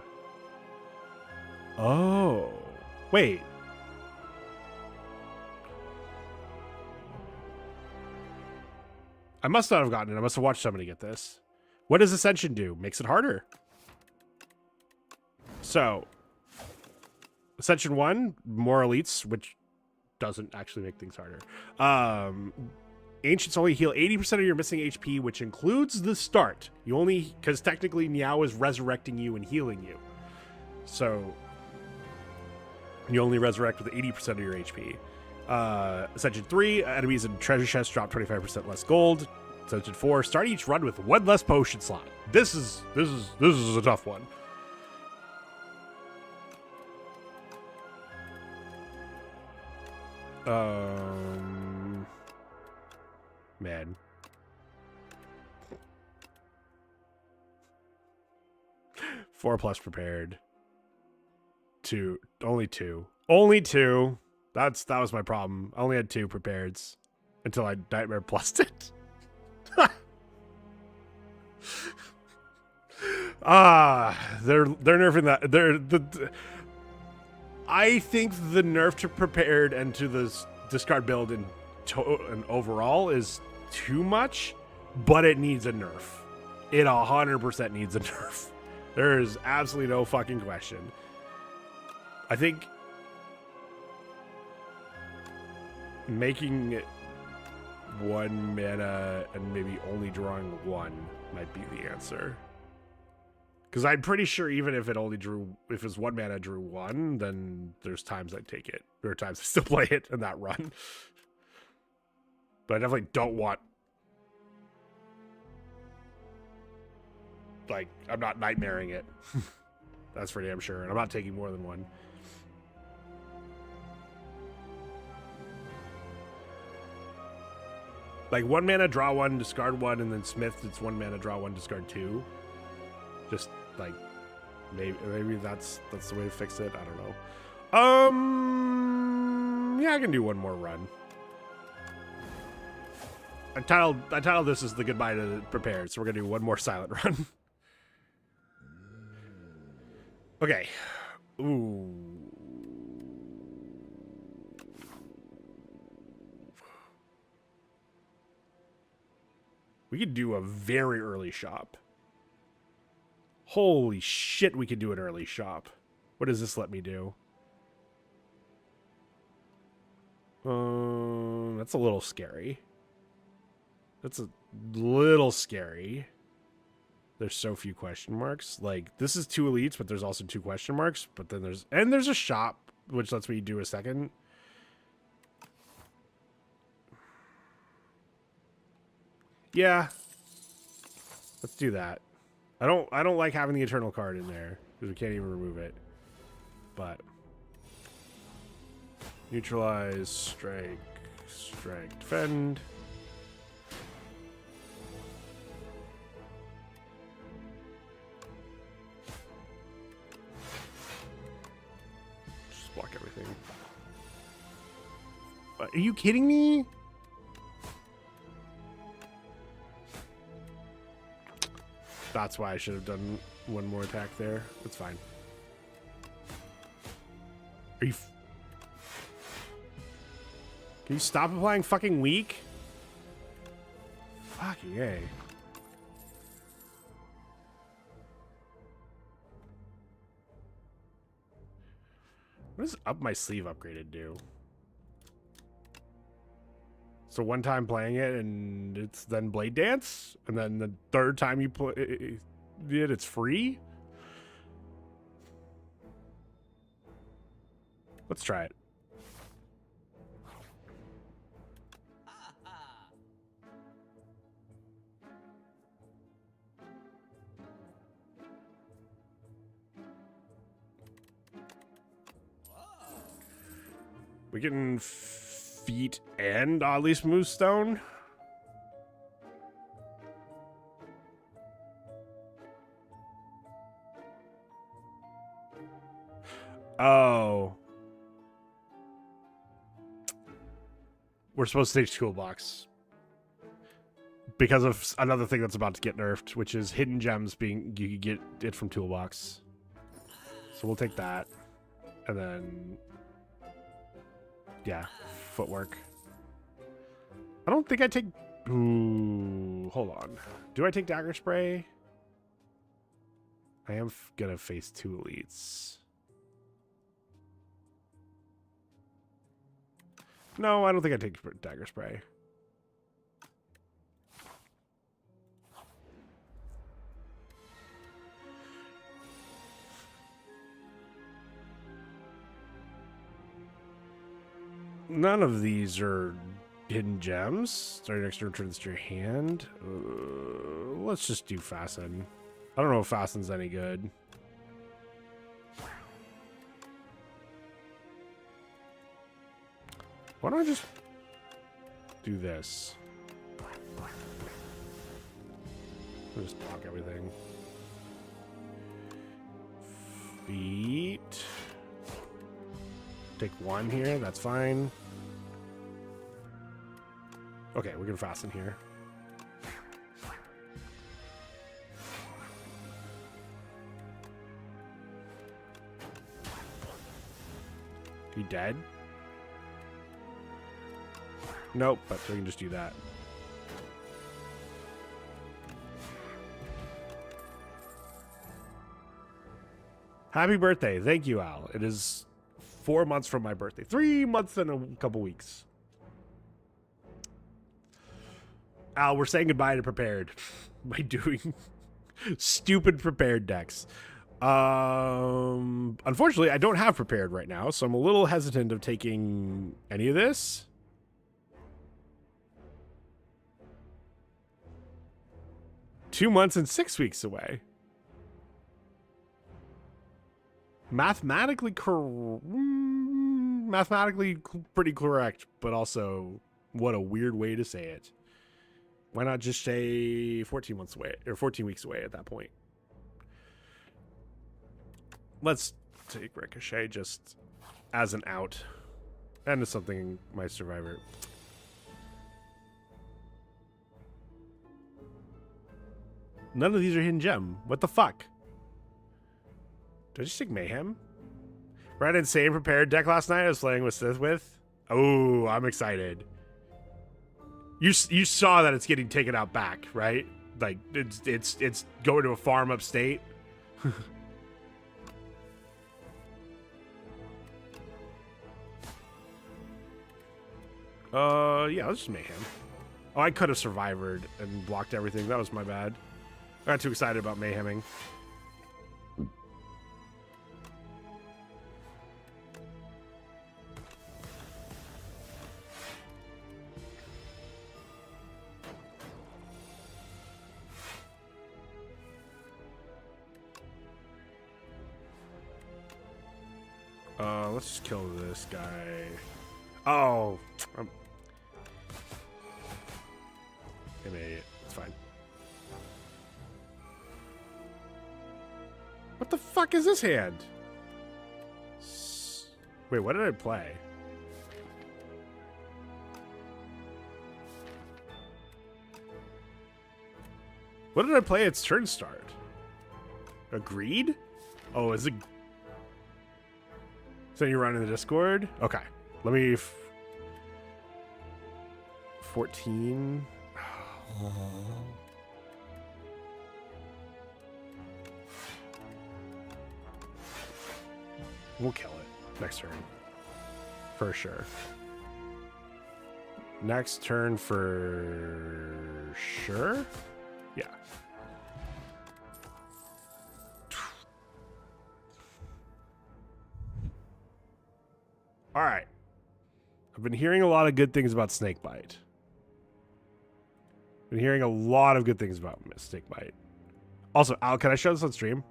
Oh. Wait. I must not have gotten it. I must have watched somebody get this. What does Ascension do? Makes it harder. So, Ascension 1, more elites, which doesn't actually make things harder. Ancients only heal 80% of your missing HP, which includes the start. You only, because technically Niao is resurrecting you and healing you. So, you only resurrect with 80% of your HP. Ascension 3, enemies and treasure chests drop 25% less gold. Ascension 4, start each run with one less potion slot. This is a tough one. Man. Four plus prepared. Only two. That was my problem. I only had 2 prepareds until I Nightmare Plussed it. They're nerfing that. I think the nerf to prepared and to the discard build and overall is too much, but it needs a nerf. It 100% needs a nerf. There is absolutely no fucking question. I think making it 1 mana and maybe only drawing 1 might be the answer. Because I'm pretty sure even if it only drew, if it's 1 mana drew 1, then there's times I take it. There are times I still play it in that run. But I definitely don't want... Like, I'm not nightmaring it. That's for damn sure. And I'm not taking more than 1. Like 1 mana, draw 1, discard 1, and then Smith, it's 1 mana, draw 1, discard 2. Just like maybe that's the way to fix it. I don't know. Yeah, I can do 1 more run. I titled this as the goodbye to prepared, so we're gonna do 1 more silent run. Okay. Ooh. We could do a very early shop. Holy shit, we could do an early shop. What does this let me do? That's a little scary. That's a little scary. There's so few question marks. Like, this is 2 elites, but there's also 2 question marks. But then there's a shop, which lets me do a second. Yeah. Let's do that. I don't like having the eternal card in there because we can't even remove it. But neutralize, strike, defend. Just block everything. Are you kidding me? That's why I should have done 1 more attack there. That's fine. Are you... Can you stop applying fucking weak? Fucking yay. What does up my sleeve upgraded do? So 1 time playing it, and it's then Blade Dance, and then the 3rd time you play it, it's free? Let's try it. We can feet and oddly smooth stone. Oh. We're supposed to take toolbox. Because of another thing that's about to get nerfed, which is hidden gems being, you can get it from toolbox. So we'll take that. And then, yeah, footwork. I don't think I take, ooh, hold on. Do I take dagger spray? I am gonna face 2 elites. No, I don't think I take dagger spray. None of these are hidden gems. Starting next turn, return this to your hand. Let's just do fasten. I don't know if fasten's any good. Why don't I just do this? I'll just block everything. Feet. Take 1 here, that's fine. Okay, we're gonna fasten here. You dead? Nope, but we can just do that. Happy birthday. Thank you, Al. It is 4 months from my birthday. 3 months and a couple weeks. Al, we're saying goodbye to prepared by doing Stupid prepared decks. Unfortunately, I don't have prepared right now, so I'm a little hesitant of taking any of this. Two months and 6 weeks away. Mathematically pretty correct, but also what a weird way to say it. Why not just say 14 months away or 14 weeks away at that point? Let's take Ricochet just as an out. And as something my survivor. None of these are hidden gem. What the fuck? Did I just take Mayhem? Ran insane prepared deck last night I was playing with Sith with. Oh, I'm excited. You saw that it's getting taken out back, right? Like it's going to a farm upstate. Yeah, let's just Mayhem. Oh, I could have survived and blocked everything. That was my bad. I got too excited about Mayheming. Let's just kill this guy. Oh, I'm an idiot. It's fine. What the fuck is this hand? Wait, what did I play? What did I play? Its turn start. Agreed? Oh, is it? So you run in the Discord? Okay. Let me... 14. We'll kill it next turn. For sure. Next turn for sure? Yeah. All right. I've been hearing a lot of good things about Snakebite. Been hearing a lot of good things about Snakebite. Also, Al, can I show this on stream?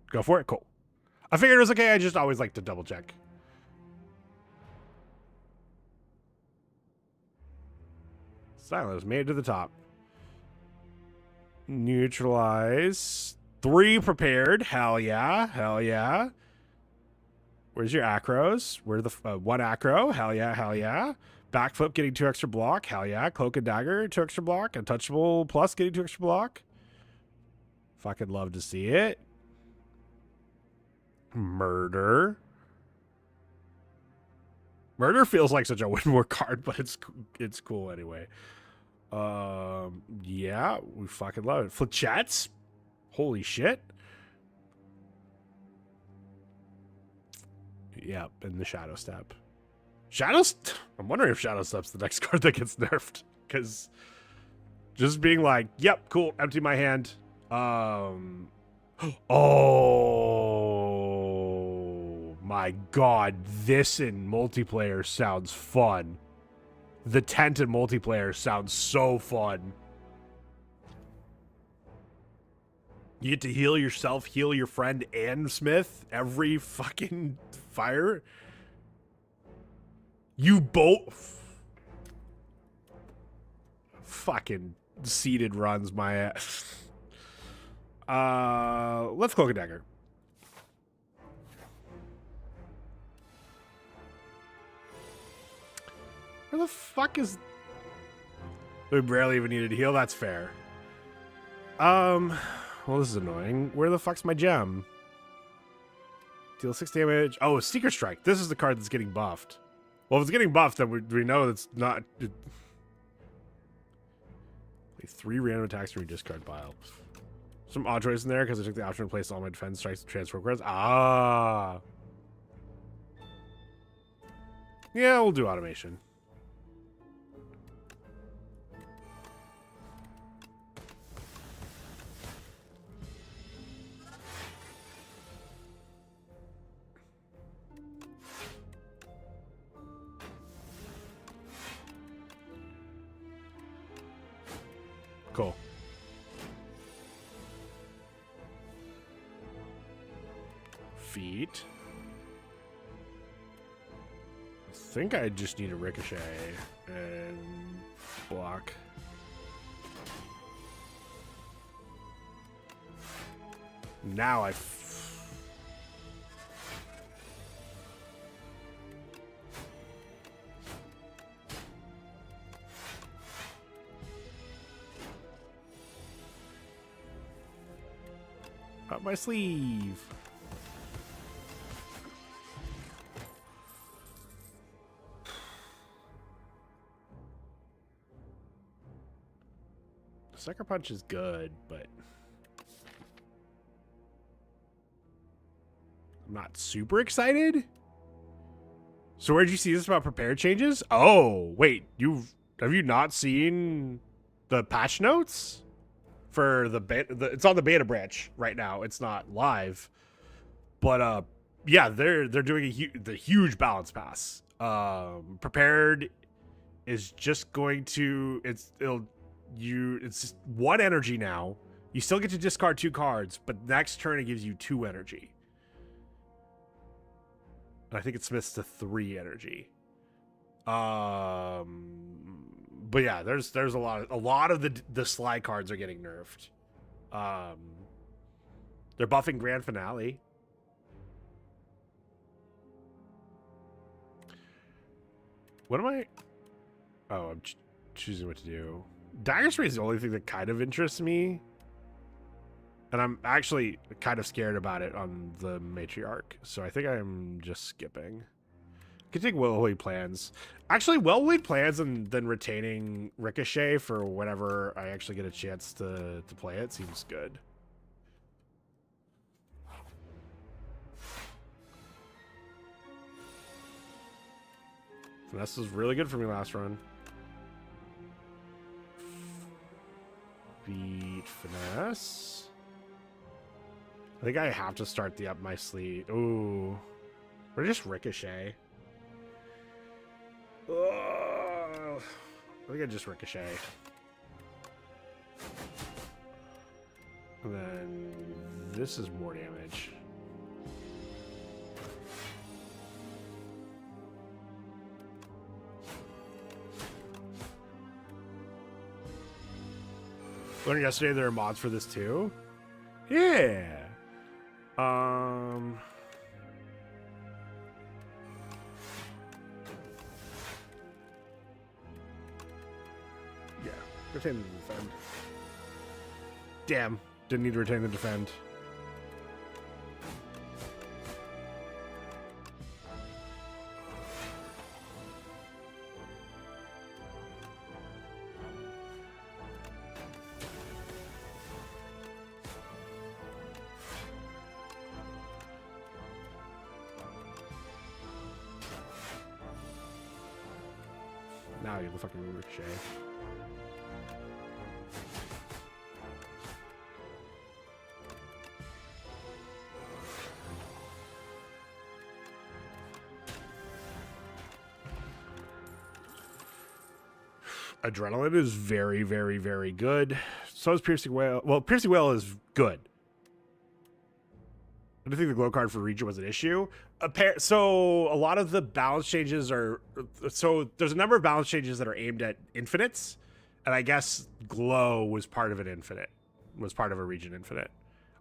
Go for it. Cool. I figured it was okay. I just always like to double check. Silence made it to the top. Neutralize. 3 prepared. Hell yeah. Hell yeah. Where's your acros? Where's the 1 acro? Hell yeah. Hell yeah. Backflip getting 2 extra block. Hell yeah. Cloak and dagger 2 extra block. Untouchable plus getting 2 extra block. Fucking love to see it. Murder. Murder feels like such a win more card, but it's cool anyway. Yeah, we fucking love it. Fletchettes. Holy shit. Yep, and the Shadow Step. I'm wondering if Shadow Step's the next card that gets nerfed. Because just being like, yep, cool, empty my hand. Oh my god, this in multiplayer sounds fun. The tent in multiplayer sounds so fun. You get to heal yourself, heal your friend and Smith every fucking fire. You both fucking seated runs my ass. Let's Cloak and Dagger. Where the fuck is... We barely even needed to heal. That's fair. Well, this is annoying. Where the fuck's my gem? Deal 6 damage. Oh, Seeker Strike. This is the card that's getting buffed. Well, if it's getting buffed, then we know it's not... 3 random attacks from your discard pile. Some odd choice in there because I took the option to place all my defense strikes and transfer cards. Ah. Yeah, we'll do automation. Cool. Feet. I think I just need a ricochet and block. Now up my sleeve. Sucker Punch is good, but I'm not super excited. So where'd you see this about prepared changes? Oh, wait, have you not seen the patch notes for the beta? It's on the beta branch right now. It's not live, but yeah, they're doing the huge balance pass. Prepared is just going to it's just 1 energy now. You still get to discard 2 cards, but next turn it gives you 2 energy. And I think it smiths to 3 energy. But yeah, there's a lot of the Sly cards are getting nerfed. They're buffing Grand Finale. What am I? Oh, I'm choosing what to do. Dagger Spray is the only thing that kind of interests me. And I'm actually kind of scared about it on the Matriarch. So I think I'm just skipping. I could take well-laid plans. Actually, well-laid plans and then retaining Ricochet for whenever I actually get a chance to play it seems good. Finesse was really good for me last run. Beat Finesse. I think I have to start the up my sleeve. Ooh. Or just Ricochet. I think I just Ricochet. And then this is more damage. Learned yesterday there are mods for this too. Yeah. Yeah. Retain and defend. Damn. Didn't need to retain and defend. Now you're the fucking Ricochet. Adrenaline is very, very, very good. So is Piercing Wail. Well, Piercing Wail is good. I don't think the glow card for region was an issue. So a lot of the balance changes are... So there's a number of balance changes that are aimed at infinites. And I guess glow was part of an infinite. Was part of a region infinite.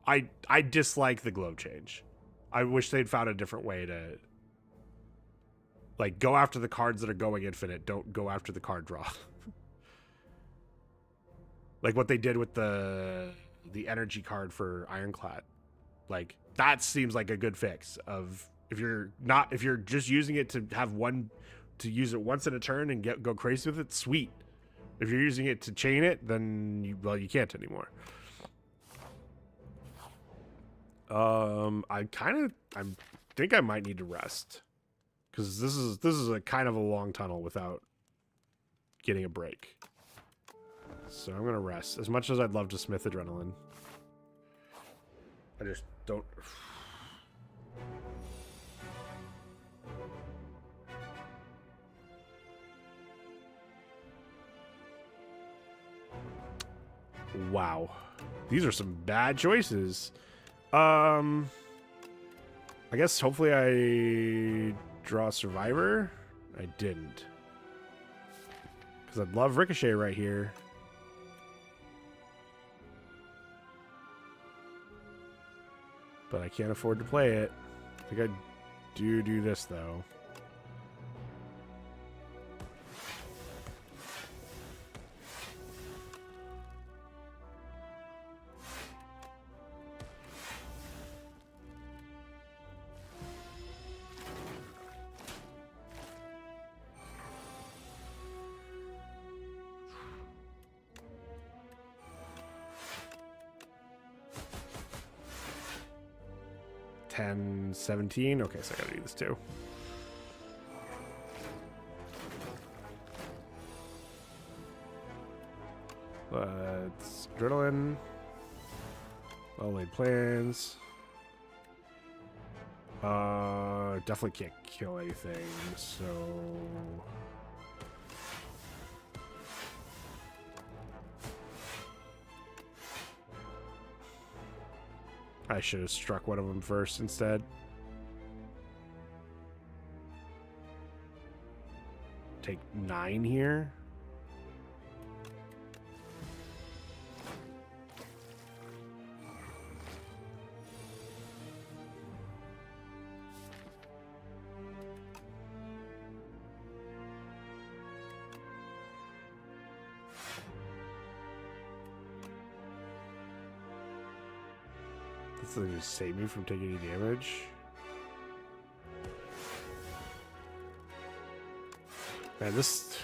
I dislike the glow change. I wish they'd found a different way to... Like, go after the cards that are going infinite. Don't go after the card draw. Like what they did with the energy card for Ironclad. Like, that seems like a good fix of if you're just using it to have to use it once in a turn and go crazy with it, sweet. If you're using it to chain it, then you can't anymore. I think I might need to rest Because this is a kind of a long tunnel without getting a break. So I'm gonna rest. As much as I'd love to smith adrenaline, I just don't. Wow, these are some bad choices. I guess hopefully I draw a survivor. I didn't, because I'd love ricochet right here. But I can't afford to play it. I think I do this though. $10, $17. Okay, so I gotta do this too. Let's adrenaline. Well laid plans. Definitely can't kill anything, so I should have struck one of them first instead. Take 9 here. This will just save me from taking any damage. Man, this...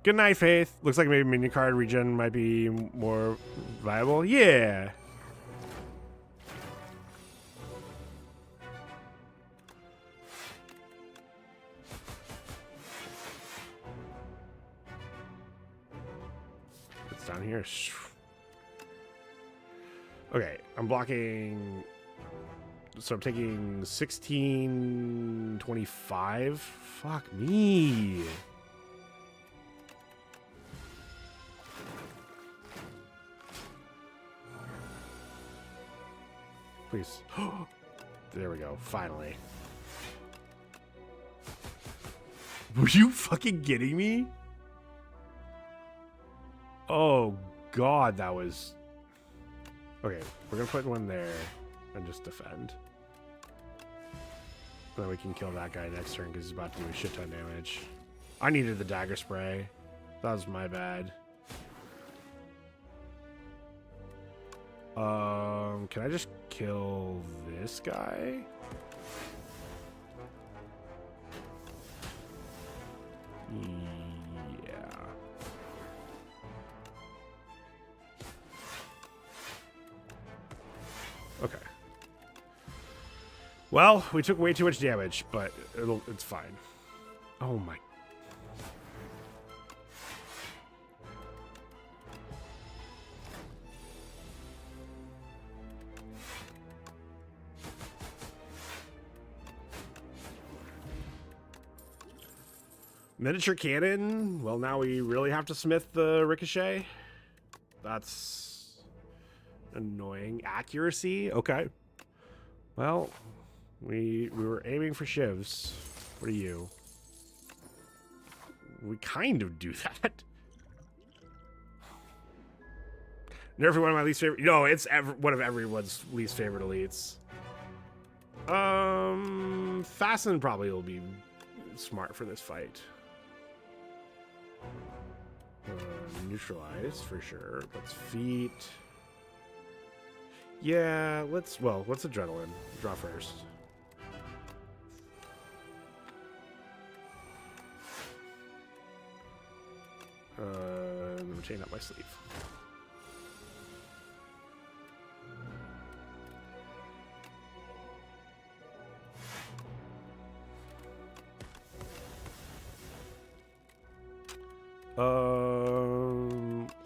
Good night, Faith. Looks like maybe minion card regen might be more viable. Yeah. It's down here. Okay, I'm blocking. So I'm taking 16, 25. Fuck me. Please. There we go. Finally. Were you fucking kidding me? Oh, God, that was... Okay, we're gonna put one there and just defend. Then we can kill that guy next turn because he's about to do a shit ton of damage. I needed the dagger spray. That was my bad. Can I just kill this guy? Yeah. Okay. Well, we took way too much damage, but it's fine. Oh my. Miniature cannon. Well, now we really have to smith the ricochet. That's annoying. Accuracy. Okay. Well, we were aiming for shivs. What are you? We kind of do that. Nerfing one of my least favorite. No, it's one of everyone's least favorite elites. Fasten probably will be smart for this fight. Neutralize for sure. Let's feet. Yeah, let's adrenaline. Draw first. Chain up my sleeve.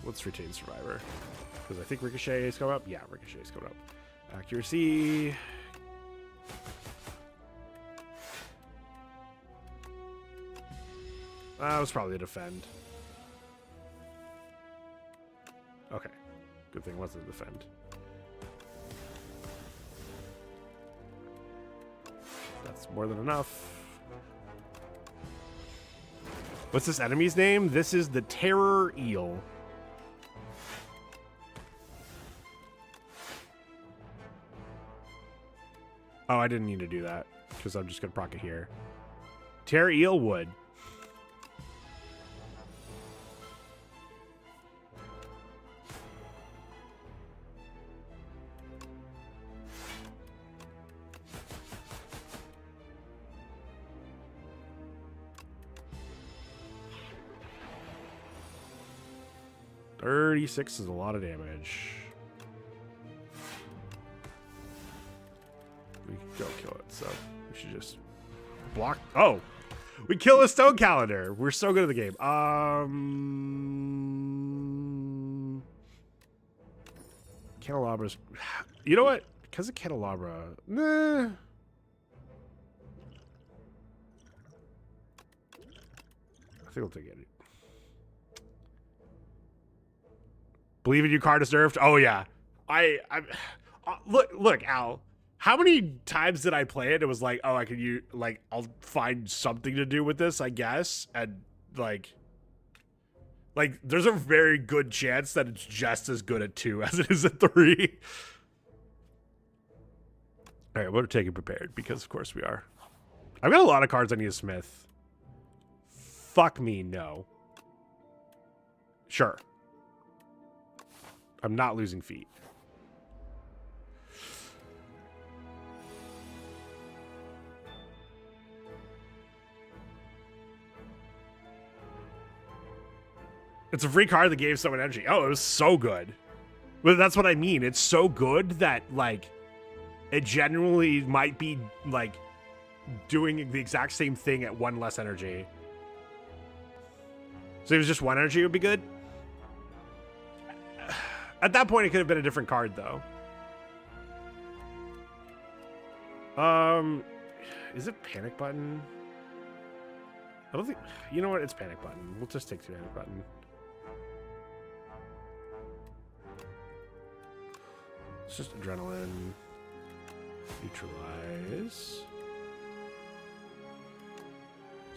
Let's retain survivor because I think ricochet is coming up. Yeah, ricochet is coming up. Accuracy. That was probably a defend. Okay, good thing it wasn't a defend. That's more than enough. What's this enemy's name? This is the Terror Eel. Oh, I didn't need to do that because I'm just going to proc it here. Terror Eel wood. $36 is a lot of damage. We could go kill it, so we should just block. Oh, we kill a stone calendar. We're so good at the game. Candelabra's. You know what? Because of candelabra, nah. I think I'll take it. Believe in you card is nerfed. Oh yeah, I look Al. How many times did I play it? It was like, oh, I could use like I'll find something to do with this, I guess, and like there's a very good chance that it's just as good at 2 as it is at 3. All right, we're taking prepared because of course we are. I've got a lot of cards I need a smith. Fuck me, no. Sure. I'm not losing feet. It's a free card that gave someone energy. Oh, it was so good. But that's what I mean. It's so good that, like, it genuinely might be, like, doing the exact same thing at 1 less energy. So if it was just 1 energy, it would be good. At that point, it could have been a different card, though. Is it panic button? I don't think. You know what? It's panic button. We'll just take the panic button. It's just adrenaline. Neutralize.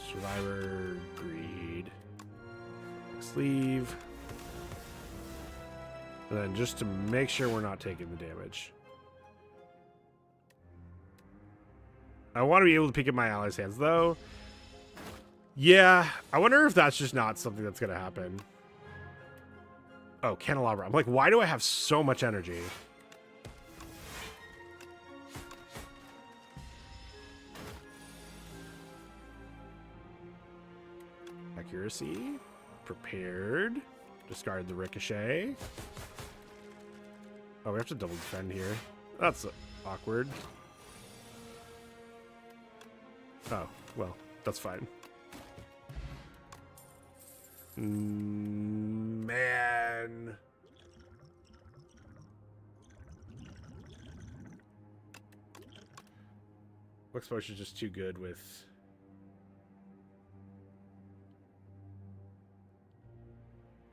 Survivor. Greed. Sleeve. And then just to make sure we're not taking the damage. I want to be able to peek at my allies' hands, though. Yeah, I wonder if that's just not something that's going to happen. Oh, candelabra. I'm like, why do I have so much energy? Accuracy. Prepared. Discard the ricochet. Oh, we have to double defend here. That's awkward. Oh, well, that's fine. Man. Looks potion is just too good with...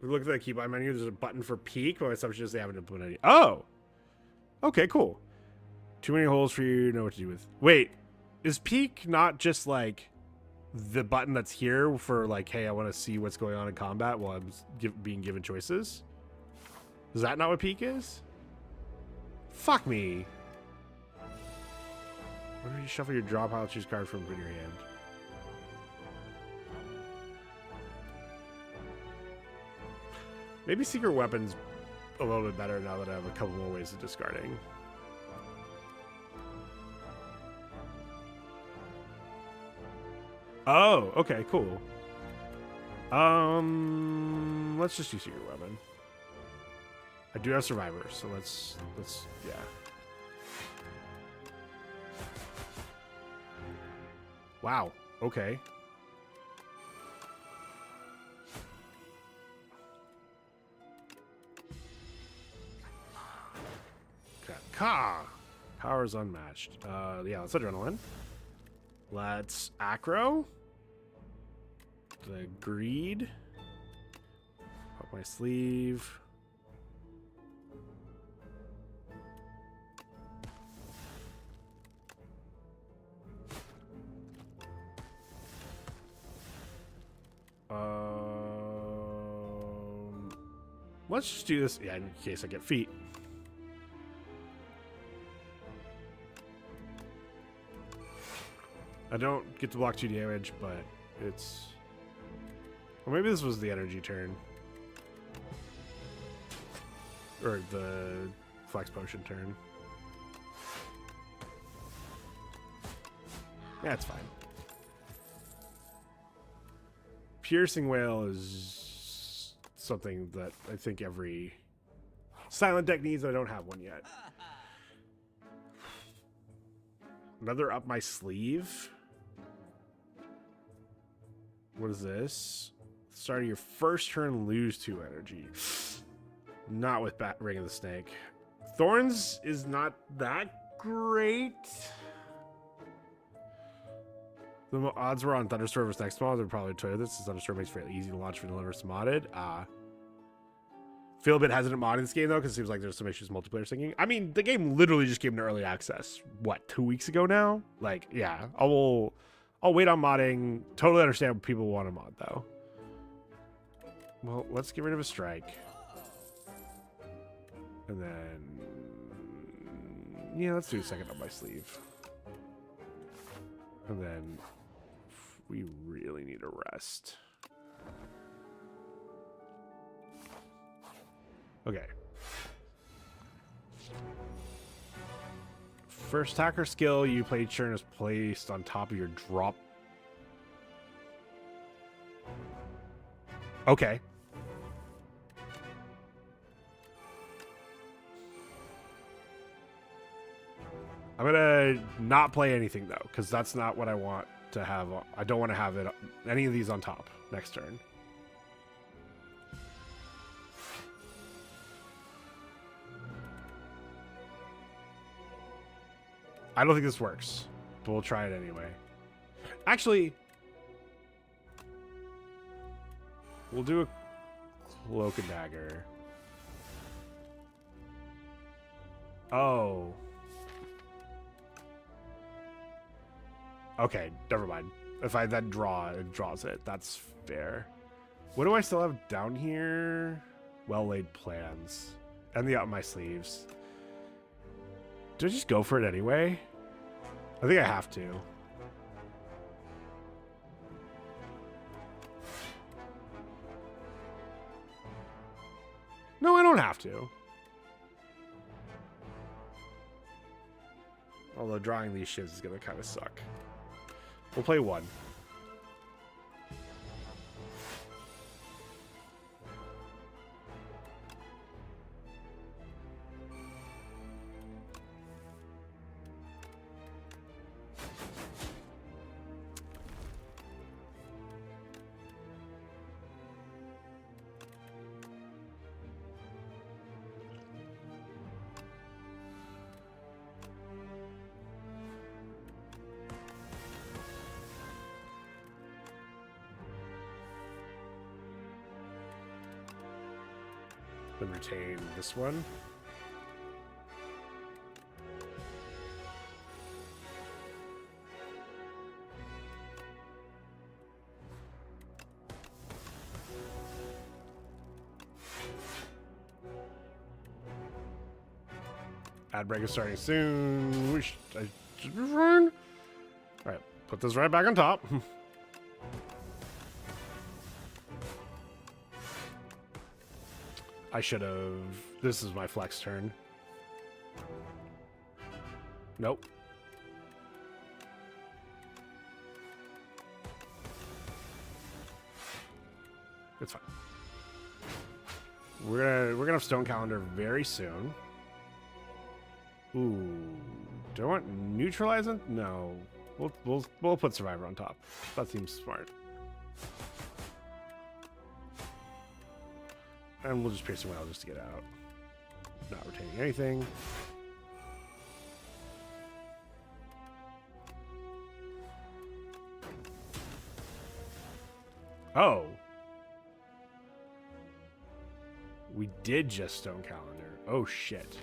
We look at the keybind menu. There's a button for peak, but my assumption is they haven't implemented any. Oh! Okay, cool. Too many holes for you to know what to do with. Wait, is peak not just like the button that's here for like, hey, I want to see what's going on in combat while I'm being given choices? Is that not what peak is? Fuck me. Whenever you shuffle your draw pile, choose a card from in your hand. Maybe secret weapons a little bit better now that I have a couple more ways of discarding. Oh, okay, cool. Let's just do secret weapon. I do have survivors, so let's yeah. Wow. Okay. Ka! Power's unmatched. Yeah, let's adrenaline. Let's acro. The greed. Up my sleeve. Let's just do this, yeah, in case I get feet. I don't get to block 2 damage, but it's... Or maybe this was the energy turn. Or the flex potion turn. Yeah, it's fine. Piercing Wail is something that I think every silent deck needs. I don't have one yet. Another up my sleeve. What is this? Start of your first turn, lose 2 energy. Not with Ring of the Snake. Thorns is not that great. The odds were on Thunderstorm versus next mod. They're probably toyed this. Thunderstorm makes it fairly easy to launch for Deliverance modded. Feel a bit hesitant modding this game though, because it seems like there's some issues multiplayer syncing. I mean, the game literally just came into early access. What, 2 weeks ago now? Like, yeah, I'll wait on modding. Totally understand what people want to mod though. Well, let's get rid of a strike. And then, yeah, let's do a second up my sleeve. And then we really need a rest. Okay. First attacker skill you play each turn is placed on top of your drop. Okay. I'm gonna not play anything though, because that's not what I want to have. I don't want to have it any of these on top next turn. I don't think this works, but we'll try it anyway. Actually, we'll do a cloak and dagger. Oh. Okay, never mind. If I then draw, it draws it. That's fair. What do I still have down here? Well-laid plans. And the up my sleeves. Do I just go for it anyway? I think I have to. No, I don't have to. Although drawing these shivs is going to kind of suck. We'll play 1. Then retain this one. Ad break is starting soon. I should be fine. All right, put this right back on top. I should have. This is my flex turn. Nope. It's fine. We're gonna have Stone Calendar very soon. Ooh, do I want neutralizing? No, we'll put Survivor on top. That seems smart. And we'll just pierce the whale just to get out. Not retaining anything. Oh. We did just stone calendar. Oh, shit.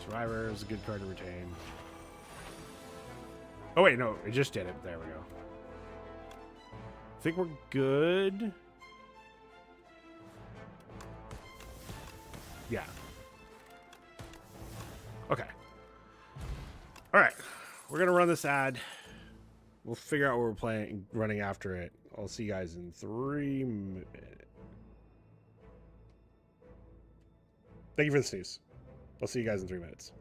Survivor is a good card to retain. Oh, wait, no. It just did it. There we go. I think we're good. Yeah. Okay. All right. We're going to run this ad. We'll figure out what we're running after it. I'll see you guys in 3 minutes. Thank you for the snooze. I'll see you guys in 3 minutes.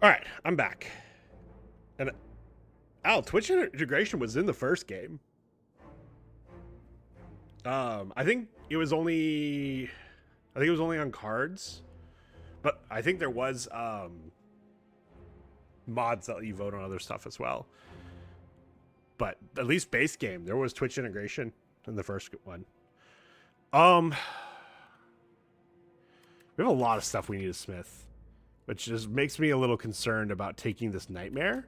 All right, I'm back. And Twitch integration was in the first game. I think it was only on cards, but I think there was mods that let you vote on other stuff as well. But at least base game, there was Twitch integration in the first one. We have a lot of stuff we need to smith, which just makes me a little concerned about taking this nightmare.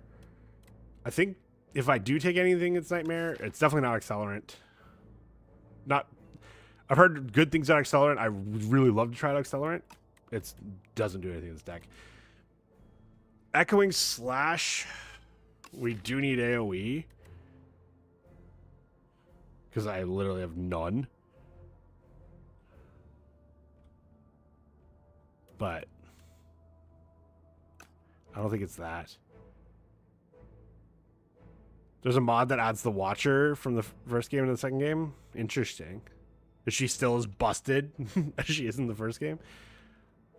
I think if I do take anything, it's nightmare. It's definitely not accelerant. I've heard good things on accelerant. I would really love to try out accelerant. It doesn't do anything in this deck. Echoing slash. We do need AoE. Because I literally have none. But I don't think it's that. There's a mod that adds the Watcher from the first game to the second game. Interesting. Is she still as busted as she is in the first game?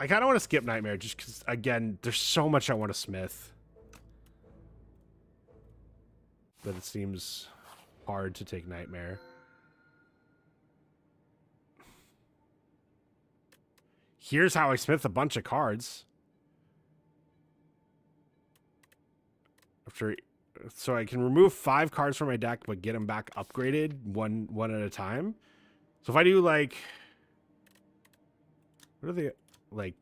I kind of want to skip Nightmare just because, again, there's so much I want to smith. But it seems hard to take Nightmare. Here's how I smith a bunch of cards. So I can remove 5 cards from my deck, but get them back upgraded one at a time. So if I do like, what are they, like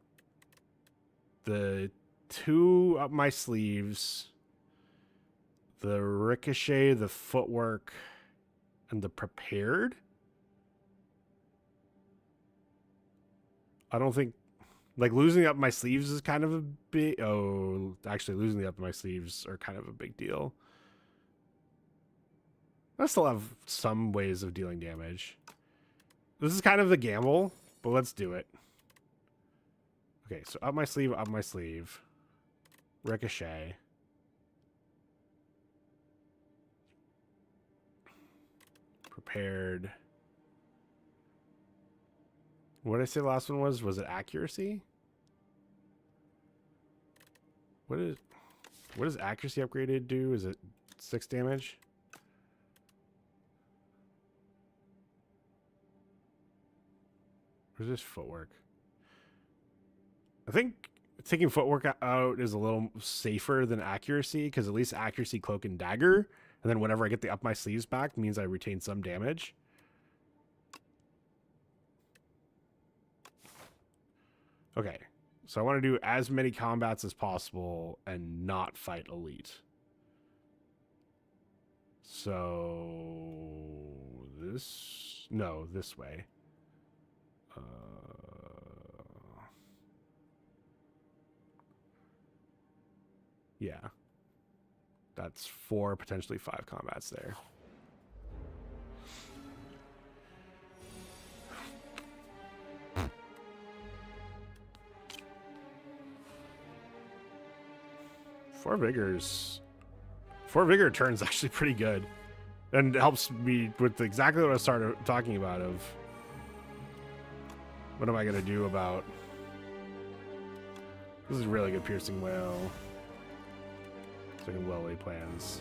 the 2 up my sleeves, the ricochet, the footwork, and the prepared. I don't think, like, losing up my sleeves is kind of a big... Oh, actually, losing the up my sleeves are kind of a big deal. I still have some ways of dealing damage. This is kind of the gamble, but let's do it. Okay, so up my sleeve. Ricochet. Prepared. What did I say the last one was? Was it accuracy? What does accuracy upgraded do? Is it 6 damage? Where's this footwork? I think taking footwork out is a little safer than accuracy, because at least accuracy, cloak, and dagger, and then whenever I get the up my sleeves back means I retain some damage. Okay, so I want to do as many combats as possible and not fight elite. So this way. Yeah, that's 4, potentially 5 combats there. Four vigor turns actually pretty good, and helps me with exactly what I started talking about of what am I gonna do about this. Is really good piercing whale. So I can well lay plans.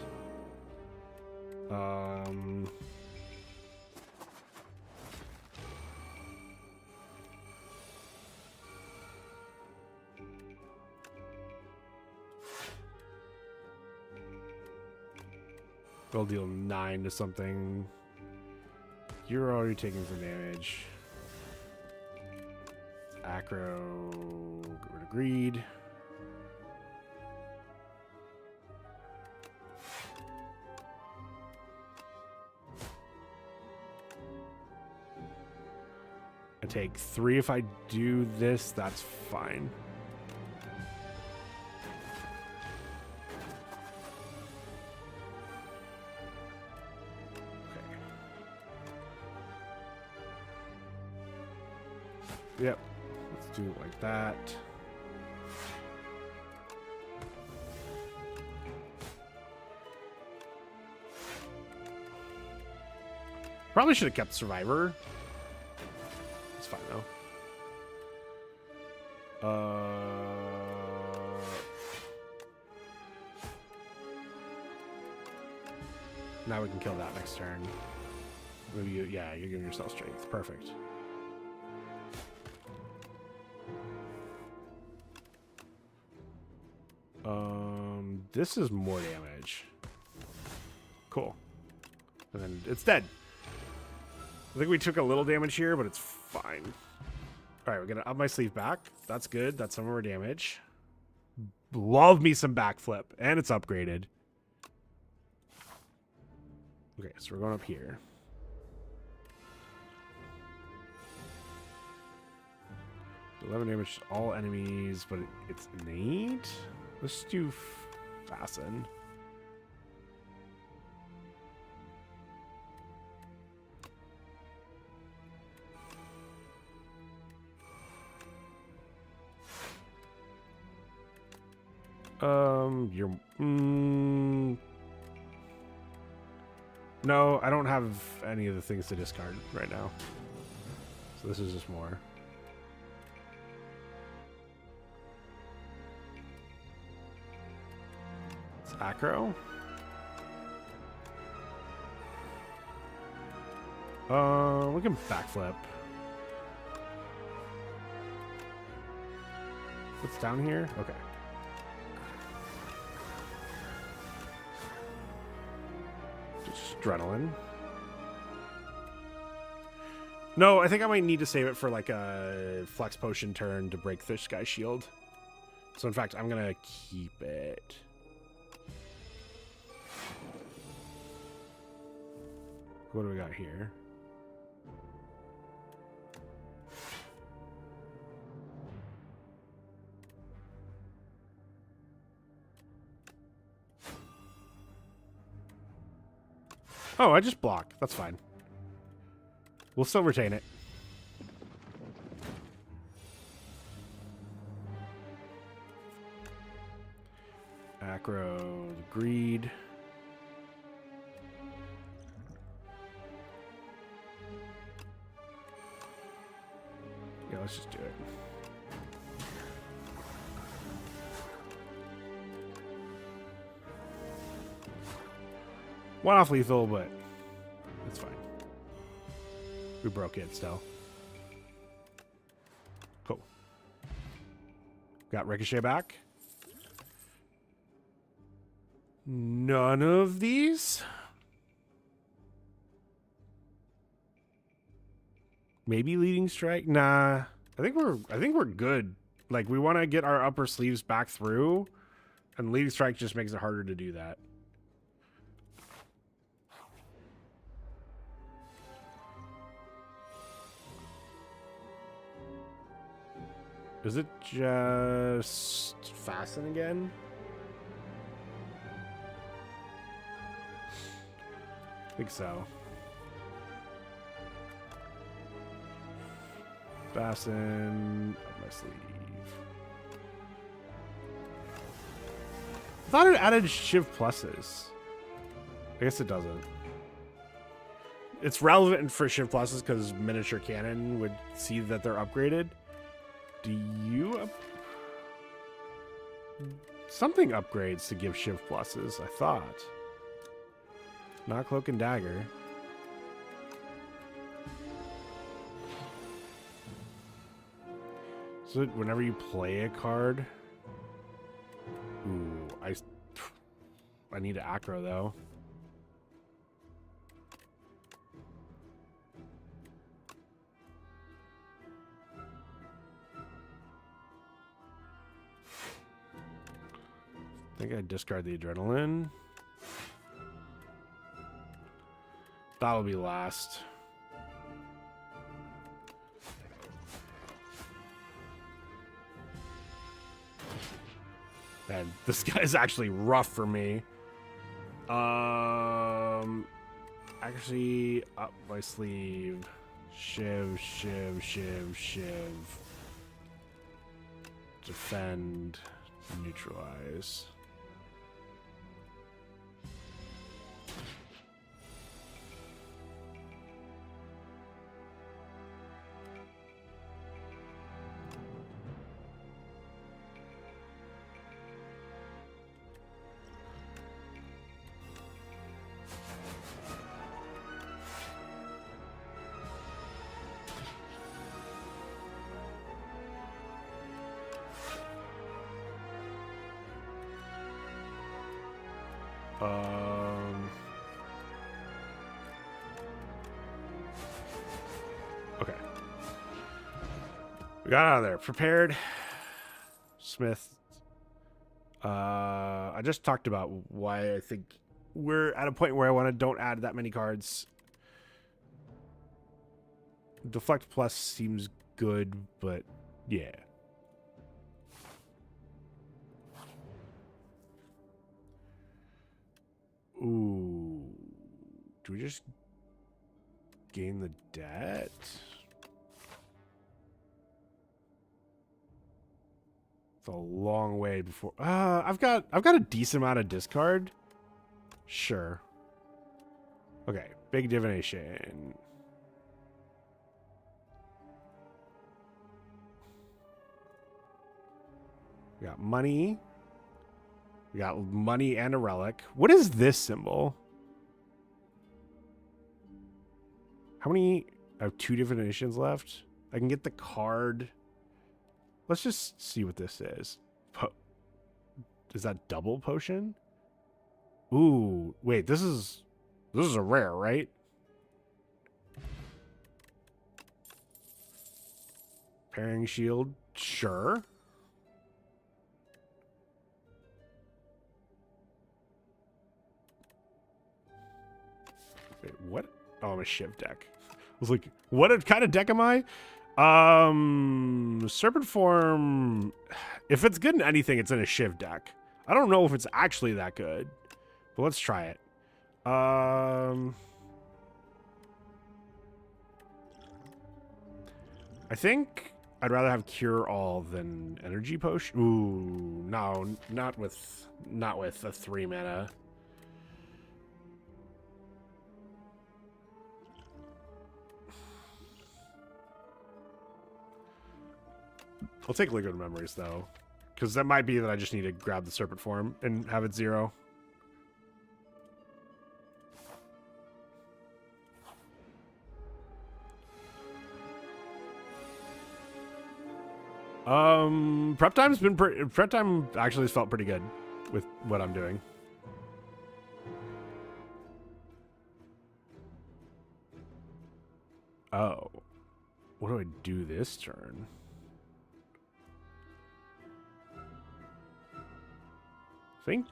They'll deal 9 to something. You're already taking some damage. Acro, get rid of greed. I take 3 if I do this, that's fine. Yep, let's do it like that. Probably should have kept Survivor. It's fine though. Now we can kill that next turn. Maybe you, yeah, you're giving yourself strength. Perfect. This is more damage. Cool. And then it's dead. I think we took a little damage here, but it's fine. All right, we're gonna up my sleeve back. That's good. That's some of our damage. Love me some backflip, and it's upgraded. Okay, so we're going up here. $11 damage to all enemies, but it's innate. Let's do fasten. You're no, I don't have any of the things to discard right now. So this is just more. It's acro. We can backflip. What's down here? Okay. Just adrenaline. No, I think I might need to save it for like a flex potion turn to break this guy's shield. So in fact, I'm gonna keep it. What do we got here? Oh, I just block. That's fine. We'll still retain it. Acro, greed. Yeah, let's just do it. One off lethal, but it's fine. We broke it still. Cool. Got Ricochet back. None of these. Maybe leading strike. Nah. I think we're good. Like we want to get our upper sleeves back through, and leading strike just makes it harder to do that. Is it just fasten again? I think so. Fasten up my sleeve. I thought it added Shiv pluses. I guess it doesn't. It's relevant for Shiv pluses because miniature cannon would see that they're upgraded. Do you something upgrades to give Shiv pluses, I thought. Not cloak and dagger. So whenever you play a card. Ooh, I need to acro though. I think I discard the adrenaline. That'll be last. Man, this guy's actually rough for me. Actually, up my sleeve. Shiv, shiv, shiv, shiv. Defend, neutralize. Okay. We got out of there. Prepared. Smith. I just talked about why I think we're at a point where I want to don't add that many cards. Deflect plus seems good, but yeah. Ooh. Do we just gain the debt? It's a long way before. I've got a decent amount of discard. Sure. Okay, big divination. We got money. We got money and a relic. What is this symbol? How many? I have 2 different editions left. I can get the card. Let's just see what this is. Is that double potion? Ooh, wait, this is a rare, right? Parrying shield, sure. Wait, what? Oh, I'm a Shiv deck. I was like, what kind of deck am I? Serpent form. If it's good in anything, it's in a Shiv deck. I don't know if it's actually that good, but let's try it. I think I'd rather have Cure All than Energy Potion. Ooh, no, not with a 3 mana. I'll take Liquid Memories, though. Because that might be that I just need to grab the Serpent form and have it 0. Prep time actually has felt pretty good with what I'm doing. Oh. What do I do this turn? I think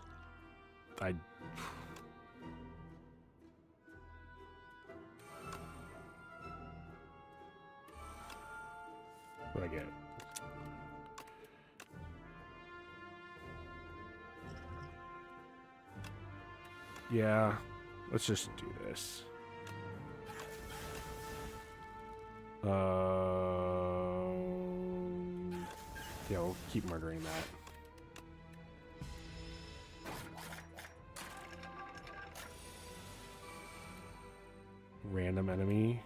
what'd I get? Yeah, let's just do this. Yeah, we'll keep murdering that. Random enemy.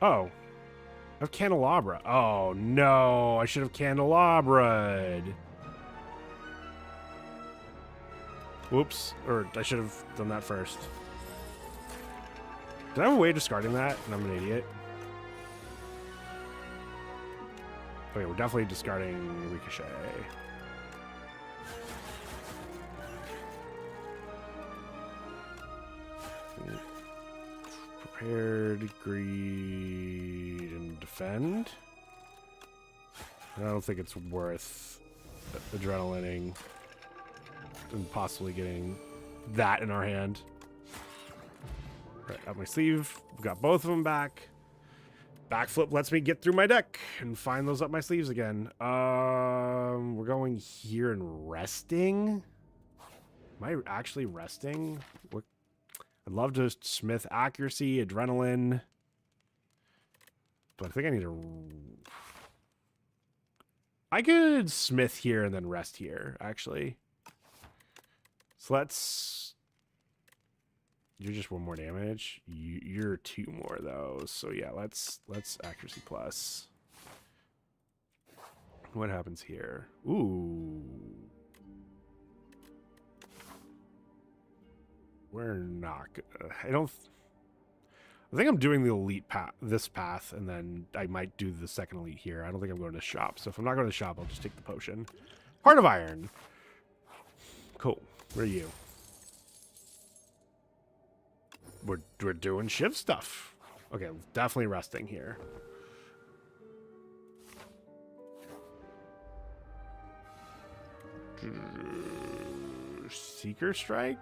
Oh. I have Candelabra. Oh, no. I should have Candelabra'd. Whoops. Or I should have done that first. Did I have a way of discarding that? And I'm an idiot. Okay, we're definitely discarding Ricochet. Prepared, greed, and defend. I don't think it's worth adrenalining and possibly getting that in our hand. Right, up my sleeve. We've got both of them back. Backflip lets me get through my deck and find those up my sleeves again. We're going here and resting. Am I actually resting? What? I'd love to smith accuracy, adrenaline. But I think I need to... I could smith here and then rest here, actually. So let's... You're just 1 more damage. You're 2 more, though. So yeah, let's accuracy plus. What happens here? Ooh. We're not gonna... I think I'm doing the elite path, this path, and then I might do the second elite here. I don't think I'm going to shop. So if I'm not going to shop, I'll just take the potion. Heart of Iron. Cool. Where are you? We're doing Shiv stuff. Okay, definitely resting here. Seeker Strike?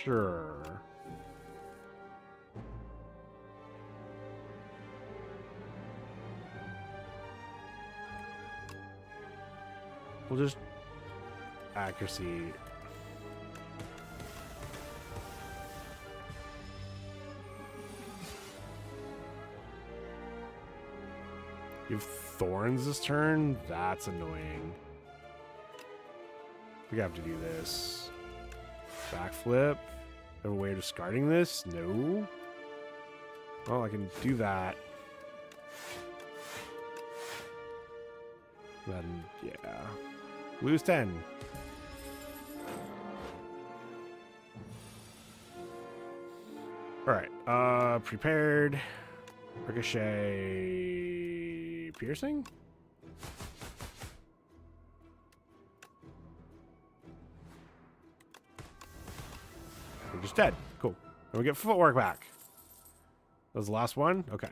Sure. We'll just accuracy. You have thorns this turn? That's annoying. We have to do this. Backflip. Have a way of discarding this? No. Well, I can do that. Then, yeah. Lose 10. Alright. Prepared. Ricochet. Piercing? We're just dead. Cool. And we get footwork back. That was the last one? Okay.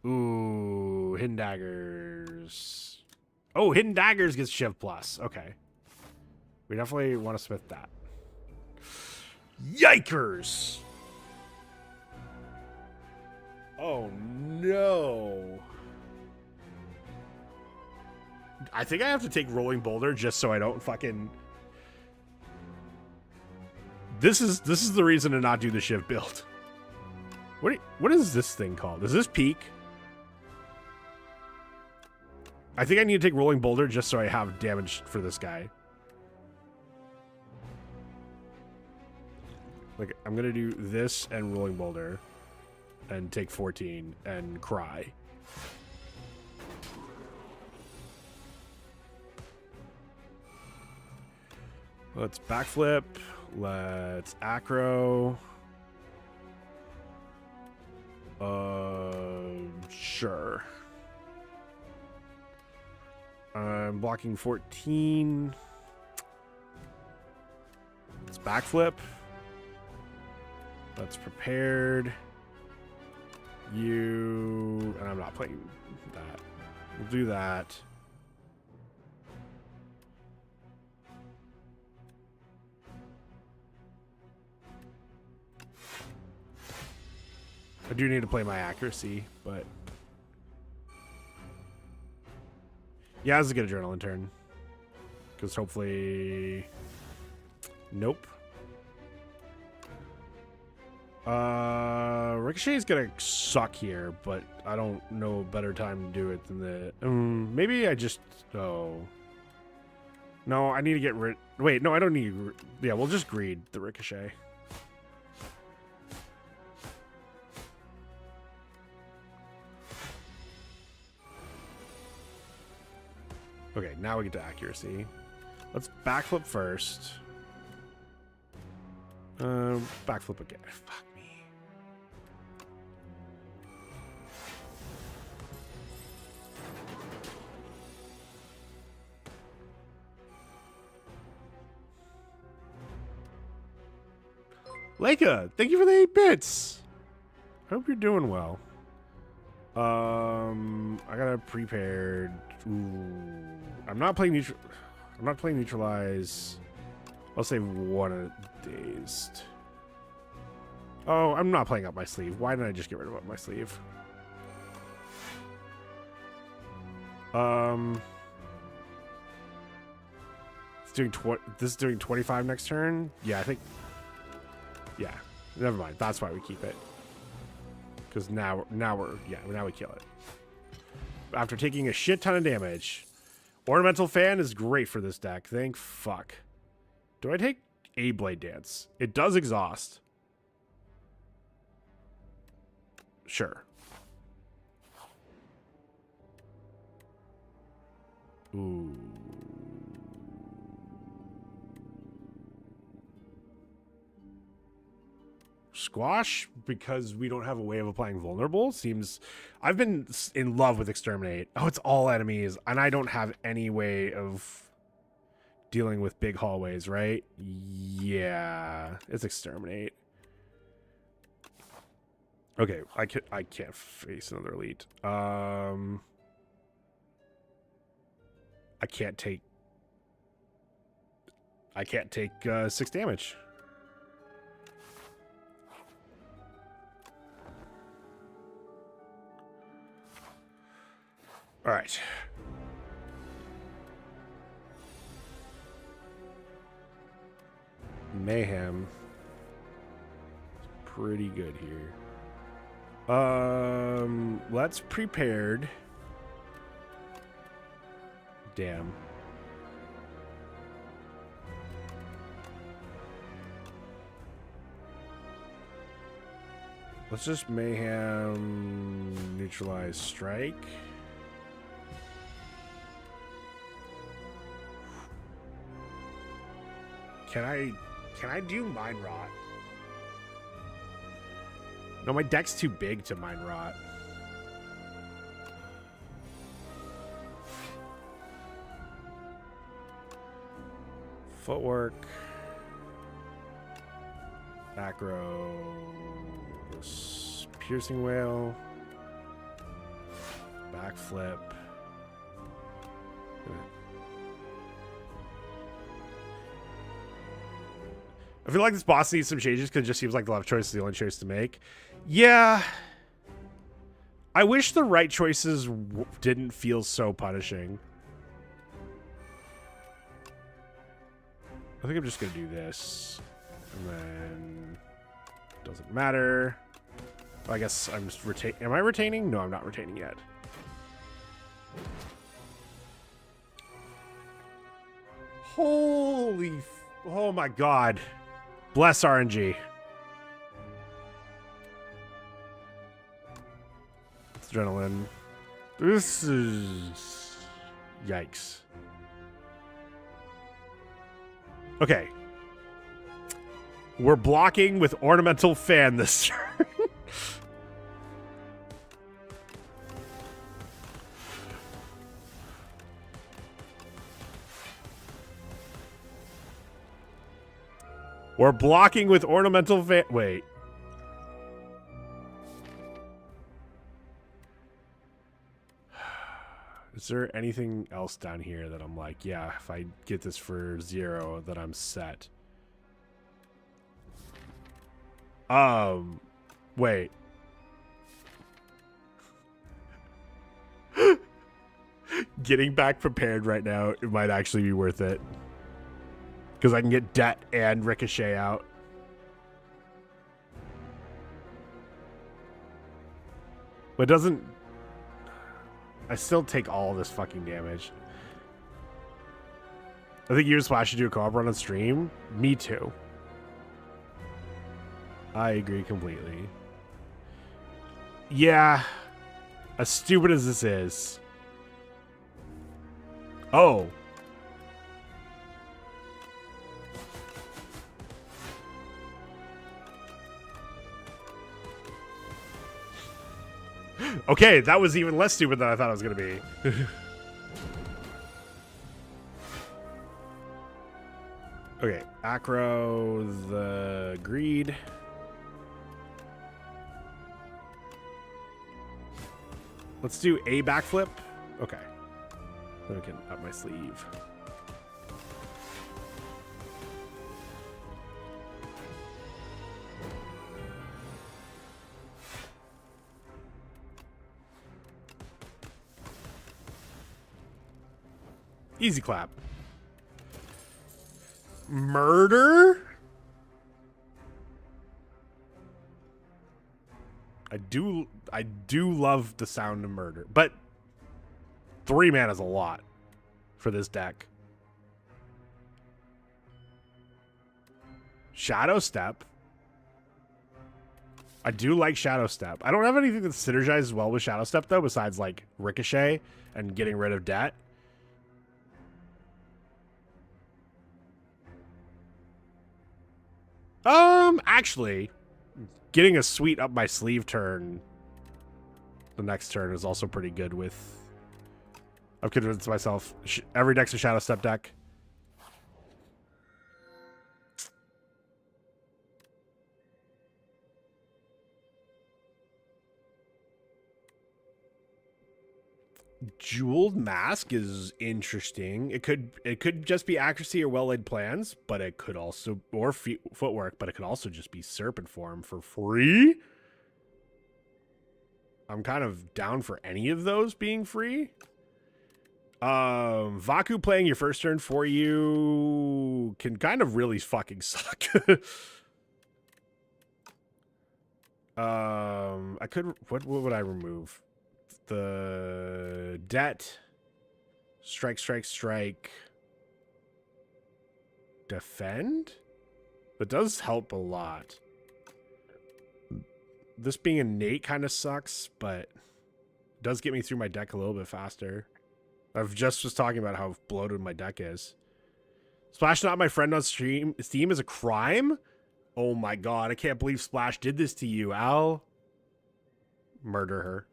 Ooh, hidden daggers. Oh, hidden daggers gets Shiv plus. Okay. We definitely want to smith that. Yikers! Oh, no. I think I have to take rolling boulder just so I don't fucking... This is the reason to not do the Shiv build. What is this thing called? Is this peak? I think I need to take rolling boulder just so I have damage for this guy. Like, I'm gonna do this and rolling boulder and take 14 and cry. Let's backflip. Let's acro. Sure. I'm blocking 14. Let's backflip. Let's prepared. You... And I'm not playing that. We'll do that. I do need to play my accuracy, but... Yeah, this is a good adrenaline turn. Because hopefully... Nope. Ricochet's gonna suck here, but I don't know a better time to do it than the... maybe I just... Oh. No, I need to get rid... Wait, no, I don't need... Yeah, we'll just greed the Ricochet. Okay, now we get to accuracy. Let's backflip first. Backflip again. Fuck me. Leica, thank you for the 8 bits. I hope you're doing well. I got a prepared. Ooh, I'm not playing neutral. I'm not playing neutralize. I'll save one dazed. Oh, I'm not playing up my sleeve. Why didn't I just get rid of up my sleeve? It's doing this is doing 25 next turn. Yeah, I think. Yeah, never mind. That's why we keep it. Because now we kill it. After taking a shit ton of damage. Ornamental Fan is great for this deck. Thank fuck. Do I take a Blade Dance? It does exhaust. Sure. Ooh. Squash, because we don't have a way of applying vulnerable, seems... I've been in love with Exterminate. Oh, it's all enemies, and I don't have any way of dealing with big hallways, right? Yeah, it's Exterminate. Okay, I can't face another elite. I can't take 6 damage. All right. Mayhem. Pretty good here. Let's prepared. Damn. Let's just mayhem, neutralize, strike. Can I do Mind Rot? No, my deck's too big to Mind Rot. Footwork. Acro. Piercing Whale. Backflip. I feel like this boss needs some changes because it just seems like the left choice is the only choice to make. Yeah. I wish the right choices didn't feel so punishing. I think I'm just going to do this. And then... Doesn't matter. I guess I'm just retaining. Am I retaining? No, I'm not retaining yet. Holy... Oh my god. Bless RNG. Adrenaline. This is... Yikes. Okay. We're blocking with Ornamental Fan this turn. We're blocking with Ornamental Fan. Wait. Is there anything else down here that I'm like, yeah, if I get this for 0, then I'm set? Wait. Getting back prepared right now, it might actually be worth it. Because I can get debt and ricochet out. But it doesn't... I still take all this fucking damage. I think you and Splash should do a co-op run on stream. Me too. I agree completely. Yeah. As stupid as this is. Oh. Okay, that was even less stupid than I thought it was going to be. Okay, Acro, the Greed. Let's do a backflip. Okay. Then we can up my sleeve. Easy clap. Murder? I do love the sound of murder, but 3 mana is a lot for this deck. Shadow Step. I do like Shadow Step. I don't have anything that synergizes well with Shadow Step though, besides like Ricochet and getting rid of debt. Actually, getting a sweet up my sleeve turn the next turn is also pretty good with... I've convinced myself every deck's a Shadow Step deck. Jeweled Mask is interesting. It could just be accuracy or well-laid plans, but it could also, or footwork, but it could also just be Serpent Form for free. I'm kind of down for any of those being free. Vaku playing your first turn for you can kind of really fucking suck. I could, what would I remove? The debt, strike, defend. That does help a lot. this being innate kind of sucks, but it does get me through my deck a little bit faster. I've just was talking about how bloated my deck is. Splash not my friend on Steam is a crime? Oh my god, I can't believe Splash did this to you, Al. Murder her.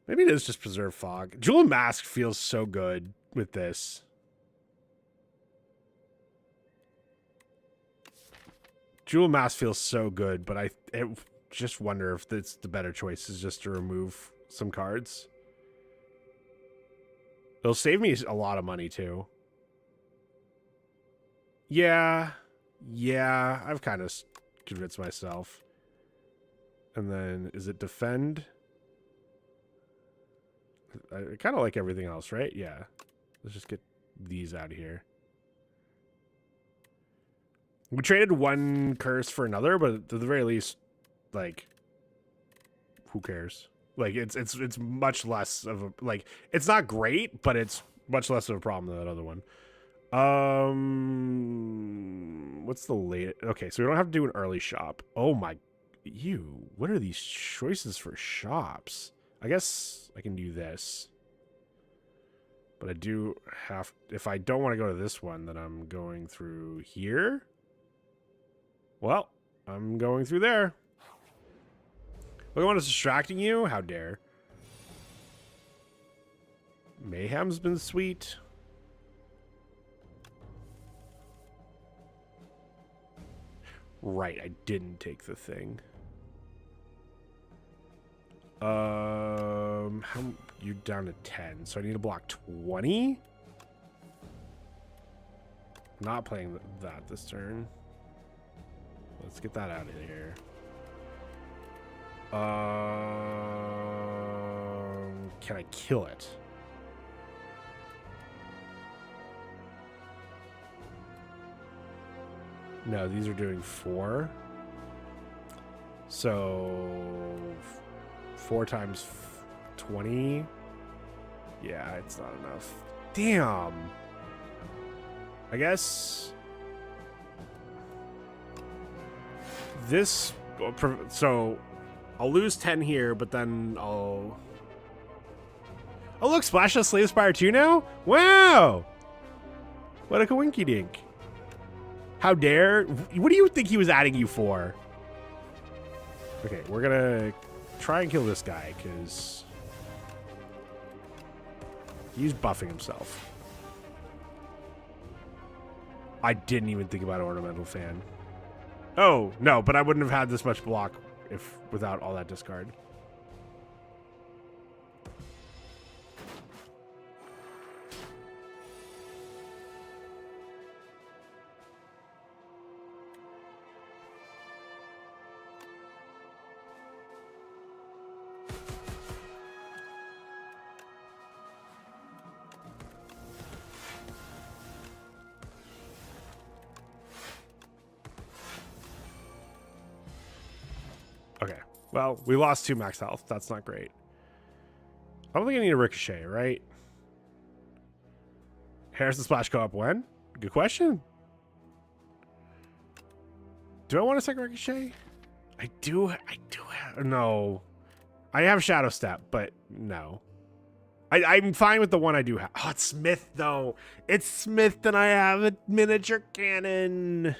Maybe it is just Preserve Fog. Jewel Mask feels so good with this. Jewel Mask feels so good, but I just wonder if it's the better choice is just to remove some cards. It'll save me a lot of money too. Yeah, I've kind of convinced myself. And then, is it defend? I kind of like everything else, right? Yeah. Let's just get these out of here. We traded one curse for another, but at the very least, like, who cares? Like, it's much less of a, like, it's not great, but it's much less of a problem than that other one. What's the latest? Okay, so we don't have to do an early shop. Oh my, what are these choices for shops? I guess I can do this. But I do have, if I don't want to go to this one, then I'm going through here. Well, I'm going through there. Look, one is distracting you? How dare. Mayhem's been sweet. Right, I didn't take the thing. How you're down to 10, so I need to block 20. Not playing that this turn. Let's get that out of here. Can I kill it? No, these are doing 4. So 4 times 20. Yeah, it's not enough. Damn. I guess this, so I'll lose 10 here, but then I'll, oh look, Splash does Slay the Spire 2 now? Wow! What a coinky dink. How dare, what do you think he was adding you for? Okay, we're gonna try and kill this guy, because he's buffing himself. I didn't even think about Ornamental Fan. Oh, no, but I wouldn't have had this much block if without all that discard. Okay, well, we lost 2 max health. That's not great. I don't think I need a Ricochet, right? Harris and Splash go up when? Good question. Do I want a second Ricochet? I do have, no. I have Shadow Step, but no. I'm fine with the one I do have. Oh, it's Smith, though. It's Smith, and I have a miniature cannon.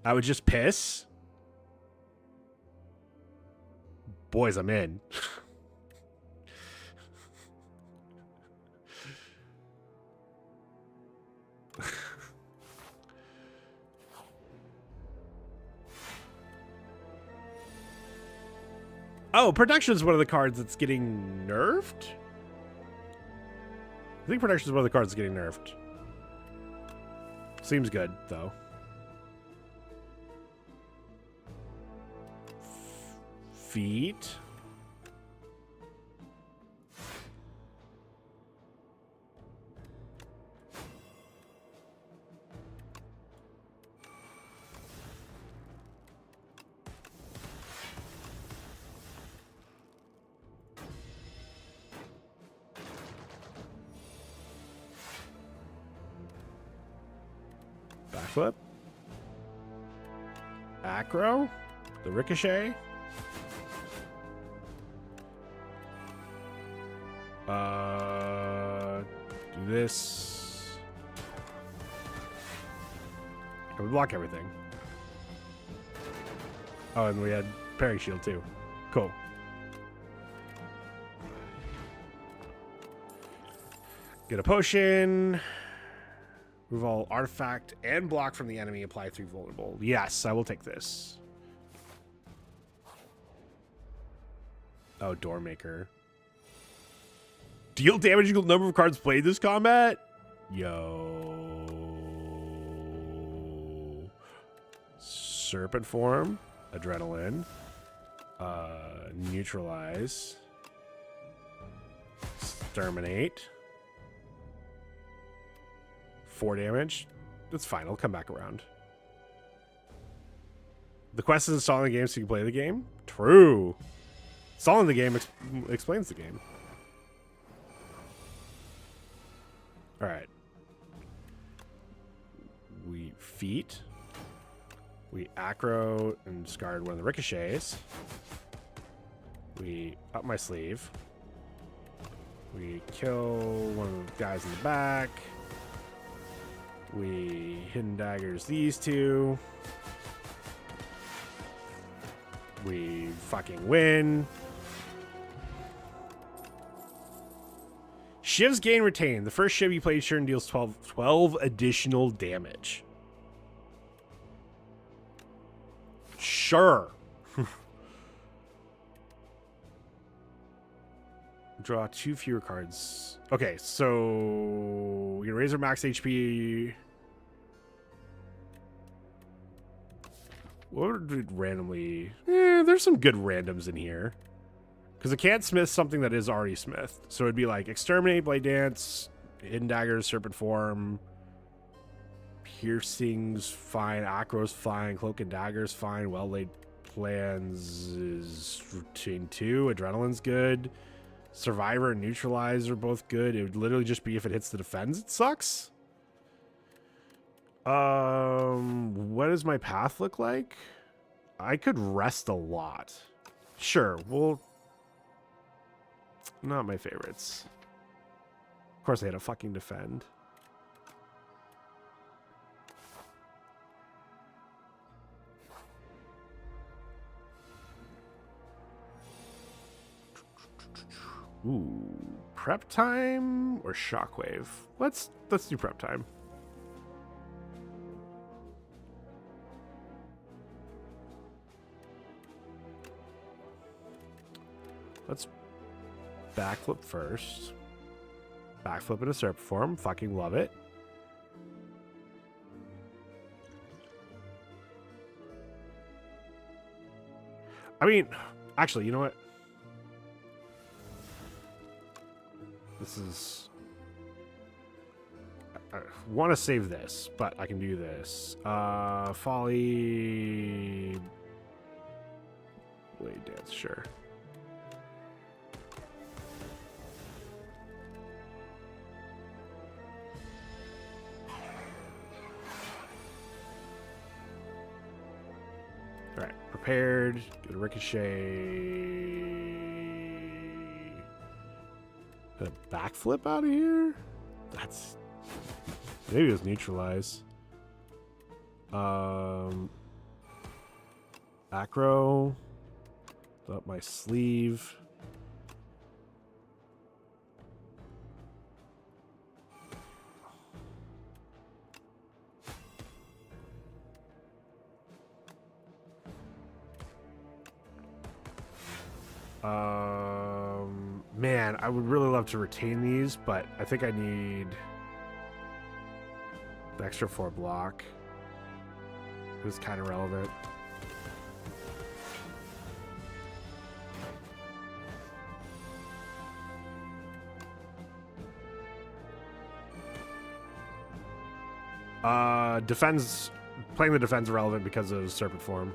I would just piss. Boys, I'm in. Oh, Protection is one of the cards that's getting nerfed? I think Protection is one of the cards that's getting nerfed. Seems good, though. Feet. Backflip. Acro, the ricochet. Do this. Can we block everything? Oh, and we had parry shield too. Cool. Get a potion. Remove all artifact and block from the enemy. Apply 3 vulnerable. Yes, I will take this. Oh, Doormaker. Deal damage equal number of cards played this combat? Yo. Serpent form. Adrenaline. Neutralize. Exterminate. 4 damage. That's fine. I'll come back around. The quest is installing the game so you can play the game? True. Installing the game explains the game. Alright. We feet. We acro and discard one of the ricochets. We up my sleeve. We kill one of the guys in the back. We hidden daggers these two. We fucking win. Shivs gain retain. The first shiv you play each turn deals 12 additional damage. Sure. Draw 2 fewer cards. Okay, so we can raise our max HP. What would we randomly? There's some good randoms in here. Because it can't smith something that is already smithed. So it'd be like Exterminate, Blade Dance, Hidden Daggers, Serpent Form, Piercing's fine, Acro's fine, Cloak and Dagger's fine, Well-Laid Plans is routine 2, Adrenaline's good, Survivor and Neutralize are both good. It would literally just be if it hits the defense, it sucks. What does my path look like? I could rest a lot. Sure, well... Not my favorites. Of course, I had to fucking defend. Ooh, prep time or shockwave? Let's do prep time. Let's backflip first. Backflip in a serpent form. Fucking love it. I mean, actually, you know what? This is... I want to save this, but I can do this. Folly... Blade Dance, sure. Alright, prepared. Get a ricochet. A backflip out of here? That's... Maybe it was neutralize. Acro. Up my sleeve. Man, I would really love to retain these, but I think I need the extra 4 block. It was kind of relevant. Defense, playing the defense relevant because of serpent form.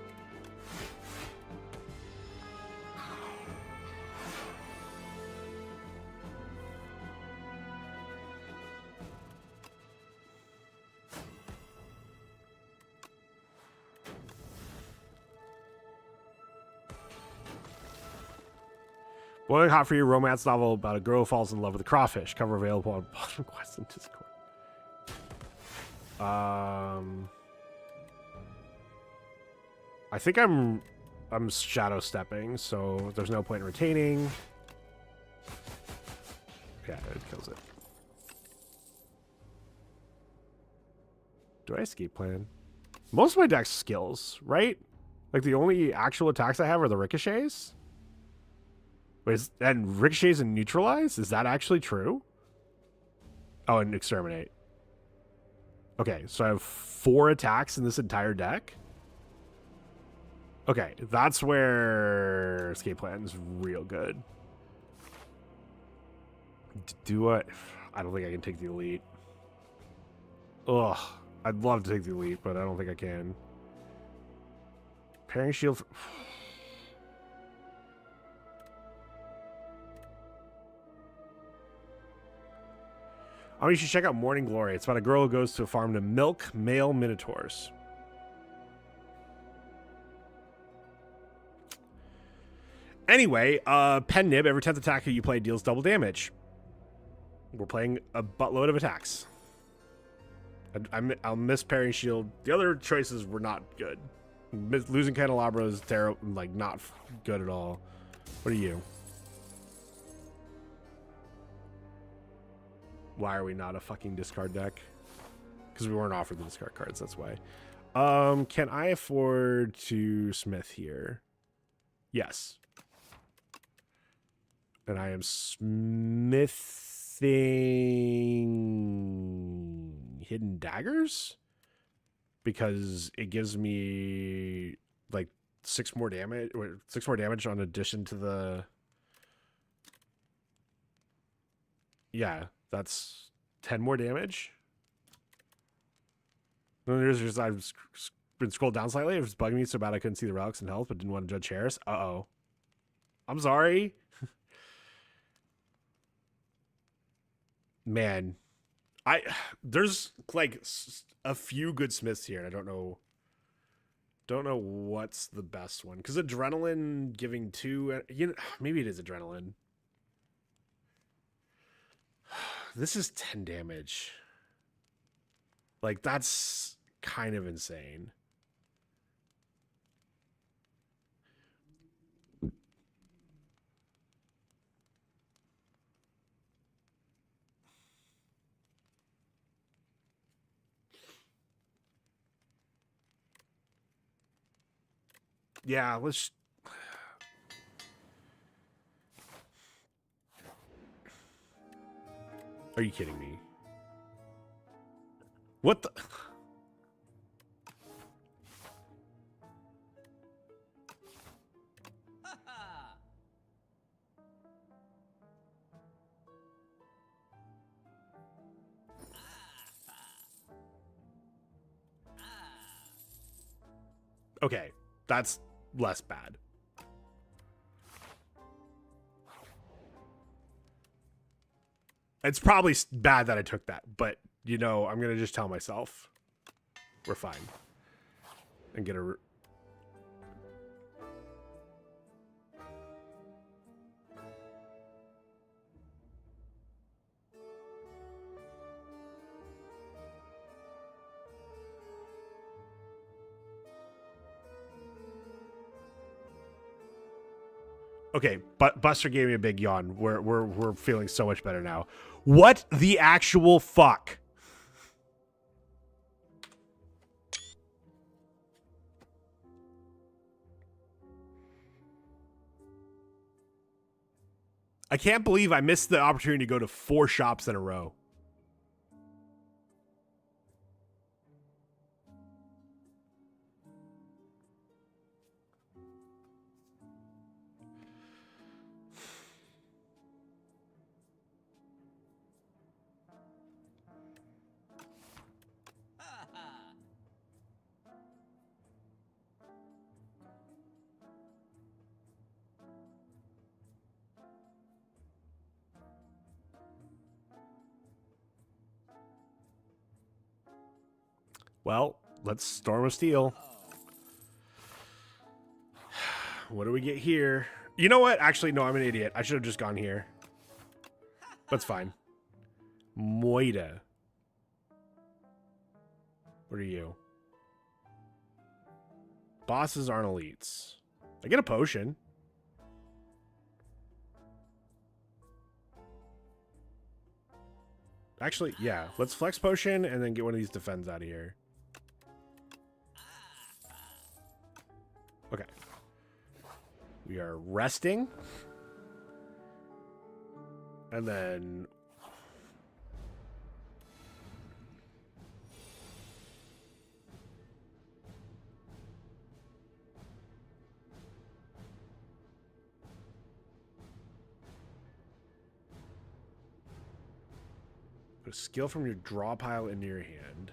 Boiling Hot for Your romance novel about a girl who falls in love with a crawfish. Cover available on bottom quest and Discord. I think I'm shadow stepping, so there's no point in retaining. Yeah, it kills it. Do I escape plan? Most of my deck's skills, right? Like the only actual attacks I have are the ricochets. Wait, and ricochets and neutralize? Is that actually true? Oh, and exterminate. Okay, so I have 4 attacks in this entire deck. Okay, that's where escape plan is real good. Do I don't think I can take the elite. Ugh, I'd love to take the elite, but I don't think I can. Parrying shield. You should check out Morning Glory. It's about a girl who goes to a farm to milk male minotaurs. Anyway, Pen Nib, every 10th attacker you play deals double damage. We're playing a buttload of attacks. I'll miss Parrying Shield. The other choices were not good. Losing Candelabra is terrible, like not good at all. What are you? Why are we not a fucking discard deck? Because we weren't offered the discard cards, that's why. Can I afford to smith here? Yes. And I am smithing hidden daggers? Because it gives me like 6 more damage, or 6 more damage on addition to the... Yeah. That's 10 more damage. And there's just, I've been scrolled down slightly. It was bugging me so bad I couldn't see the relics and health, but didn't want to judge Harris. Uh-oh. I'm sorry. Man. There's like a few good smiths here, and I don't know what's the best one. Because adrenaline giving 2, you know, maybe it is adrenaline. This is 10 damage. Like, that's kind of insane. Yeah, let's... Are you kidding me? What the... Okay, that's less bad. It's probably bad that I took that, but, you know, I'm going to just tell myself we're fine. And get a... Okay, but Buster gave me a big yawn. We're feeling so much better now. What the actual fuck? I can't believe I missed the opportunity to go to 4 shops in a row. Well, let's Storm of Steel. What do we get here? You know what? Actually, no, I'm an idiot. I should have just gone here. That's fine. Moida. What are you? Bosses aren't elites. I get a potion. Actually, yeah. Let's flex potion and then get one of these defends out of here. Okay. We are resting. And then... put a skill from your draw pile into your hand.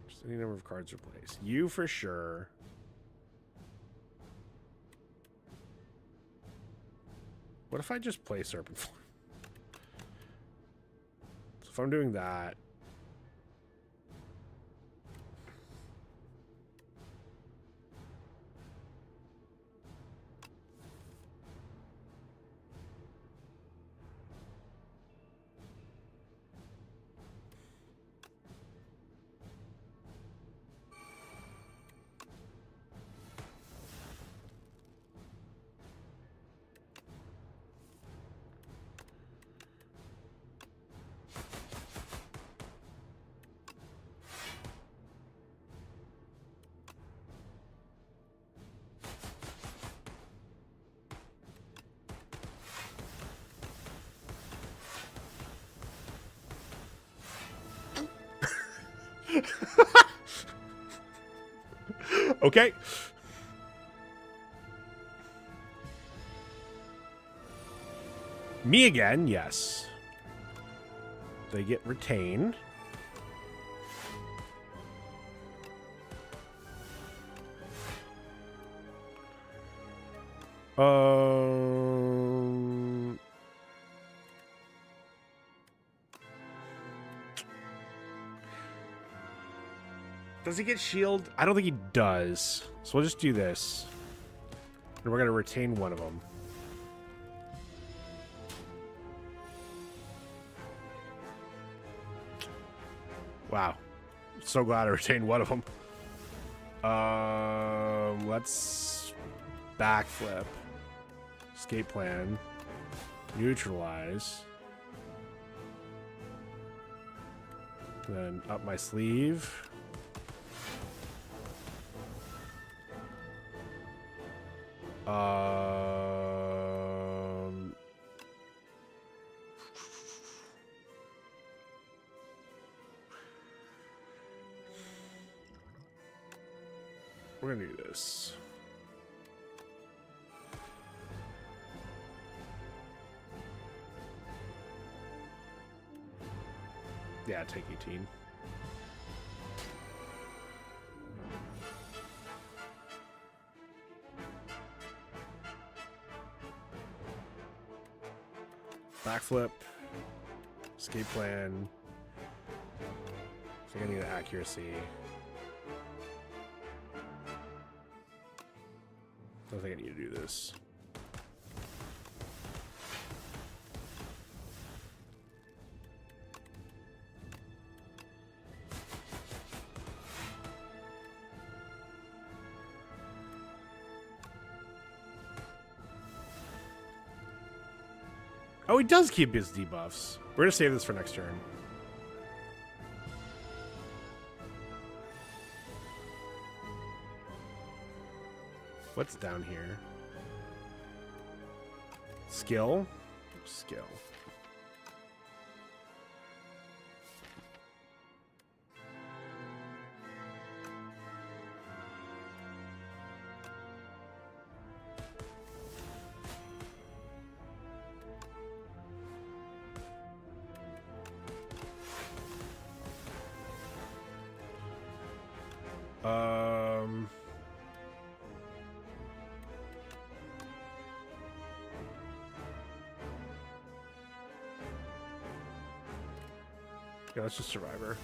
Just any number of cards replaced. You for sure. What if I just play Serpent Form? So if I'm doing that... Okay. Me again, yes. They get retained. Does he get shield? I don't think he does. So we'll just do this. And we're going to retain one of them. Wow. So glad I retained one of them. Let's backflip. Escape plan. Neutralize. Then up my sleeve. We're gonna do this. Yeah, take 18. Backflip. Escape plan. I think I need an accuracy. I don't think I need to do this. Oh, he does keep his debuffs. We're going to save this for next turn. What's down here? Skill? Skill. Yeah, that's just Survivor.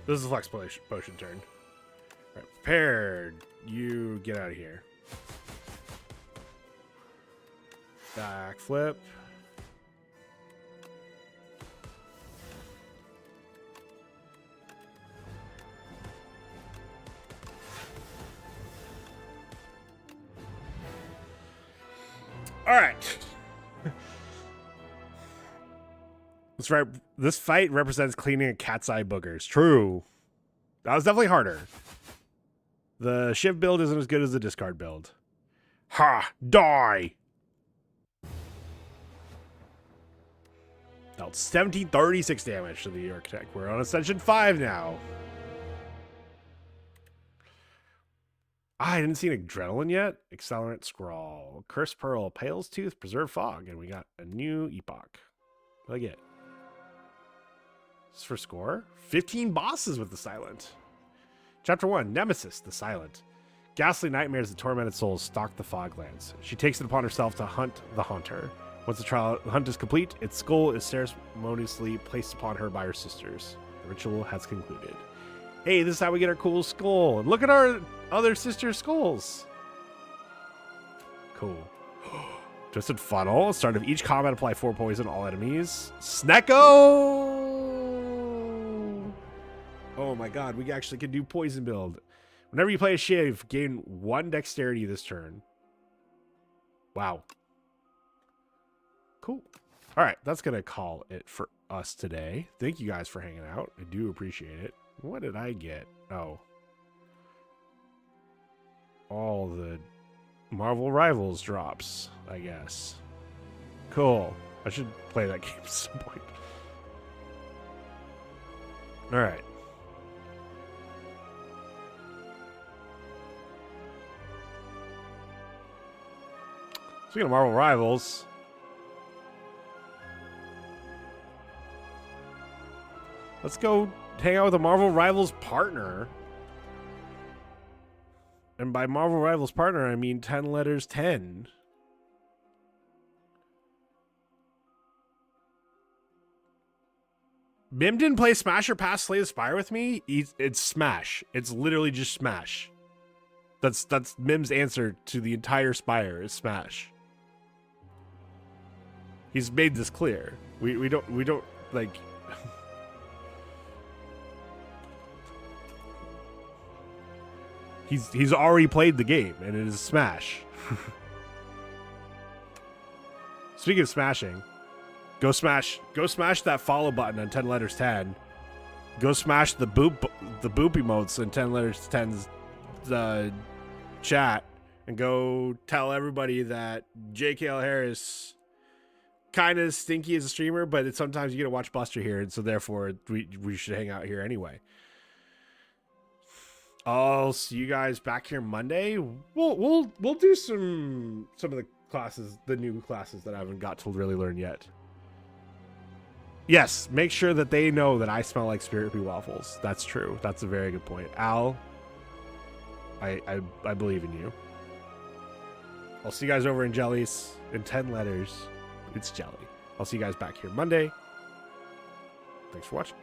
This is a flex potion turn. All right, prepared. You get out of here. Backflip. All right. This fight represents cleaning a cat's eye boogers. True. That was definitely harder. The shiv build isn't as good as the discard build. Ha! Die! Dealt 1736 damage to the architect. We're on Ascension 5 now. I didn't see an adrenaline yet. Accelerant Scrawl. Curse Pearl. Pale's Tooth. Preserve Fog. And we got a new Epoch. What do I get? This is for score. 15 bosses with the Silent. Chapter 1. Nemesis, the Silent. Ghastly nightmares and tormented souls stalk the Foglands. She takes it upon herself to hunt the Haunter. Once the hunt is complete, its skull is ceremoniously placed upon her by her sisters. The ritual has concluded. Hey, this is how we get our cool skull. And look at our other sister skulls. Cool. Twisted Funnel. Start of each combat, apply 4 poison to all enemies. Snecko! Oh my god, we actually can do poison build. Whenever you play a Shiv, gain 1 dexterity this turn. Wow. Cool. All right, that's going to call it for us today. Thank you guys for hanging out. I do appreciate it. What did I get? Oh. All the Marvel Rivals drops, I guess. Cool. I should play that game at some point. All right. Speaking of Marvel Rivals, let's go hang out with a Marvel Rivals partner. And by Marvel Rivals partner, I mean 10 letters 10. Mim didn't play Smash or pass Slay the Spire with me. It's Smash. It's literally just Smash. That's Mim's answer to the entire Spire is Smash. He's made this clear. We don't like. He's already played the game, and it is Smash. Speaking of smashing, go smash that follow button on 10 letters 10. Go smash the boop emotes in 10 letters 10's chat, and go tell everybody that JKL Harris kind of stinky as a streamer, but sometimes you get to watch Buster here, and so therefore we should hang out here anyway. I'll see you guys back here Monday. We'll do some of the classes, the new classes that I haven't got to really learn yet. Yes, make sure that they know that I smell like Spirit Bee waffles. That's true. That's a very good point. Al, I believe in you. I'll see you guys over in Jellies in 10 letters. It's Jelly. I'll see you guys back here Monday. Thanks for watching.